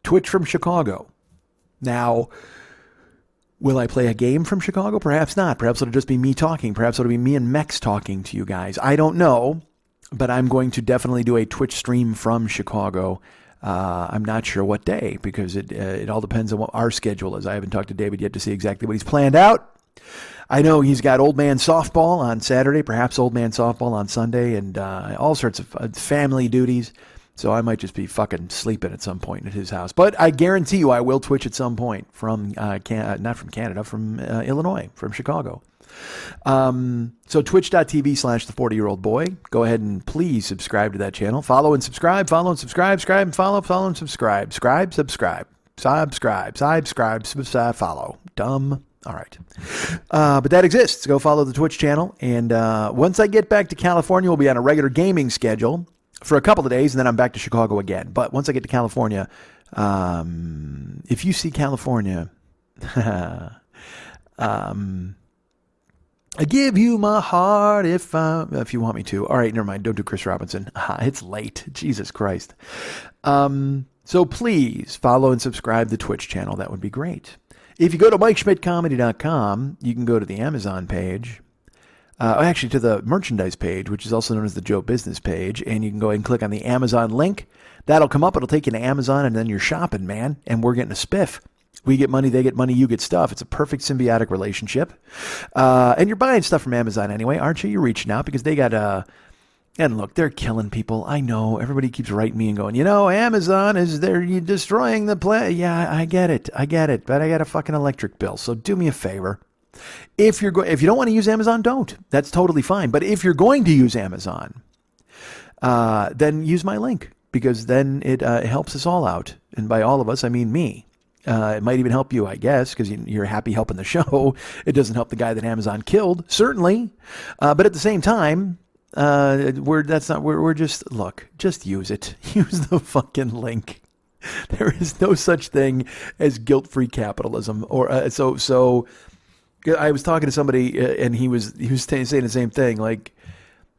Twitch from Chicago. Now, will I play a game from Chicago? Perhaps not. Perhaps it'll just be me talking. Perhaps it'll be me and Mex talking to you guys. I don't know, but I'm going to definitely do a Twitch stream from Chicago. I'm not sure what day because it all depends on what our schedule is. I haven't talked to David yet to see exactly what he's planned out. I know he's got Old Man Softball on Saturday, perhaps Old Man Softball on Sunday, and all sorts of family duties. So I might just be fucking sleeping at some point at his house. But I guarantee you I will Twitch at some point from, not from Canada, from Illinois, from Chicago. So twitch.tv/the40year-old-boy. Go ahead and please subscribe to that channel. Follow and subscribe, follow and subscribe, subscribe and follow and subscribe. Subscribe, follow. Dumb. All right. But that exists. Go follow the Twitch channel. And once I get back to California, we'll be on a regular gaming schedule for a couple of days, and then I'm back to Chicago again. But once I get to California, if you see California, I give you my heart if you want me to. All right, never mind. Don't do Chris Robinson. It's late. Jesus Christ. So please follow and subscribe to the Twitch channel. That would be great. If you go to MikeSchmidtComedy.com, you can go to the Amazon page. Actually to the merchandise page, which is also known as the Joe Business page, and you can go ahead and click on the Amazon link. That'll come up. It'll take you to Amazon, and then you're shopping, man, and we're getting a spiff. We get money, they get money, you get stuff. It's a perfect symbiotic relationship. And you're buying stuff from Amazon anyway, aren't you? You're reaching out because they got... And look, they're killing people. I know. Everybody keeps writing me and going, Amazon is there. You destroying the planet. Yeah, I get it. But I got a fucking electric bill. So do me a favor. If you don't want to use Amazon, don't. That's totally fine. But if you're going to use Amazon, then use my link, because then it helps us all out. And by all of us, I mean me. It might even help you, I guess, because you're happy helping the show. It doesn't help the guy that Amazon killed, certainly. But at the same time, just use it. Use the fucking link. There is no such thing as guilt-free capitalism. Or so I was talking to somebody and he was saying the same thing, like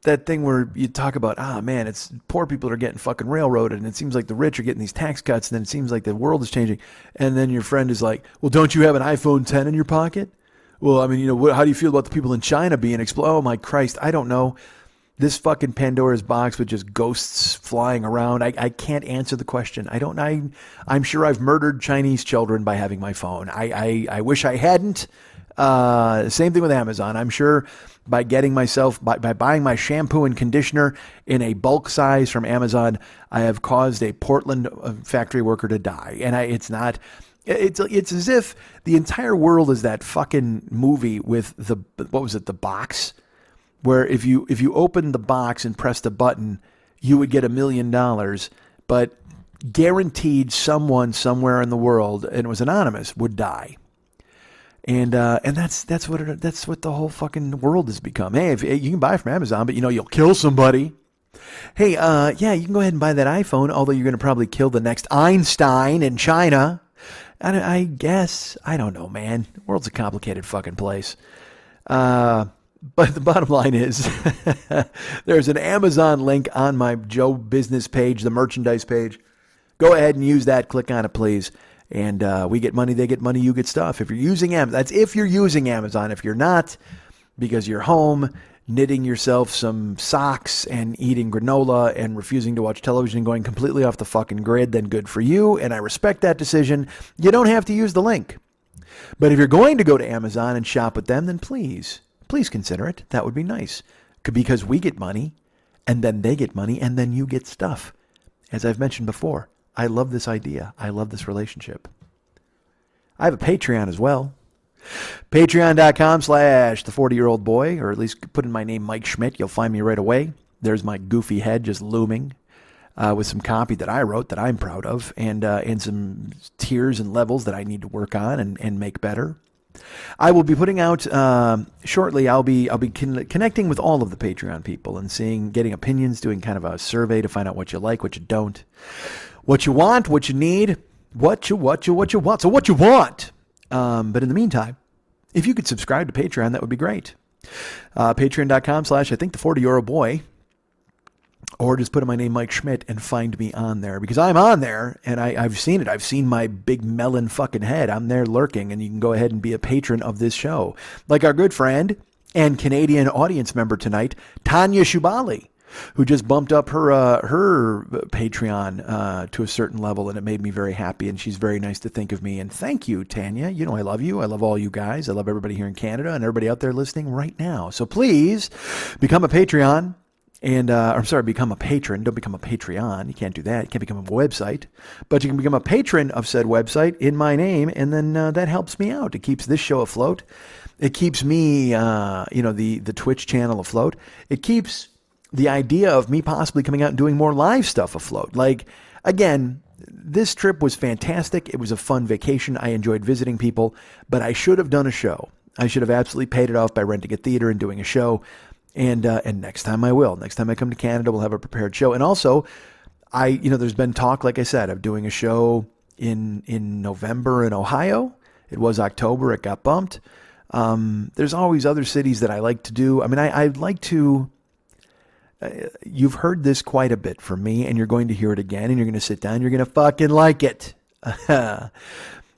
that thing where you talk about, man, it's poor people are getting fucking railroaded, and it seems like the rich are getting these tax cuts, and then it seems like the world is changing. And then your friend is like, well, don't you have an iPhone 10 in your pocket? Well, I mean, how do you feel about the people in China being oh my Christ, I don't know. This fucking Pandora's box with just ghosts flying around. I can't answer the question. I'm sure I've murdered Chinese children by having my phone. I wish I hadn't. Same thing with Amazon. I'm sure by by buying my shampoo and conditioner in a bulk size from Amazon, I have caused a Portland factory worker to die. And it's as if the entire world is that fucking movie with the box, where if you opened the box and pressed a button, you would get $1 million, but guaranteed someone somewhere in the world, and it was anonymous, would die. And that's what the whole fucking world has become. Hey, if you can buy from Amazon, but you'll kill somebody. Hey, yeah, you can go ahead and buy that iPhone, although you're going to probably kill the next Einstein in China. I guess. I don't know, man. The world's a complicated fucking place. But the bottom line is there's an Amazon link on my Joe Business page, the merchandise page. Go ahead and use that. Click on it, please. And we get money, they get money, you get stuff. If you're using Amazon, that's if you're using Amazon. If you're not, because you're home knitting yourself some socks and eating granola and refusing to watch television and going completely off the fucking grid, then good for you. And I respect that decision. You don't have to use the link. But if you're going to go to Amazon and shop with them, then please consider it. That would be nice, because we get money, and then they get money, and then you get stuff. As I've mentioned before, I love this idea. I love this relationship. I have a Patreon as well. Patreon.com/the40year-old boy, or at least put in my name, Mike Schmidt. You'll find me right away. There's my goofy head just looming with some copy that I wrote that I'm proud of, and some tiers and levels that I need to work on and make better. I will be putting out shortly. I'll be connecting with all of the Patreon people and getting opinions, doing kind of a survey to find out what you like, what you don't, what you want, what you need, what you want. So what you want. But in the meantime, if you could subscribe to Patreon, that would be great. Patreon.com/the40year-old boy. Or just put in my name, Mike Schmidt, and find me on there, because I'm on there and I've seen it. I've seen my big melon fucking head. I'm there lurking, and you can go ahead and be a patron of this show. Like our good friend and Canadian audience member tonight, Tanya Shubali, who just bumped up her Patreon to a certain level, and it made me very happy, and she's very nice to think of me. And thank you, Tanya. I love you. I love all you guys. I love everybody here in Canada and everybody out there listening right now. So please become a Patreon. Become a patron. Don't become a Patreon. You can't do that. You can't become a website. But you can become a patron of said website in my name, and then that helps me out. It keeps this show afloat. It keeps me, the Twitch channel afloat. It keeps the idea of me possibly coming out and doing more live stuff afloat. Like, again, this trip was fantastic. It was a fun vacation. I enjoyed visiting people, but I should have done a show. I should have absolutely paid it off by renting a theater and doing a show. And next time I will. Next time I come to Canada, we'll have a prepared show. And also, there's been talk, like I said, of doing a show in November in Ohio. It was October. It got bumped. There's always other cities that I like to do. I mean, I'd like to. You've heard this quite a bit from me, and you're going to hear it again, and you're going to sit down. You're going to fucking like it.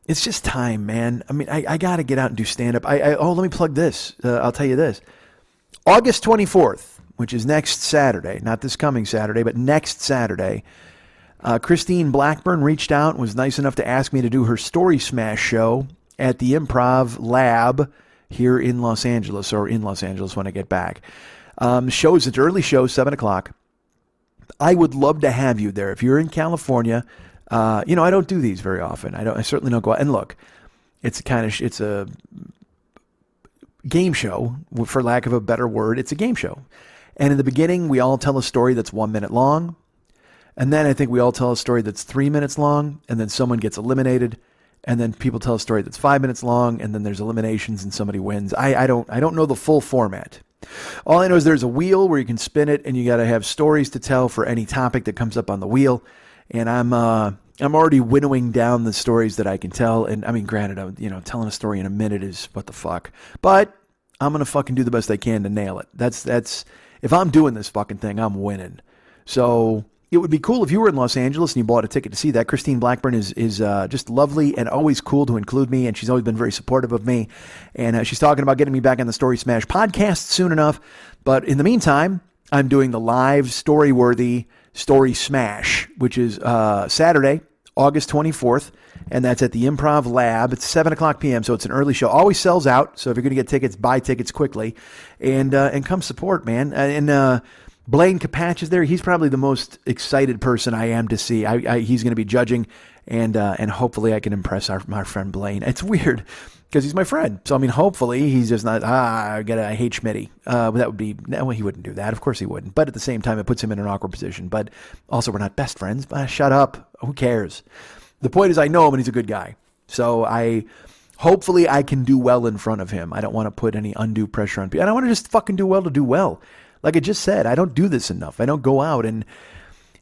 It's just time, man. I mean, I got to get out and do stand-up. Let me plug this. I'll tell you this. August 24th, which is next Saturday, not this coming Saturday, but next Saturday, Christine Blackburn reached out and was nice enough to ask me to do her Story Smash show at the Improv Lab here in Los Angeles, or in Los Angeles when I get back. It's an early show, 7 o'clock. I would love to have you there. If you're in California, I don't do these very often. I certainly don't go out. And look, it's a game show, for lack of a better word. It's a game show. And in the beginning, we all tell a story that's 1 minute long. And then I think we all tell a story that's 3 minutes long, and then someone gets eliminated. And then people tell a story that's 5 minutes long, and then there's eliminations and somebody wins. I don't know the full format. All I know is there's a wheel where you can spin it, and you got to have stories to tell for any topic that comes up on the wheel. And I'm already winnowing down the stories that I can tell. And I mean, granted, telling a story in a minute is what the fuck. But I'm gonna fucking do the best I can to nail it. That's if I'm doing this fucking thing, I'm winning. So it would be cool if you were in Los Angeles and you bought a ticket to see that. Christine Blackburn is just lovely and always cool to include me, and she's always been very supportive of me. And she's talking about getting me back on the Story Smash podcast soon enough. But in the meantime, I'm doing the live Storyworthy Story Smash, which is Saturday, August 24th, and that's at the Improv Lab. It's 7 o'clock p.m., so it's an early show. Always sells out, so if you're going to get tickets, buy tickets quickly. And come support, man. And Blaine Capatch is there. He's probably the most excited person I am to see. He's going to be judging, and hopefully I can impress my friend Blaine. It's weird because he's my friend. So, I mean, hopefully he's just not, I hate Schmitty. That would be, no, he wouldn't do that. Of course he wouldn't. But at the same time, it puts him in an awkward position. But also, we're not best friends. Shut up. Who cares? The point is I know him and he's a good guy. So hopefully I can do well in front of him. I don't want to put any undue pressure on people. And I want to just fucking do well to do well. Like I just said, I don't do this enough. I don't go out and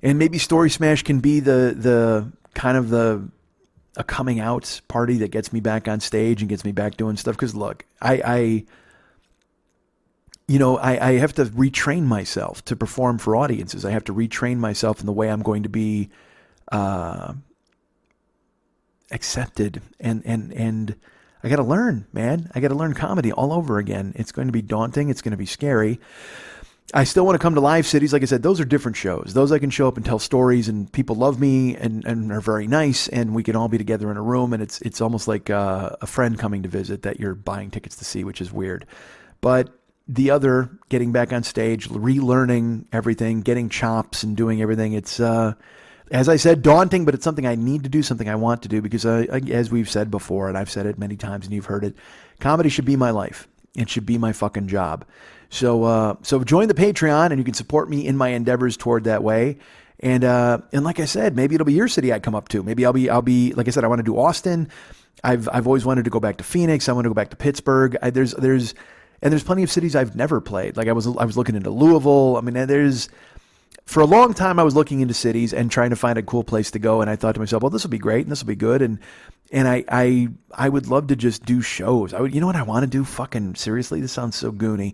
maybe Story Smash can be the kind of a coming out party that gets me back on stage and gets me back doing stuff. Because look, I have to retrain myself to perform for audiences. I have to retrain myself in the way I'm going to be accepted, and I got to learn, man. I got to learn comedy all over again. It's going to be daunting. It's going to be scary. I still want to come to Live Cities. Like I said, those are different shows. Those I can show up and tell stories, and people love me and are very nice, and we can all be together in a room, and it's almost like a friend coming to visit that you're buying tickets to see, which is weird. But the other, getting back on stage, relearning everything, getting chops and doing everything, it's, as I said, daunting, but it's something I need to do, something I want to do, because as we've said before, and I've said it many times and you've heard it, comedy should be my life. It should be my fucking job. So join the Patreon and you can support me in my endeavors toward that way. And like I said, maybe it'll be your city I come up to. Maybe I'll be, like I said, I want to do Austin. I've always wanted to go back to Phoenix. I want to go back to Pittsburgh. There's plenty of cities I've never played. Like I was looking into Louisville. I mean, for a long time I was looking into cities and trying to find a cool place to go. And I thought to myself, well, this will be great and this will be good. And I would love to just do shows. You know what I want to do? Fucking seriously, this sounds so goony.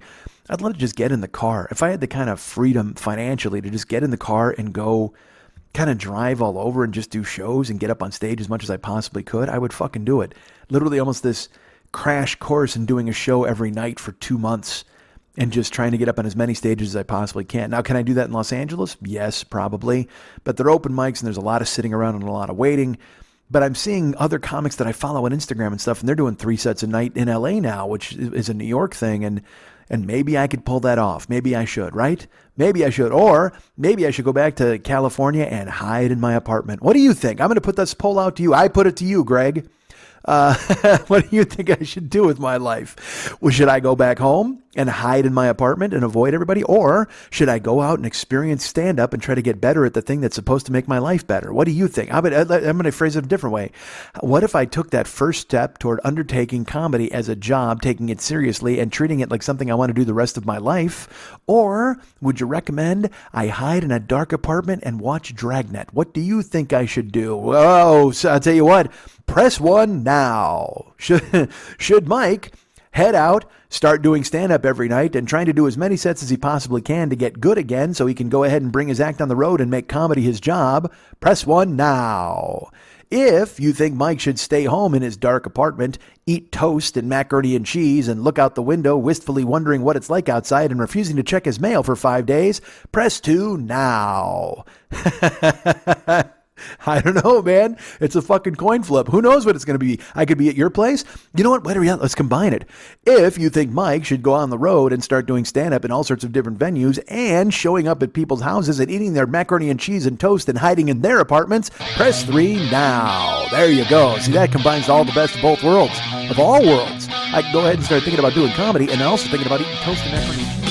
I'd love to just get in the car. If I had the kind of freedom financially to just get in the car and go kind of drive all over and just do shows and get up on stage as much as I possibly could, I would fucking do it. Literally almost this crash course in doing a show every night for 2 months and just trying to get up on as many stages as I possibly can. Now, can I do that in Los Angeles? Yes, probably. But they're open mics and there's a lot of sitting around and a lot of waiting. But I'm seeing other comics that I follow on Instagram and stuff, and they're doing 3 sets a night in LA now, which is a New York thing. And maybe I could pull that off. Maybe I should, right? Maybe I should. Or maybe I should go back to California and hide in my apartment. What do you think? I'm going to put this poll out to you. I put it to you, Greg. What do you think I should do with my life? Well, should I go back home and hide in my apartment and avoid everybody? Or should I go out and experience stand-up and try to get better at the thing that's supposed to make my life better? What do you think? I'm going to phrase it a different way. What if I took that first step toward undertaking comedy as a job, taking it seriously and treating it like something I want to do the rest of my life? Or would you recommend I hide in a dark apartment and watch Dragnet? What do you think I should do? Oh, so I'll tell you what. Press 1 now. Should Mike head out, start doing stand-up every night, and trying to do as many sets as he possibly can to get good again so he can go ahead and bring his act on the road and make comedy his job, press 1 now. If you think Mike should stay home in his dark apartment, eat toast and macaroni and cheese, and look out the window wistfully wondering what it's like outside and refusing to check his mail for 5 days, press 2 now. I don't know, man. It's a fucking coin flip. Who knows what it's going to be? I could be at your place. You know what? Better yet, let's combine it. If you think Mike should go on the road and start doing stand-up in all sorts of different venues and showing up at people's houses and eating their macaroni and cheese and toast and hiding in their apartments, press 3 now. There you go. See, that combines all the best of both worlds. Of all worlds. I can go ahead and start thinking about doing comedy and also thinking about eating toast and macaroni and cheese.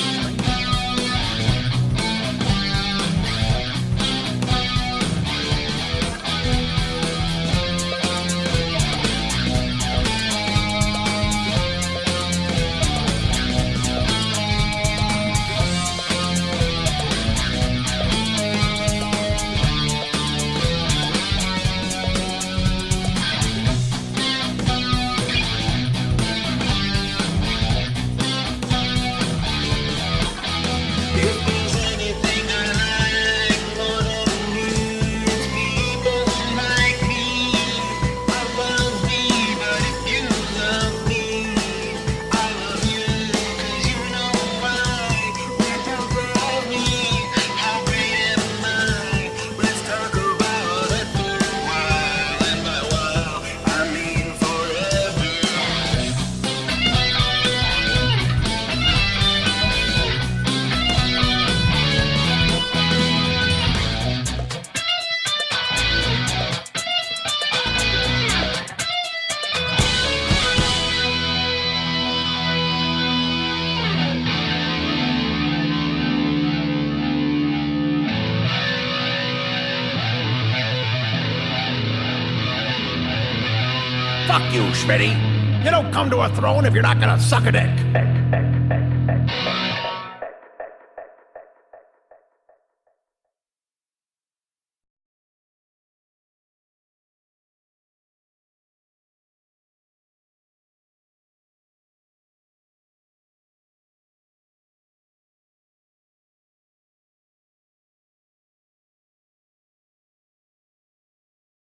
Fuck you, Schmitty. You don't come to a throne if you're not gonna suck a dick.